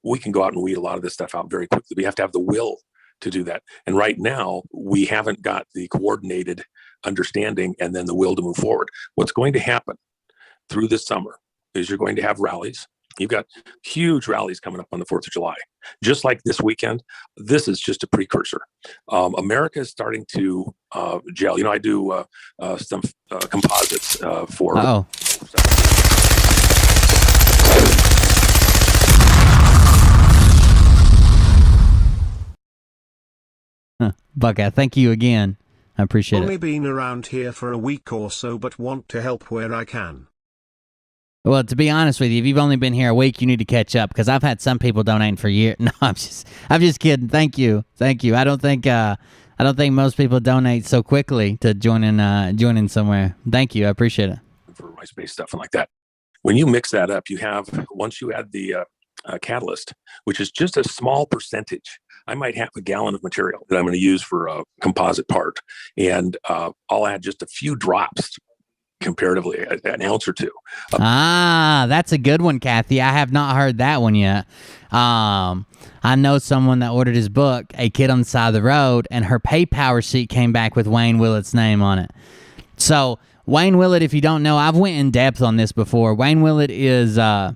we can go out and weed a lot of this stuff out very quickly. We have to have the will to do that. And right now, we haven't got the coordinated understanding and then the will to move forward. What's going to happen through this summer is you're going to have rallies. You've got huge rallies coming up on the 4th of July. Just like this weekend, this is just a precursor. America is starting to gel. I do some composites for... Uh-oh. Buckout, thank you again. I appreciate Only it. Been around here for a week or so, but want to help where I can. Well, to be honest with you, if you've only been here a week, you need to catch up, because I've had some people donating for years. No, I'm just kidding. Thank you. I don't think most people donate so quickly to joining somewhere. Thank you. I appreciate it. For MySpace stuff and like that. When you mix that up, once you add the catalyst, which is just a small percentage. I might have a gallon of material that I'm going to use for a composite part, and I'll add just a few drops, comparatively, an ounce or two. That's a good one, Kathy. I have not heard that one yet. I know someone that ordered his book, A Kid on the Side of the Road, and her PayPal receipt came back with Wayne Willett's name on it. So Wayne Willett, if you don't know, I've went in depth on this before. Wayne Willett is the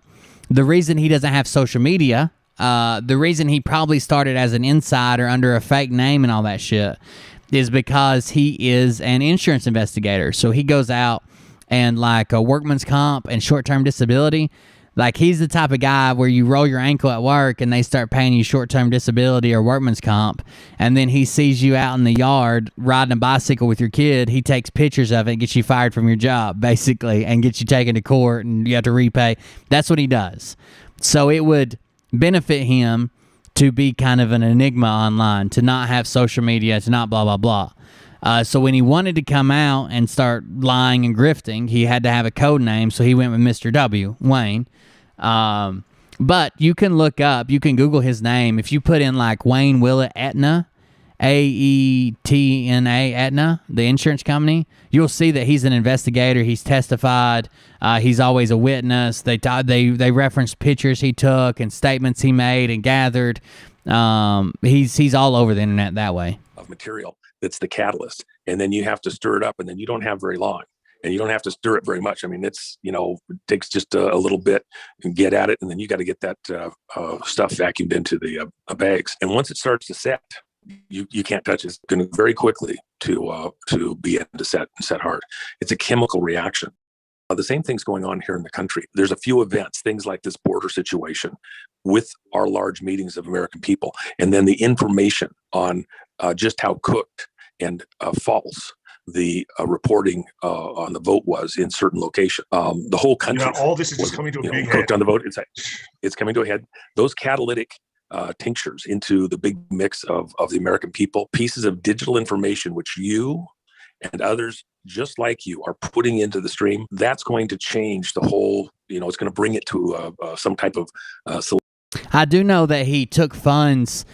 reason he doesn't have social media. The reason he probably started as an insider under a fake name and all that shit is because he is an insurance investigator. So he goes out and like a workman's comp and short-term disability, Like, he's the type of guy where you roll your ankle at work and they start paying you short-term disability or workman's comp, and then he sees you out in the yard riding a bicycle with your kid. He takes pictures of it and gets you fired from your job, basically, and gets you taken to court and you have to repay. That's what he does. So it would benefit him to be kind of an enigma online, to not have social media, to not blah, blah, blah. So when he wanted to come out and start lying and grifting, he had to have a code name, so he went with Mr. W, Wayne. But you can look up, you can Google his name. If you put in like Wayne Willett Aetna, Aetna, Aetna, the insurance company, you'll see that he's an investigator. He's testified. He's always a witness. They reference pictures he took and statements he made and gathered. He's all over the internet that way. Of material that's the catalyst, and then you have to stir it up, and then you don't have very long, and you don't have to stir it very much. I mean, it's, you know, it takes just a little bit and get at it, and then you got to get that stuff vacuumed into the bags. And once it starts to set, you can't touch it. It's going to very quickly to begin to set hard. It's a chemical reaction. The same thing's going on here in the country. There's a few events, things like this border situation with our large meetings of American people, and then the information on just how cooked and false the reporting on the vote was in certain locations. The whole country. Yeah, all this is just coming to a big head. Cooked on the vote. It's coming to a head. Those catalytic tinctures into the big mix of the American people, pieces of digital information which you and others just like you are putting into the stream, that's going to change the whole, it's going to bring it to some type of solution. I do know that he took funds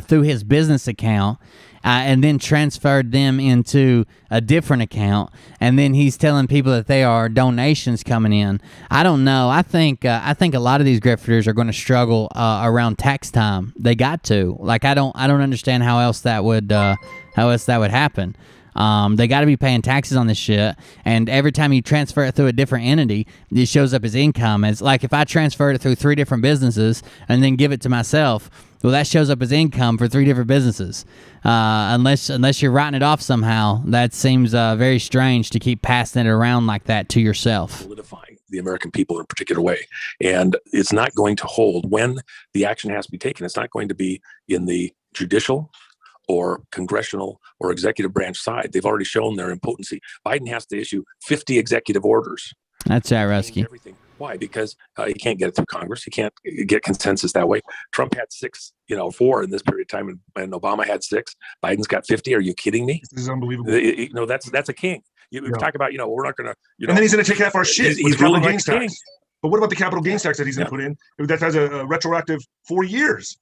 through his business account and then transferred them into a different account, and then he's telling people that there are donations coming in. I don't know. I think a lot of these grifters are going to struggle around tax time. They got to. Like, I don't understand how else that would happen. They got to be paying taxes on this shit, and every time you transfer it through a different entity, it shows up as income. It's like if I transferred it through 3 different businesses and then give it to myself, well, that shows up as income for 3 different businesses. Unless you're writing it off somehow, that seems very strange to keep passing it around like that to yourself. Solidifying the American people in a particular way, and it's not going to hold when the action has to be taken. It's not going to be in the judicial or congressional or executive branch side. They've already shown their impotency. Biden has to issue 50 executive orders. That's right, Rusky. Everything. Why? Because he can't get it through Congress. He can't get consensus that way. Trump had 4 in this period of time, and Obama had 6. Biden's got 50. Are you kidding me? This is unbelievable. That's a king. You talk about, we're not going to, and then he's going to take half our shit. He's ruling like king. Tax. But what about the capital gains tax that he's going to put in? That has a retroactive 4 years.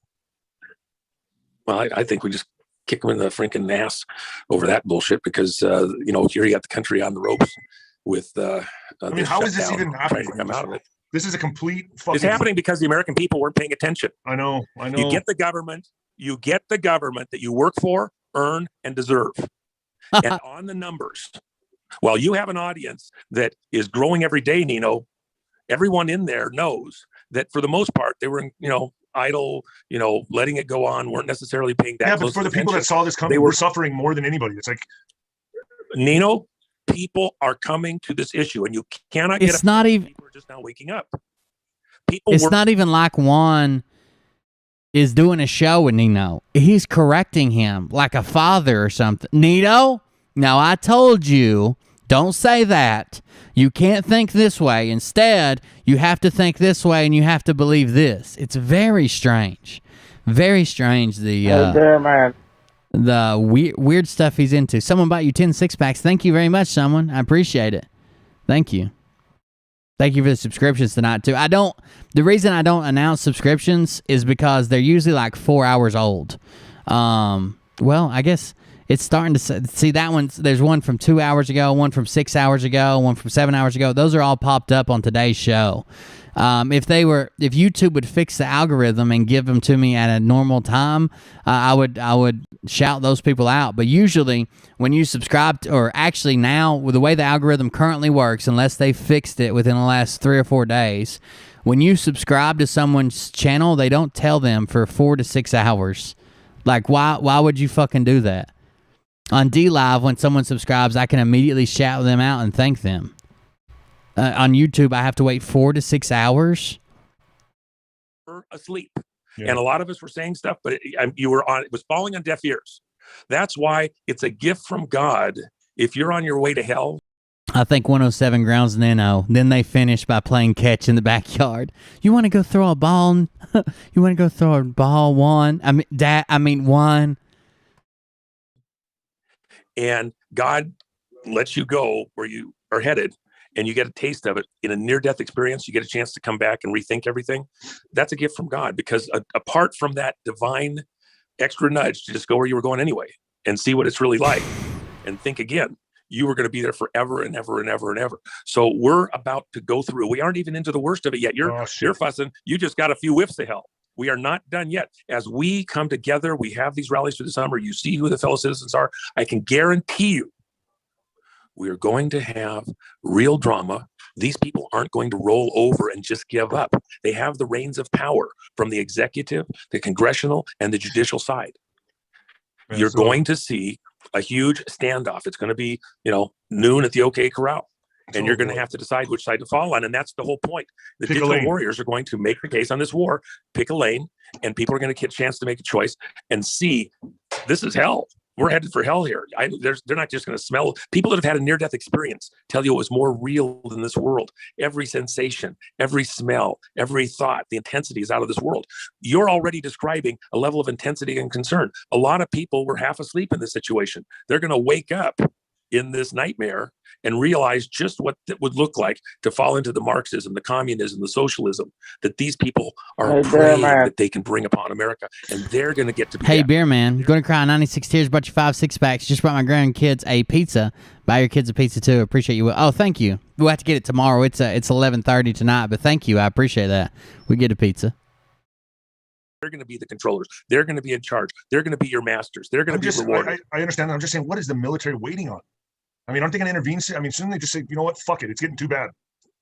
Well, I think we just kick him in the freaking ass over that bullshit, because here you got the country on the ropes with how is this even happening? I'm out of it. This is a complete fucking... It's happening because the American people weren't paying attention. I know. You get the government that you work for, earn, and deserve. And on the numbers, while you have an audience that is growing every day, Nino, everyone in there knows that for the most part, they were, idle, letting it go on, weren't necessarily paying that close attention. But for the people that saw this coming, they were suffering more than anybody. It's like, Nino, people are coming to this issue, and you cannot get. It's not even. People are just now waking up. Not even like Juan is doing a show with Nino. He's correcting him like a father or something. Nino, now I told you, don't say that. You can't think this way. Instead, you have to think this way, and you have to believe this. It's very strange. Very strange. The weird stuff he's into. Someone bought you 10 6-packs. Thank you very much, someone. I appreciate it. Thank you. Thank you for the subscriptions tonight, too. The reason I don't announce subscriptions is because they're usually like 4 hours old. Well, I guess it's starting to see that one. There's one from 2 hours ago, one from 6 hours ago, one from 7 hours ago. Those are all popped up on today's show. If YouTube would fix the algorithm and give them to me at a normal time, I would shout those people out. But usually, when you subscribe or actually now, with the way the algorithm currently works, unless they fixed it within the last 3 or 4 days, when you subscribe to someone's channel, they don't tell them for 4 to 6 hours. Like, why would you fucking do that? On DLive, when someone subscribes, I can immediately shout them out and thank them. On YouTube, I have to wait 4 to 6 hours. were asleep. Yeah. And a lot of us were saying stuff, but it was falling on deaf ears. That's why it's a gift from God. If you're on your way to hell. I think 107 grounds Nino. Then they finish by playing catch in the backyard. You want to go throw a ball? You want to go throw a ball, Juan? Juan. And God lets you go where you are headed, and you get a taste of it in a near-death experience. You get a chance to come back and rethink everything. That's a gift from God, because apart from that divine extra nudge to just go where you were going anyway and see what it's really like and think again, you were going to be there forever and ever and ever and ever. So we're about to go through. We aren't even into the worst of it yet. You're fussing. You just got a few whiffs of hell. We are not done yet. As we come together, we have these rallies for the summer. You see who the fellow citizens are. I can guarantee you we are going to have real drama. These people aren't going to roll over and just give up. They have the reins of power from the executive, the congressional, and the judicial side. You're going to see a huge standoff. It's going to be, noon at the OK Corral. And you're going to have to decide which side to fall on. And that's the whole point. The digital warriors are going to make the case on this war, pick a lane, and people are going to get a chance to make a choice and see this is hell. We're headed for hell here. They're not just going to smell. People that have had a near-death experience tell you it was more real than this world. Every sensation, every smell, every thought, the intensity is out of this world. You're already describing a level of intensity and concern. A lot of people were half asleep in this situation. They're going to wake up in this nightmare and realize just what it would look like to fall into the Marxism, the communism, the socialism that these people are praying that they can bring upon America, and they're going to get to be. Hey, Beer Man, going to cry 96 tears, brought you 5 6-packs. Just brought my grandkids a pizza. Buy your kids a pizza too. Appreciate you. Oh, thank you. We'll have to get it tomorrow. It's 11:30 tonight, but thank you. I appreciate that. We get a pizza. They're going to be the controllers. They're going to be in charge. They're going to be your masters. They're going to be rewarded. I understand that. I'm just saying, what is the military waiting on? I mean, aren't they going to intervene? I mean, shouldn't they just say, you know what, fuck it, it's getting too bad?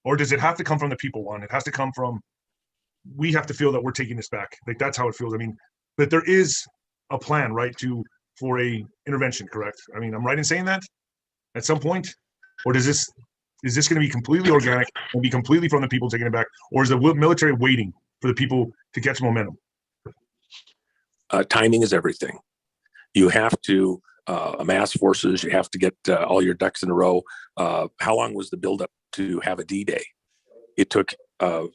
Or does it have to come from the people, Juan? It has to come from, we have to feel that we're taking this back. Like, that's how it feels. I mean, but there is a plan, right, for a intervention, correct? I mean, I'm right in saying that at some point? Or is this going to be completely organic and be completely from the people taking it back? Or is the military waiting for the people to catch momentum? Timing is everything. You have to amass forces. You have to get all your ducks in a row. How long was the buildup to have a D-Day? It took, a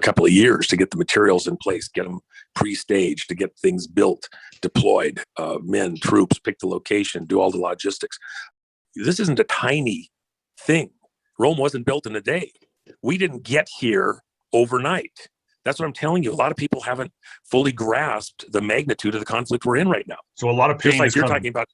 couple of years to get the materials in place, get them pre-staged, to get things built, deployed, men, troops, pick the location, do all the logistics. This isn't a tiny thing. Rome wasn't built in a day. We didn't get here overnight. That's what I'm telling you. A lot of people haven't fully grasped the magnitude of the conflict we're in right now. So a lot of pain just like is you're coming. talking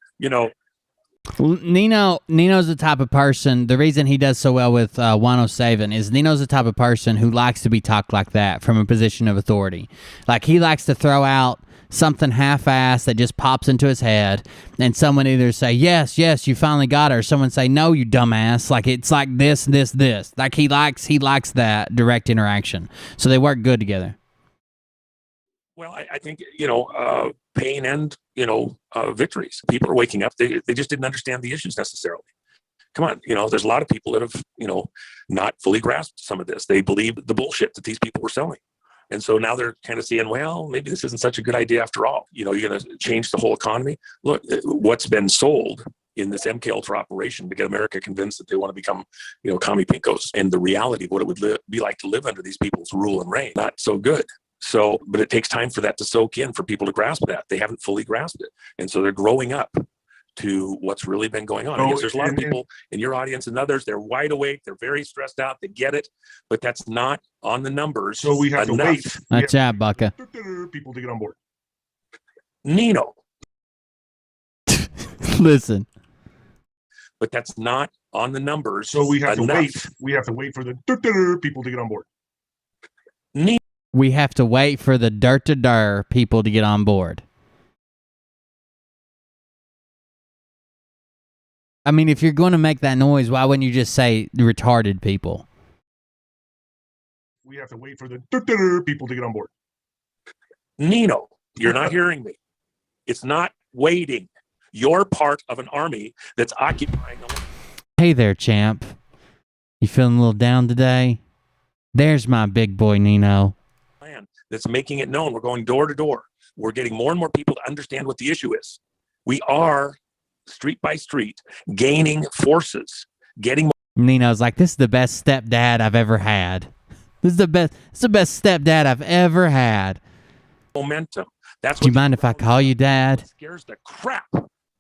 about, Nino's the type of person, the reason he does so well with Juan Savin is Nino's the type of person who likes to be talked like that from a position of authority. Like, he likes to throw out something half-assed that just pops into his head, and someone either say, yes, you finally got it, or someone say, no, you dumbass. Like, it's like this. Like, he likes that direct interaction. So they work good together. Well, I think, pain and, victories. People are waking up. They just didn't understand the issues necessarily. Come on, there's a lot of people that have, not fully grasped some of this. They believe the bullshit that these people were selling. And so now they're kind of seeing, well, maybe this isn't such a good idea after all. You're going to change the whole economy. Look, what's been sold in this MK Ultra operation to get America convinced that they want to become, commie pinkos, and the reality of what it would be like to live under these people's rule and reign, not so good. So, but it takes time for that to soak in, for people to grasp that. They haven't fully grasped it. And so they're growing up to what's really been going on. Because there's a lot of people in your audience and others, they're wide awake, they're very stressed out, they get it, but that's not on the numbers. So we have enough. to wait. That's job, Bucka. People to get on board. Nino. Listen. But that's not on the numbers. So we have enough. to wait. We have to wait for the people to get on board. We have to wait for the dirt people to get on board. I mean, if you're going to make that noise, why wouldn't you just say retarded people? We have to wait for the people to get on board. Nino, you're not hearing me. It's not waiting. You're part of an army that's occupying the land. Hey there, champ. You feeling a little down today? There's my big boy, Nino. that's making it known. We're going door to door. We're getting more and more people to understand what the issue is. We are, street by street, gaining forces, getting more. Nino's like, this is the best stepdad I've ever had. This is the best stepdad I've ever had. Momentum. That's Do you mind if I call you Dad? Scares the crap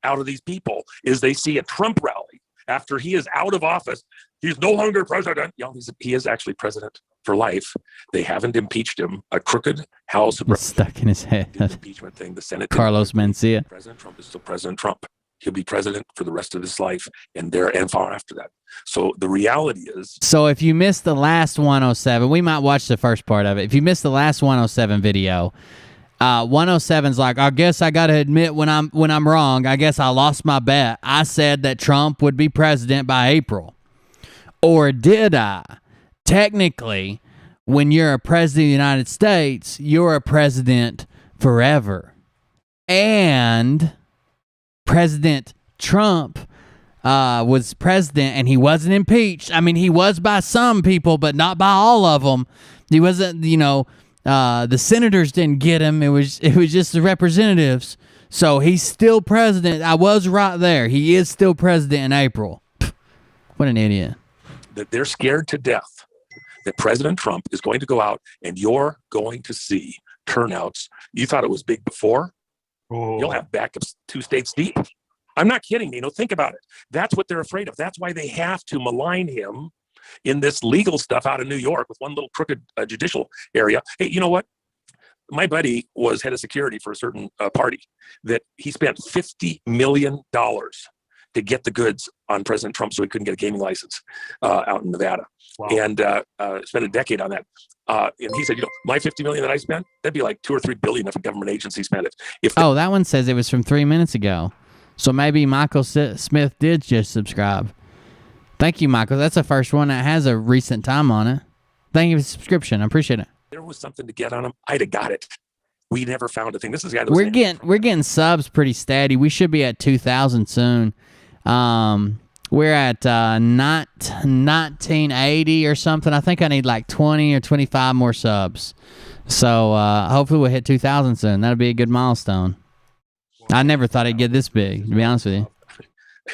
out of these people is they see a Trump rally after he is out of office. He's no longer president. You know, he is actually president for life. They haven't impeached him. A crooked House of stuck in his head. Impeachment thing. The Senate. Carlos Mencia. President Trump is still President Trump. He'll be president for the rest of his life and far after that. So the reality is. So if you missed the last 107, we might watch the first part of it. If you missed the last 107 video, 107's like, I guess I got to admit when I'm wrong. I guess I lost my bet. I said that Trump would be president by April. Or did I? Technically, when you're a president of the United States, you're a president forever. And President Trump was president and he wasn't impeached. I mean, he was by some people, but not by all of them. He wasn't, the senators didn't get him. It was just the representatives. So he's still president. I was right there. He is still president in April. What an idiot. That they're scared to death that President Trump is going to go out and you're going to see turnouts. You thought it was big before. Oh. You'll have backups 2 states deep. I'm not kidding, Nino. Think about it. That's what they're afraid of. That's why they have to malign him in this legal stuff out of New York with one little crooked judicial area. Hey, you know what? My buddy was head of security for a certain party that he spent $50 million to get the goods on President Trump so he couldn't get a gaming license out in Nevada. Wow. And spent a decade on that. And he said, my $50 million that I spent, that'd be like $2 or $3 billion if a government agency spent it. That one says it was from 3 minutes ago. So maybe Michael Smith did just subscribe. Thank you, Michael. That's the first one that has a recent time on it. Thank you for the subscription. I appreciate it. There was something to get on him. I'd have got it. We never found a thing. This is the guy that was we're getting subs pretty steady. We should be at 2,000 soon. We're at 1980 or something. I think I need like 20 or 25 more subs. So hopefully we'll hit 2,000 soon. That'll be a good milestone. I never thought it'd get this big, to be honest with you.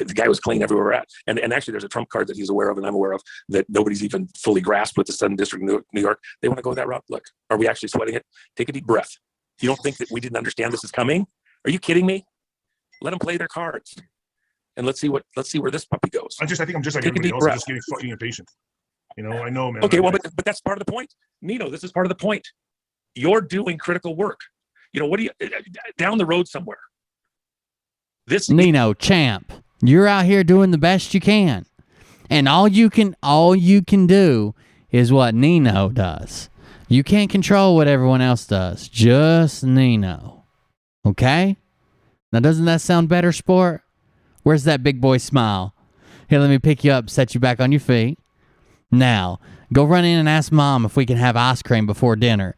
The guy was clean everywhere we're at. And actually there's a Trump card that he's aware of and I'm aware of that nobody's even fully grasped with the Southern District of New York. They want to go that route. Look, are we actually sweating it? Take a deep breath. You don't think that we didn't understand this is coming? Are you kidding me? Let them play their cards. And let's see where this puppy goes. I think I'm just like Take everybody else. breath. I'm just getting fucking impatient. I know, man. Okay, well, but that's part of the point. Nino, this is part of the point. You're doing critical work. What do you down the road somewhere? Nino, champ, you're out here doing the best you can. And all you can do is what Nino does. You can't control what everyone else does. Just Nino. Okay? Now, doesn't that sound better, sport? Where's that big boy smile? Here, let me pick you up, set you back on your feet. Now, go run in and ask Mom if we can have ice cream before dinner.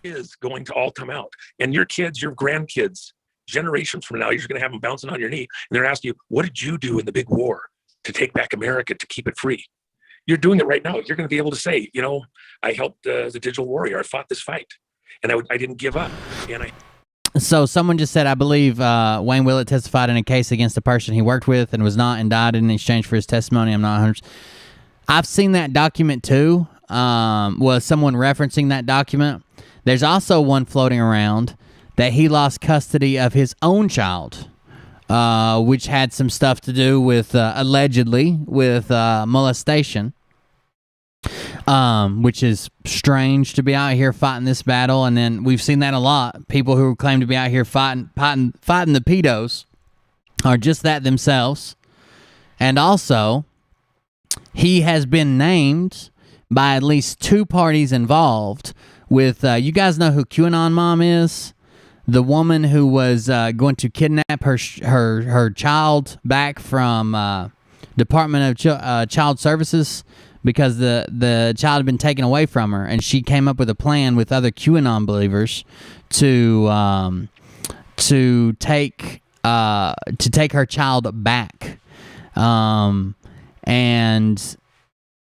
Is going to all come out. And your kids, your grandkids, generations from now, you're going to have them bouncing on your knee. And they're asking you, what did you do in the big war to take back America, to keep it free? You're doing it right now. You're going to be able to say, I helped as a digital warrior. I fought this fight. And I didn't give up. So someone just said, I believe Wayne Willett testified in a case against a person he worked with and was not indicted in exchange for his testimony. I'm not 100%. I've seen that document too. Was someone referencing that document? There's also one floating around that he lost custody of his own child, which had some stuff to do with, allegedly, with molestation. Which is strange to be out here fighting this battle. And then we've seen that a lot. People who claim to be out here fighting the pedos are just that themselves. And also, he has been named by at least 2 parties involved with, you guys know who QAnon Mom is? The woman who was going to kidnap her child back from Department of Child Services because the child had been taken away from her, and she came up with a plan with other QAnon believers to take her child back, and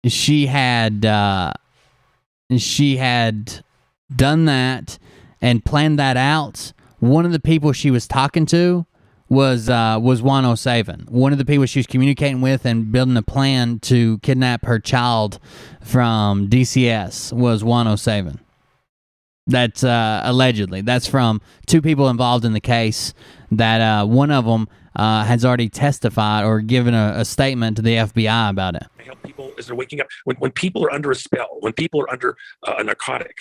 she had done that and planned that out, one of the people she was talking to was Juan Savin. One of the people she was communicating with and building a plan to kidnap her child from DCS was Juan Savin. That's allegedly. That's from two people involved in the case. That one of them has already testified or given a statement to the FBI about it. I help people as they're waking up. When people are under a spell, when people are under a narcotic,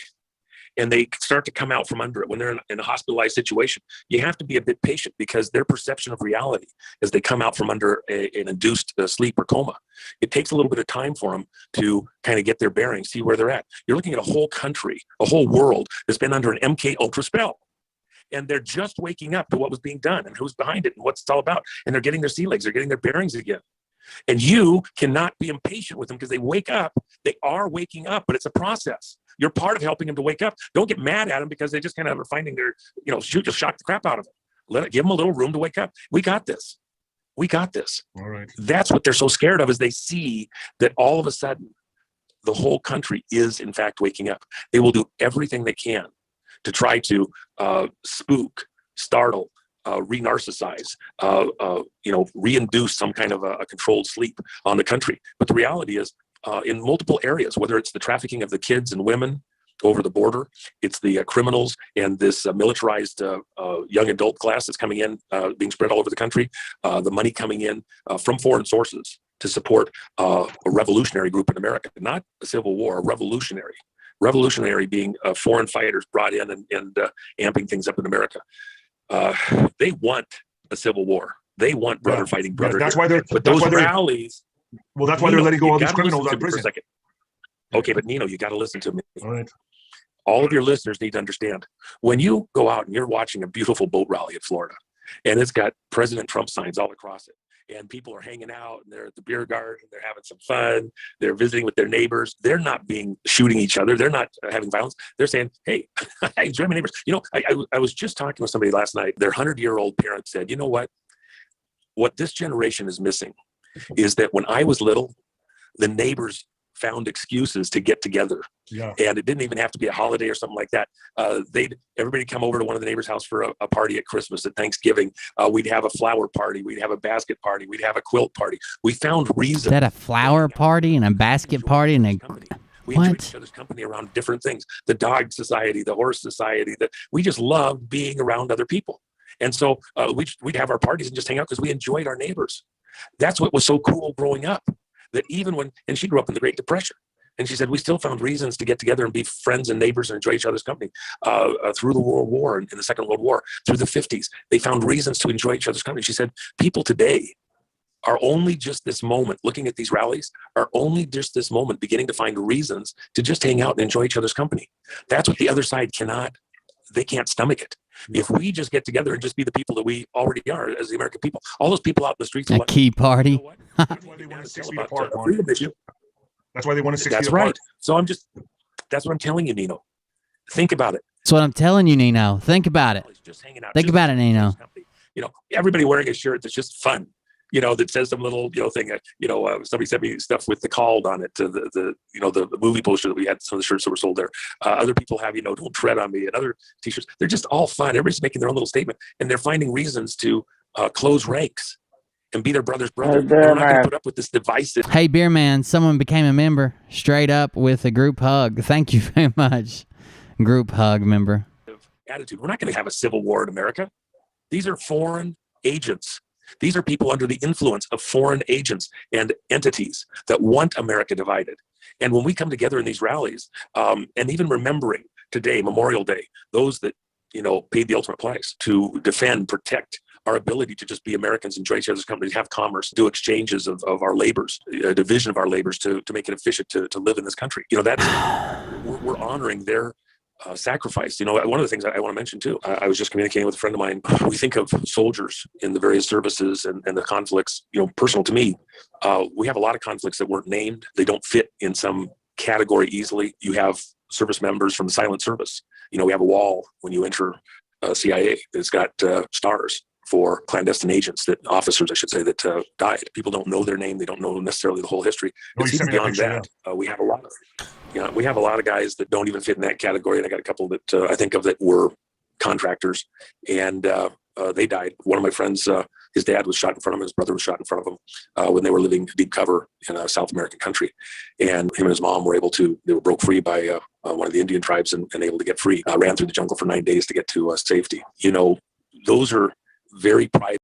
and they start to come out from under it when they're in a hospitalized situation, you have to be a bit patient because their perception of reality as they come out from under an induced sleep or coma, it takes a little bit of time for them to kind of get their bearings, see where they're at. You're looking at a whole country, a whole world that's been under an MK Ultra spell. And they're just waking up to what was being done and who's behind it and what's it's all about. And they're getting their sea legs, they're getting their bearings again. And you cannot be impatient with them because they wake up. They are waking up, but it's a process. You're part of helping them to wake up. Don't get mad at them because they just kind of are finding their, just shock the crap out of them. Give them a little room to wake up. We got this. We got this. All right. That's what they're so scared of, is they see that all of a sudden the whole country is in fact waking up. They will do everything they can to try to spook, startle, re-narcissize, re-induce some kind of a controlled sleep on the country. But the reality is, in multiple areas, whether it's the trafficking of the kids and women over the border, it's the criminals and this militarized young adult class that's coming in, being spread all over the country, the money coming in from foreign sources to support a revolutionary group in America, not a civil war, a revolutionary. Revolutionary being foreign fighters brought in and amping things up in America. They want a civil war. They want brother fighting brother. That's why they're. But those rallies. Well, that's why they're letting go all these criminals out of prison. Okay, but Nino, you got to listen to me. All right. All of your listeners need to understand. When you go out and you're watching a beautiful boat rally in Florida, and it's got President Trump signs all across it, and people are hanging out, and they're at the beer garden, they're having some fun, they're visiting with their neighbors, they're not shooting each other, they're not having violence, they're saying, hey, I enjoy my neighbors. I was just talking with somebody last night. Their 100-year-old parent said, you know what this generation is missing is that when I was little, the neighbors found excuses to get together. Yeah. And it didn't even have to be a holiday or something like that. Everybody come over to one of the neighbors' house for a party at Christmas, at Thanksgiving. We'd have a flower party. We'd have a basket party. We'd have a quilt party. We found reasons. Is that a flower party and a basket party and a we enjoyed each other's company around different things. The dog society, the horse society, we just loved being around other people. And so we'd have our parties and just hang out because we enjoyed our neighbors. That's what was so cool growing up, that even and she grew up in the Great Depression, and she said, we still found reasons to get together and be friends and neighbors and enjoy each other's company through the World War and in the Second World War, through the 50s. They found reasons to enjoy each other's company. She said, people today are only just this moment, looking at these rallies, are only just this moment beginning to find reasons to just hang out and enjoy each other's company. That's what the other side they can't stomach it. If we just get together and just be the people that we already are as the American people, all those people out in the streets. A key party. You know that's why they want to 6 feet apart. That's why they want to 6 feet That's apart. right. So that's what I'm telling you, Nino. Think about it. That's what I'm telling you, Nino. Think about it. Just hanging out. Think about it, Nino. Everybody wearing a shirt that's just fun. That says some little, thing. Somebody sent me stuff with the called on it to the movie poster that we had. Some of the shirts that were sold there. Other people have, don't tread on me, and other T-shirts. They're just all fun. Everybody's making their own little statement, and they're finding reasons to close ranks and be their brother's brother. They're not going to put up with this divisive. Hey, Beer Man, someone became a member straight up with a group hug. Thank you very much, group hug member. Attitude. We're not going to have a civil war in America. These are foreign agents. These are people under the influence of foreign agents and entities that want America divided. And when we come together in these rallies, and even remembering today, Memorial Day, those that, paid the ultimate price to defend, protect our ability to just be Americans, enjoy each other's company, have commerce, do exchanges of our labors, a division of our labors to make it efficient to live in this country. We're honoring their sacrifice. One of the things I want to mention too, I was just communicating with a friend of mine. We think of soldiers in the various services and the conflicts, personal to me. We have a lot of conflicts that weren't named. They don't fit in some category easily. You have service members from the silent service. We have a wall when you enter CIA. It's got stars for clandestine agents, that officers, I should say, that died. People don't know their name. They don't know necessarily the whole history. It's even beyond that. We have a lot of guys that don't even fit in that category. And I got a couple that I think of that were contractors, and they died. One of my friends, his dad was shot in front of him. His brother was shot in front of him when they were living deep cover in a South American country. And him and his mom were broke free by one of the Indian tribes and able to get free. Ran through the jungle for 9 days to get to safety. Those are very private.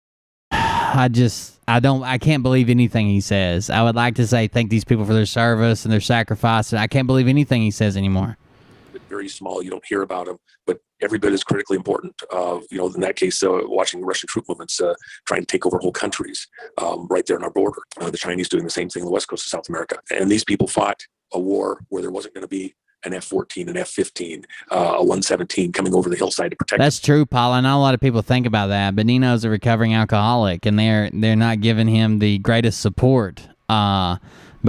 I can't believe anything he says. I would like to say thank these people for their service and their sacrifice. I can't believe anything he says anymore. Very small. You don't hear about them, but every bit is critically important. In that case, watching Russian troop movements trying to take over whole countries right there on our border. The Chinese doing the same thing on the west coast of South America. And these people fought a war where there wasn't going to be an F-14, an F-15, a 117 coming over the hillside to protect. That's true, Paul. I know a lot of people think about that, but Nino's a recovering alcoholic, and they're not giving him the greatest support by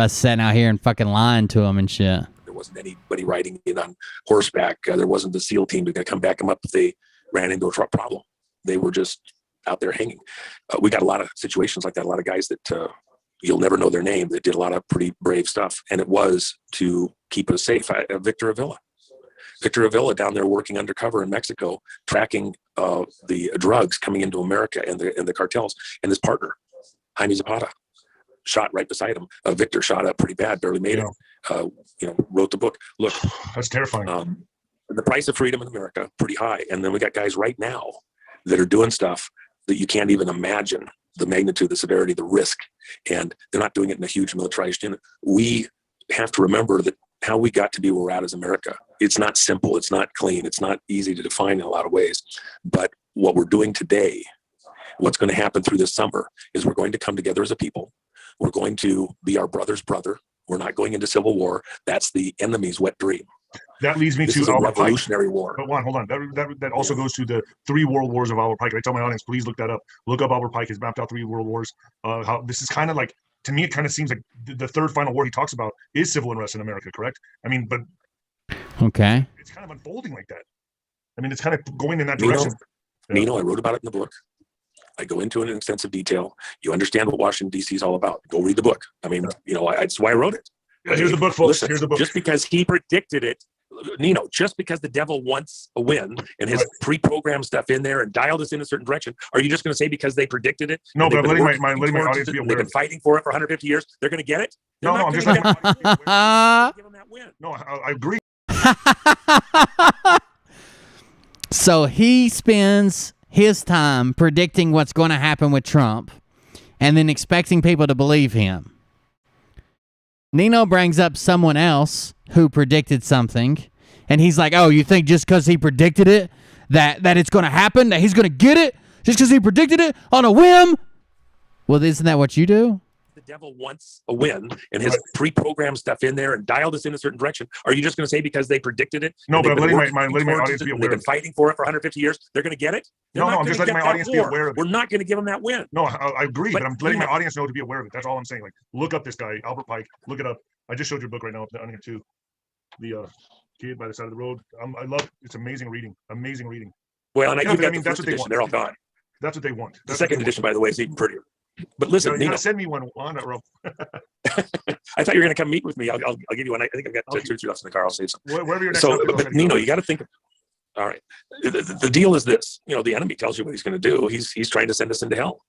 sitting out here and fucking lying to him and shit. There wasn't anybody riding in on horseback. There wasn't the SEAL team to come back them up if they ran into a truck problem. They were just out there hanging. We got a lot of situations like that, a lot of guys that you'll never know their name that did a lot of pretty brave stuff. And it was to keep us safe. Victor Avila down there working undercover in Mexico, tracking the drugs coming into America and the cartels, and his partner, Jaime Zapata, shot right beside him. Victor shot up pretty bad, barely made it. Wrote the book. Look, that's terrifying. The price of freedom in America, pretty high. And then we got guys right now that are doing stuff that you can't even imagine the magnitude, the severity, the risk. And they're not doing it in a huge militarized unit. We have to remember that how we got to be where we're at as America. It's not simple. It's not clean. It's not easy to define in a lot of ways. But what we're doing today, what's going to happen through this summer is we're going to come together as a people. We're going to be our brother's brother. We're not going into civil war. That's the enemy's wet dream. That leads me to a revolutionary war. But Juan, hold on. That also goes to the 3 world wars of Albert Pike. I tell my audience, please look that up. Look up Albert Pike. He's mapped out 3 world wars. How this is kind of like, to me, it kind of seems like the third final war he talks about is civil unrest in America, correct? I mean, but okay, it's kind of unfolding like that. I mean, it's kind of going in that direction. Nino, I wrote about it in the book. I go into it in extensive detail. You understand what Washington, D.C. is all about. Go read the book. I mean, that's why I wrote it. Here's the book, folks. Listen, here's the book. Just because he predicted it, Nino, just because the devil wants a win and has pre-programmed stuff in there and dialed us in a certain direction, are you just going to say because they predicted it? No, but I'm letting my audience be aware. They've been fighting for it for 150 years. They're going to get it? No, I'm just letting my audience be aware. Give them that win. No, I agree. So he spends his time predicting what's going to happen with Trump and then expecting people to believe him. Nino brings up someone else who predicted something, and he's like, oh, you think just because he predicted it that it's going to happen, that he's going to get it, just because he predicted it on a whim? Well, isn't that what you do? The devil wants a win and has pre-programmed stuff in there and dialed us in a certain direction. Are you just going to say because they predicted it? No, but I'm letting my audience be aware. They've been fighting for it for 150 years. They're going to get it? No, I'm just letting my audience be aware of it. We're not going to give them that win. No, I agree, but I'm letting my audience know to be aware of it. That's all I'm saying. Like, look up this guy, Albert Pike. Look it up. I just showed your book right now on here too. The Kid by the Side of the Road. I love it. It's amazing reading. Amazing reading. Well, and I mean, that's what they want. They're all gone. That's what they want. The second edition, by the way, is even prettier. But listen, Nino, send me one on that row. I thought you were going to come meet with me. I'll give you one. I think I've got 2 or 3 left in the car. I'll save some. Wherever your next but Nino, you got to think. All right, the deal is this. The enemy tells you what he's going to do. He's trying to send us into hell.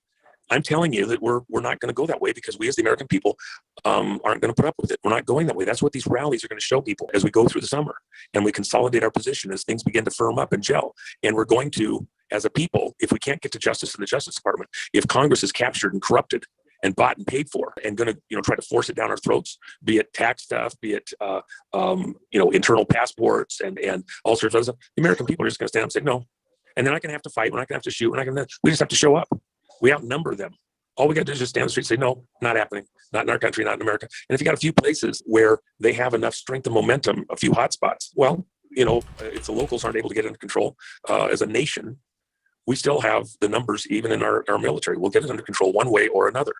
I'm telling you that we're not going to go that way because we as the American people aren't going to put up with it. We're not going that way. That's what these rallies are going to show people as we go through the summer and we consolidate our position as things begin to firm up and gel. And we're going to, as a people, if we can't get to justice in the Justice Department, if Congress is captured and corrupted and bought and paid for and going to try to force it down our throats, be it tax stuff, be it internal passports and all sorts of other stuff, the American people are just going to stand up and say no. And they're not going to have to fight. We're not going to have to shoot. We just have to show up. We outnumber them. All we got to do is just stand on the street and say, no, not happening. Not in our country, not in America. And if you got a few places where they have enough strength and momentum, a few hot spots, well, if the locals aren't able to get under control as a nation, we still have the numbers even in our military. We'll get it under control one way or another.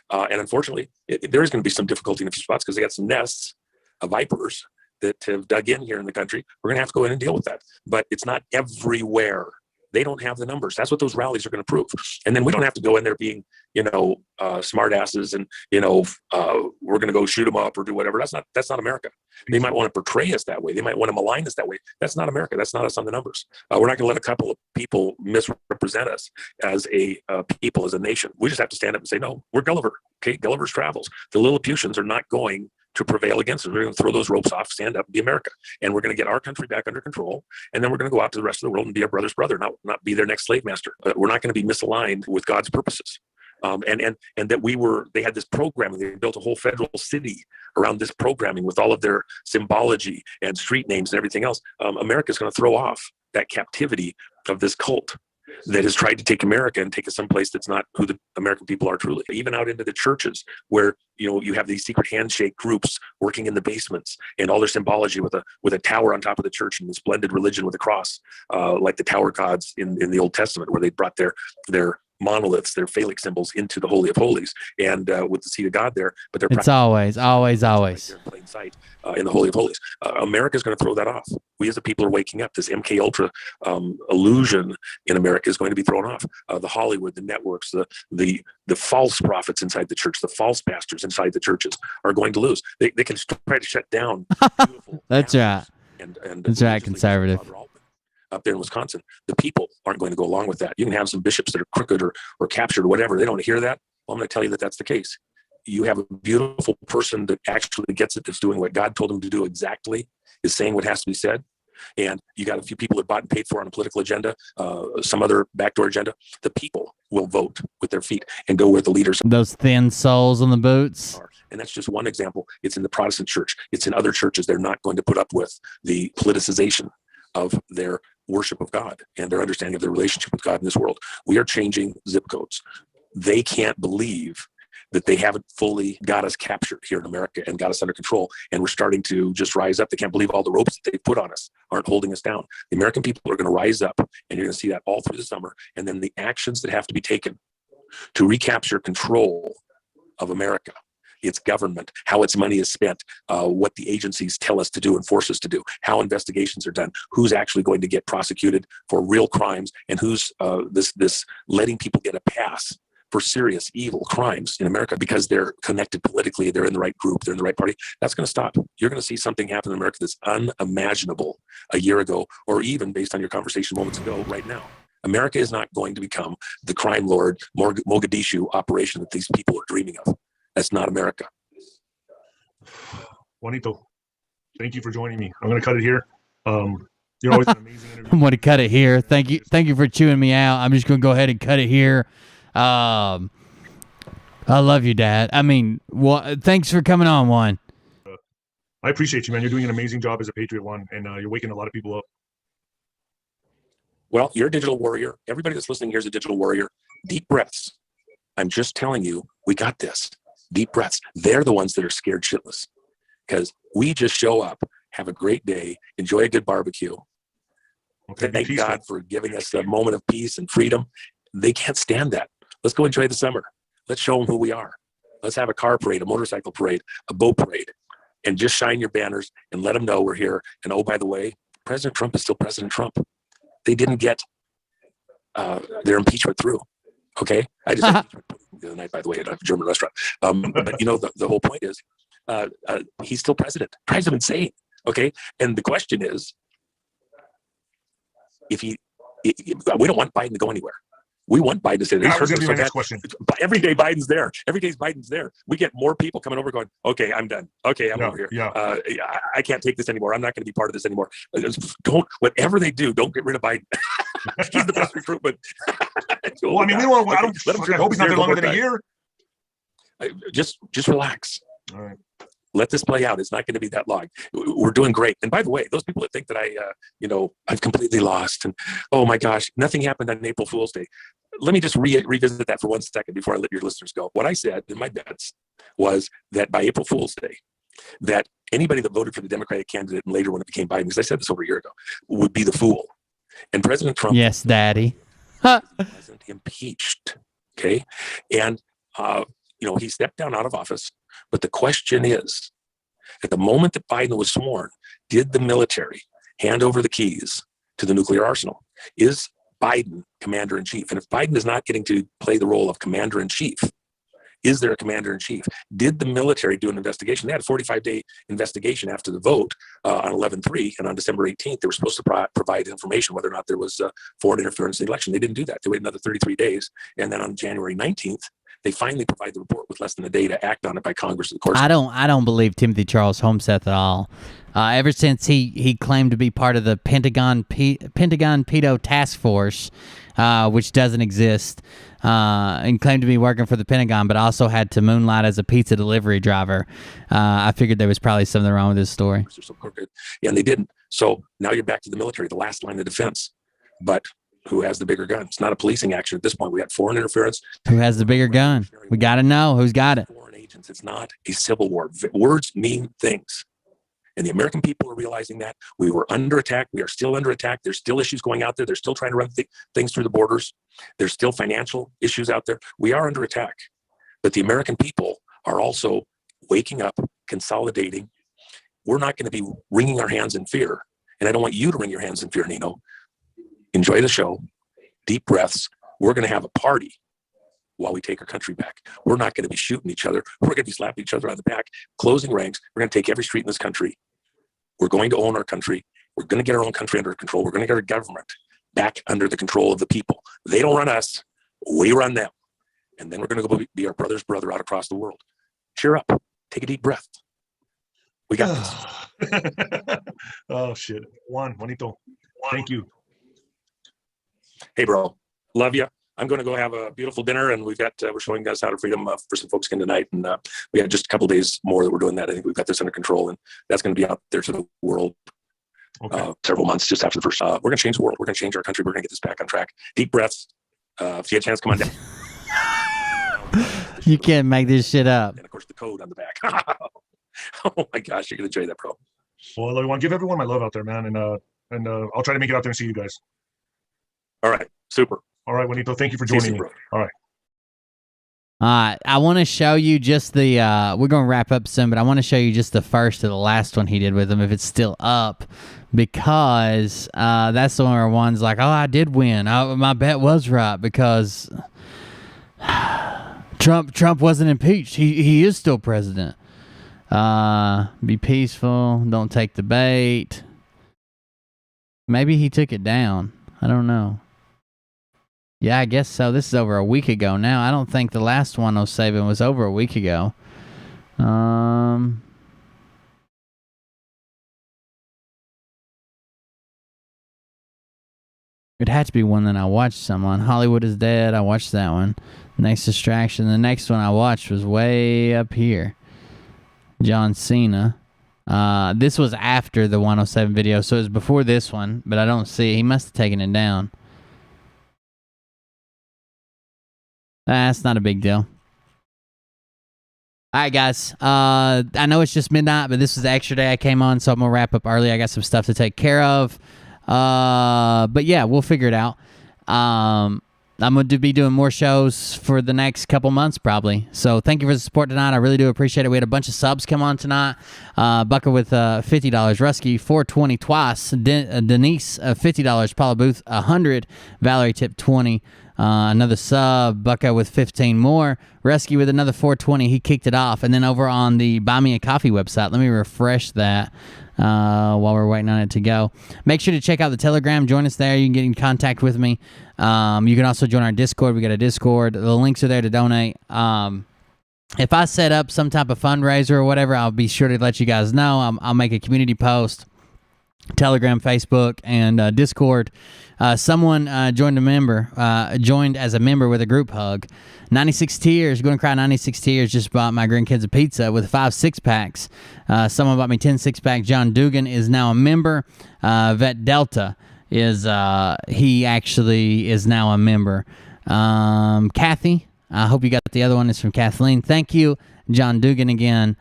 And unfortunately, there is going to be some difficulty in a few spots because they got some nests of vipers that have dug in here in the country. We're going to have to go in and deal with that. But it's not everywhere They don't have the numbers. That's what those rallies are going to prove. And then we don't have to go in there being, smart asses and, we're going to go shoot them up or do whatever. That's not America. They might want to portray us that way. They might want to malign us that way. That's not America. That's not us on the numbers. We're not going to let a couple of people misrepresent us as a people, as a nation. We just have to stand up and say, no, we're Gulliver. Okay, Gulliver's Travels. The Lilliputians are not going to prevail against us. We're going to throw those ropes off, stand up, and be America. And we're going to get our country back under control. And then we're going to go out to the rest of the world and be our brother's brother, not be their next slave master. We're not going to be misaligned with God's purposes. And that they had this programming. They built a whole federal city around this programming with all of their symbology and street names and everything else. America's going to throw off that captivity of this cult that has tried to take America and take us someplace that's not who the American people are truly. Even out into the churches where, you have these secret handshake groups working in the basements and all their symbology with a tower on top of the church and this blended religion with a cross, like the tower gods in the Old Testament, where they brought their monoliths, their phallic symbols into the Holy of Holies, and with the seat of God there. But it's always right there in plain sight in the Holy of Holies. America's going to throw that off. We as a people are waking up. This MK Ultra illusion in America is going to be thrown off. The Hollywood, the networks, the false prophets inside the church, the false pastors inside the churches are going to lose. They can try to shut down. That's right. And that's right, conservative. Up there in Wisconsin, the people aren't going to go along with that. You can have some bishops that are crooked or captured or whatever. They don't want to hear that. Well, I'm going to tell you that that's the case. You have a beautiful person that actually gets it, that's doing what God told him to do exactly, is saying what has to be said. And you got a few people that bought and paid for on a political agenda, some other backdoor agenda. The people will vote with their feet and go where the leaders are. Those thin soles on the boots. And that's just one example. It's in the Protestant church. It's in other churches. They're not going to put up with the politicization of their worship of God and their understanding of their relationship with God in this world. We are changing zip codes. They can't believe that they haven't fully got us captured here in America and got us under control. And we're starting to just rise up. They can't believe all the ropes that they've put on us aren't holding us down. The American people are going to rise up, and you're going to see that all through the summer. And then the actions that have to be taken to recapture control of America, its government, how its money is spent, what the agencies tell us to do and force us to do, how investigations are done, who's actually going to get prosecuted for real crimes, and who's this letting people get a pass for serious evil crimes in America because they're connected politically, they're in the right group, they're in the right party. That's going to stop. You're going to see something happen in America that's unimaginable a year ago, or even based on your conversation moments ago right now. America is not going to become the crime lord Mogadishu operation that these people are dreaming of. That's not America. Juanito, thank you for joining me. I'm going to cut it here. You're always an amazing interview. I'm going to cut it here. Thank you for chewing me out. I'm just going to go ahead and cut it here. I love you, Dad. I mean, thanks for coming on, Juan. I appreciate you, man. You're doing an amazing job as a Patriot, Juan, and you're waking a lot of people up. Well, you're a digital warrior. Everybody that's listening here is a digital warrior. Deep breaths. I'm just telling you, we got this. Deep breaths. They're the ones that are scared shitless, because we just show up, have a great day, enjoy a good barbecue. Okay, thank God for giving us a moment of peace and freedom. They can't stand that. Let's go enjoy the summer. Let's show them who we are. Let's have a car parade, a motorcycle parade, a boat parade, and just shine your banners and let them know we're here. And oh, by the way, President Trump is still President Trump. They didn't get their impeachment through. Okay, I just had the other night, by the way, at a German restaurant. But the whole point is, he's still president. Drives him insane. Okay, and the question is, we don't want Biden to go anywhere. We want Biden to say that was going to be my next question. Every day Biden's there. Every day Biden's there. We get more people coming over going, okay, I'm done. Okay, I'm over here. Yeah. I can't take this anymore. I'm not going to be part of this anymore. Whatever they do, don't get rid of Biden. He's the best recruitment. Well, I mean, I hope he's not there longer than a year. Just relax. All right. Let this play out. It's not going to be that long. We're doing great. And by the way, those people that think that I've completely lost and, oh my gosh, nothing happened on April Fool's Day. Let me just revisit that for 1 second before I let your listeners go. What I said in my bets was that by April Fool's Day, that anybody that voted for the Democratic candidate and later when it became Biden, because I said this over a year ago, would be the fool. And President Trump. Yes, Daddy. Wasn't impeached. Okay. And, he stepped down out of office. But the question is, at the moment that Biden was sworn, did the military hand over the keys to the nuclear arsenal? Is Biden commander-in-chief. And if Biden is not getting to play the role of commander-in-chief, is there a commander-in-chief? Did the military do an investigation? They had a 45-day investigation after the vote on 11/3, and on December 18th, they were supposed to provide information whether or not there was foreign interference in the election. They didn't do that. They waited another 33 days, and then on January 19th, they finally provide the report with less than a day to act on it by Congress. Of course, I don't believe Timothy Charles Homseth at all. Ever since he claimed to be part of the Pentagon Pedo Task Force, which doesn't exist, and claimed to be working for the Pentagon, but also had to moonlight as a pizza delivery driver. I figured there was probably something wrong with this story. Yeah, and they didn't. So now you're back to the military, the last line of defense. But who has the bigger gun? It's not a policing action at this point. We got foreign interference. Who has the bigger gun? We got to know who's got it. Foreign agents. It's not a civil war. Words mean things. And the American people are realizing that. We were under attack. We are still under attack. There's still issues going out there. They're still trying to run things through the borders. There's still financial issues out there. We are under attack. But the American people are also waking up, consolidating. We're not going to be wringing our hands in fear. And I don't want you to wring your hands in fear, Nino. Enjoy the show. Deep breaths. We're going to have a party while we take our country back. We're not going to be shooting each other. We're going to be slapping each other on the back, closing ranks. We're going to take every street in this country. We're going to own our country. We're going to get our own country under control. We're going to get our government back under the control of the people. They don't run us. We run them. And then we're going to go be our brother's brother out across the world. Cheer up. Take a deep breath. We got this. Oh, shit. Juanito, thank you. Hey, bro. Love you. I'm going to go have a beautiful dinner, and we're showing guys how to freedom for some folks again tonight. And we have just a couple of days more that we're doing that. I think we've got this under control, and that's going to be out there to the world several months just after the first. We're going to change the world. We're going to change our country. We're going to get this back on track. Deep breaths. If you get a chance, come on down. You can't make this shit up. And of course, the code on the back. Oh my gosh, you're going to enjoy that, bro. Well, I want to give everyone my love out there, man, and I'll try to make it out there and see you guys. All right, super. All right, Juanito, thank you for joining me. All right. I want to show you just the, we're going to wrap up soon, but I want to show you just the first of the last one he did with him, if it's still up, because that's the one where one's like, oh, I did win. My bet was right, because Trump wasn't impeached. He is still president. Be peaceful. Don't take the bait. Maybe he took it down. I don't know. Yeah, I guess so. This is over a week ago now. I don't think the last one Savin was over a week ago. It had to be one that I watched someone. Hollywood is Dead. I watched that one. Next Distraction. The next one I watched was way up here. John Cena. This was after the 107 video, so it was before this one, but I don't see it. He must have taken it down. That's not a big deal. All right, guys. I know it's just midnight, but this was the extra day I came on, so I'm going to wrap up early. I got some stuff to take care of. But yeah, we'll figure it out. I'm going to be doing more shows for the next couple months, probably. So thank you for the support tonight. I really do appreciate it. We had a bunch of subs come on tonight. Bucker with $50. Rusky, $4.20 twice. Denise, $50. Paula Booth, $100. Valerie tipped $20. Another sub. Bucko with 15 more. Rescue with another $4.20. He kicked it off. And then over on the Buy Me a Coffee website, let me refresh that while we're waiting on it to go. Make sure to check out the Telegram. Join us there. You can get in contact with me. You can also join our Discord. We got a Discord. The links are there to donate. If I set up some type of fundraiser or whatever, I'll be sure to let you guys know. I'll make a community post. Telegram, Facebook, and Discord. Someone joined as a member with a group hug. 96 Tears, going to cry 96 Tears, just bought my grandkids a pizza with 5 6-packs. Someone bought me 10 6-pack. John Dugan is now a member. Vet Delta he actually is now a member. Kathy, I hope you got the other one. It's from Kathleen. Thank you. John Dugan again.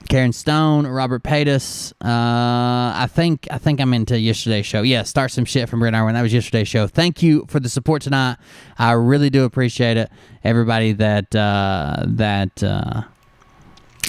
Karen Stone, Robert Paytas. I think I'm into yesterday's show. Yeah, Start Some Shit from Brent Irwin. That was yesterday's show. Thank you for the support tonight. I really do appreciate it. Everybody that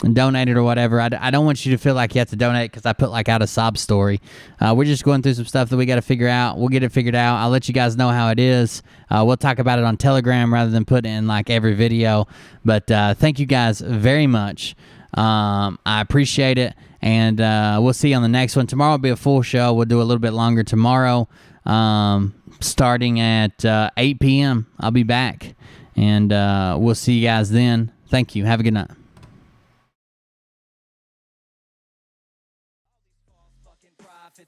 donated or whatever, I don't want you to feel like you have to donate because I put like out a sob story. We're just going through some stuff that we got to figure out. We'll get it figured out. I'll let you guys know how it is. We'll talk about it on Telegram rather than put it in like every video. But thank you guys very much. I appreciate it. And we'll see you on the next one. Tomorrow will be a full show. We'll do a little bit longer tomorrow. Starting at 8 p.m. I'll be back. And we'll see you guys then. Thank you. Have a good night.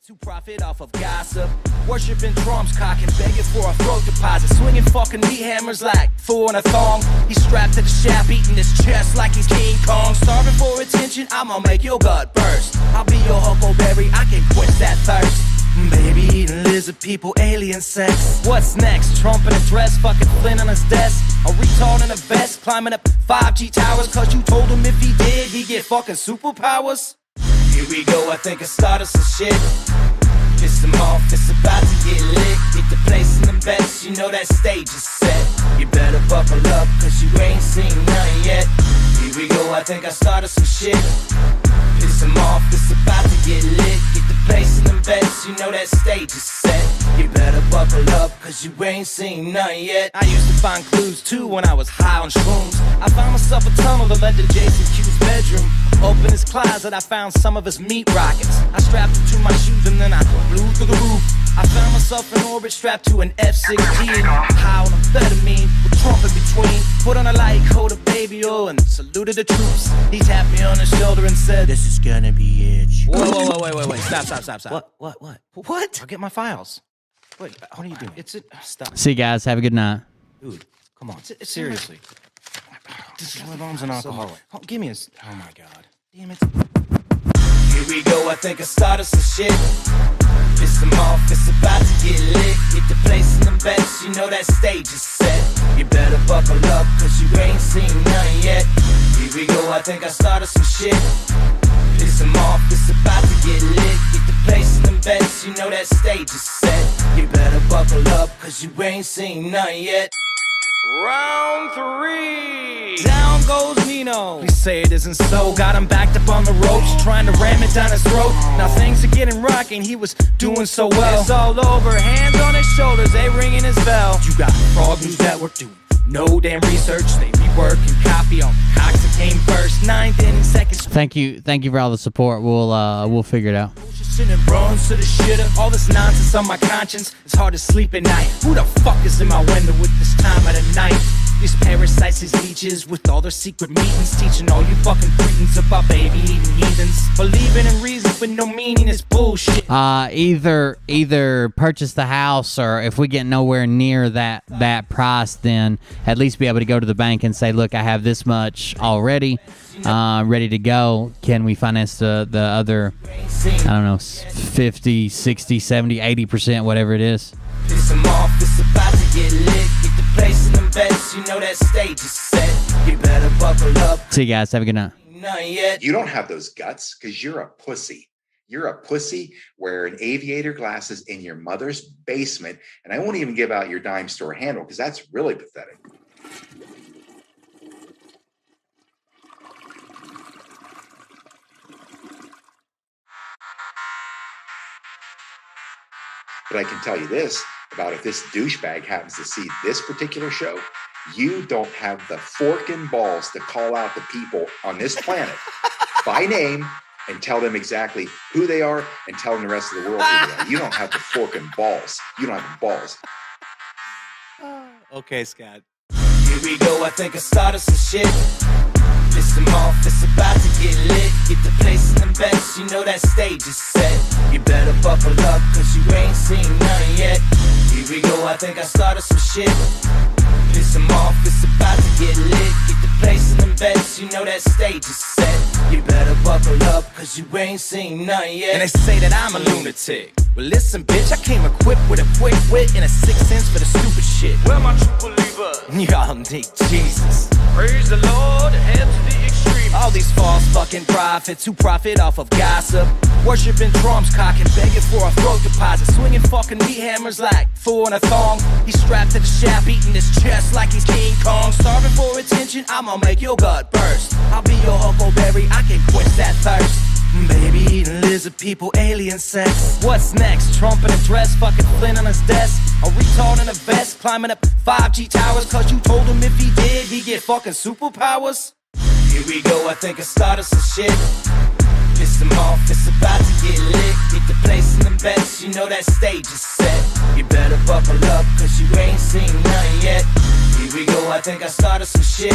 To profit off of gossip, worshiping drums, cocking, begging for a throat deposit, swinging fucking meat hammers like fool in a thong. He's strapped to the shaft, beating his chest like he's King Kong. Starving for attention, I'ma make your gut burst. I'll be your huckleberry, I can quench that thirst. Baby eating lizard people, alien sex. What's next? Trump in a dress, fucking Flynn on his desk. A retard in a vest, climbing up 5G towers, cause you told him if he did, he'd get fucking superpowers. Here we go, I think I started some shit. Piss them off, it's about to get lit. Get the place in them bets, you know that stage is set. You better buckle up, cause you ain't seen nothing yet. Here we go, I think I started some shit. Piss them off, it's about to get lit. Get the place in them bets, you know that stage is set. You better buckle up, cause you ain't seen nothing yet. I used to find clues too when I was high on shrooms. I found myself a tunnel that led to Jason Q's bedroom. Open his closet, I found some of his meat rockets. I strapped it to my shoes and then I flew through the roof. I found myself in orbit strapped to an F-16. High on amphetamine, with Trump in between. Put on a light coat of baby oil and saluted the troops. He tapped me on the shoulder and said, "This is gonna be it." Whoa, wait. Stop. What? I'll get my files. Wait, what are you doing? Stop. See you guys. Have a good night. Dude, come on. Seriously. My mom's an alcoholic. Oh, give me a... Oh, my God. Damn it. Here we go. I think I started some shit. Piss them off. It's about to get lit. Get the place in them bets. You know that stage is set. You better buckle up, cause you ain't seen nothing yet. Here we go. I think I started some shit. Piss them off. It's about to get lit. Get the place in them bets. You know that stage is set. You better buckle up, cause you ain't seen nothing yet. Round 3. Down goes Nino. Please say it isn't so. Got him backed up on the ropes, trying to ram it down his throat. Now things are getting rocking, he was doing so well. It's all over, hands on his shoulders, they ringing his bell. You got Frog News Network doing no damn research. They be working copy on cocks that came first. 9th inning, seconds. Thank you for all the support. We'll figure it out. And bronze to the shitter. All this nonsense on my conscience. It's hard to sleep at night. Who the fuck is in my window with this time of the night? These parasites, these leeches, with all their secret meetings, teaching all you fucking cretins about baby eating heathens. Believing in reason with no meaning is bullshit. Either purchase the house, or if we get nowhere near that price, then at least be able to go to the bank and say, look, I have this much already, ready to go. Can we finance the other, I don't know, 50, 60, 70, 80%, whatever it is. Piss them off, it's about to get lit. Get the place in them bets, you know that stage is set. You better buckle up. See you guys, have a good night. You don't have those guts because you're a pussy. You're a pussy wearing aviator glasses in your mother's basement, and I won't even give out your dime store handle because that's really pathetic. But I can tell you this about if this douchebag happens to see this particular show, you don't have the forking balls to call out the people on this planet by name and tell them exactly who they are and tell them the rest of the world who they are. You don't have the forking balls. You don't have the balls. Okay, Scott. Here we go. I think I started some shit. Piss them off. It's about to get lit. Get the place in them bets. You know that stage is set. You better buckle up, cause you ain't seen nothing yet. Here we go. I think I started some shit. Piss them off. It's about to get lit. Get the place in them bets. You know that stage is set. You better buckle up, cause you ain't seen nothing yet. And they say that I'm a lunatic. Well, listen, bitch, I came equipped with a quick wit and a 6th sense for the stupid shit. Where my true believer? Y'all need Jesus. Praise the Lord, head to the extreme. All these false fucking prophets who profit off of gossip. Worshipping drums, cocking, begging for a throat deposit. Swinging fucking meat hammers like fool in a thong. He's strapped to the shaft, eating his chest like he's King Kong. Starving for attention, I'ma make your gut burst. I'll be your huckleberry, I can quench that thirst. Baby eating lizard people, alien sex. What's next? Trump in a dress, fucking Flynn on his desk. A retard in a vest, climbing up 5G towers. Cause you told him if he did, he'd get fucking superpowers. Here we go, I think I started some shit. Piss him off, it's about to get lit. Get the place in the bets, you know that stage is set. You better buckle up, cause you ain't seen none yet. Here we go, I think I started some shit.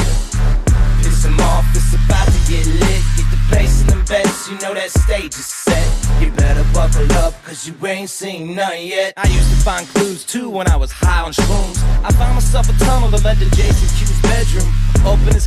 Piss him off, it's about to get lit. Get the place in the bets, you know that stage is set. You better buckle up, cause you ain't seen none yet. I used to find clues too when I was high on shrooms. I found myself a tunnel that led to Jason Q's bedroom. Open his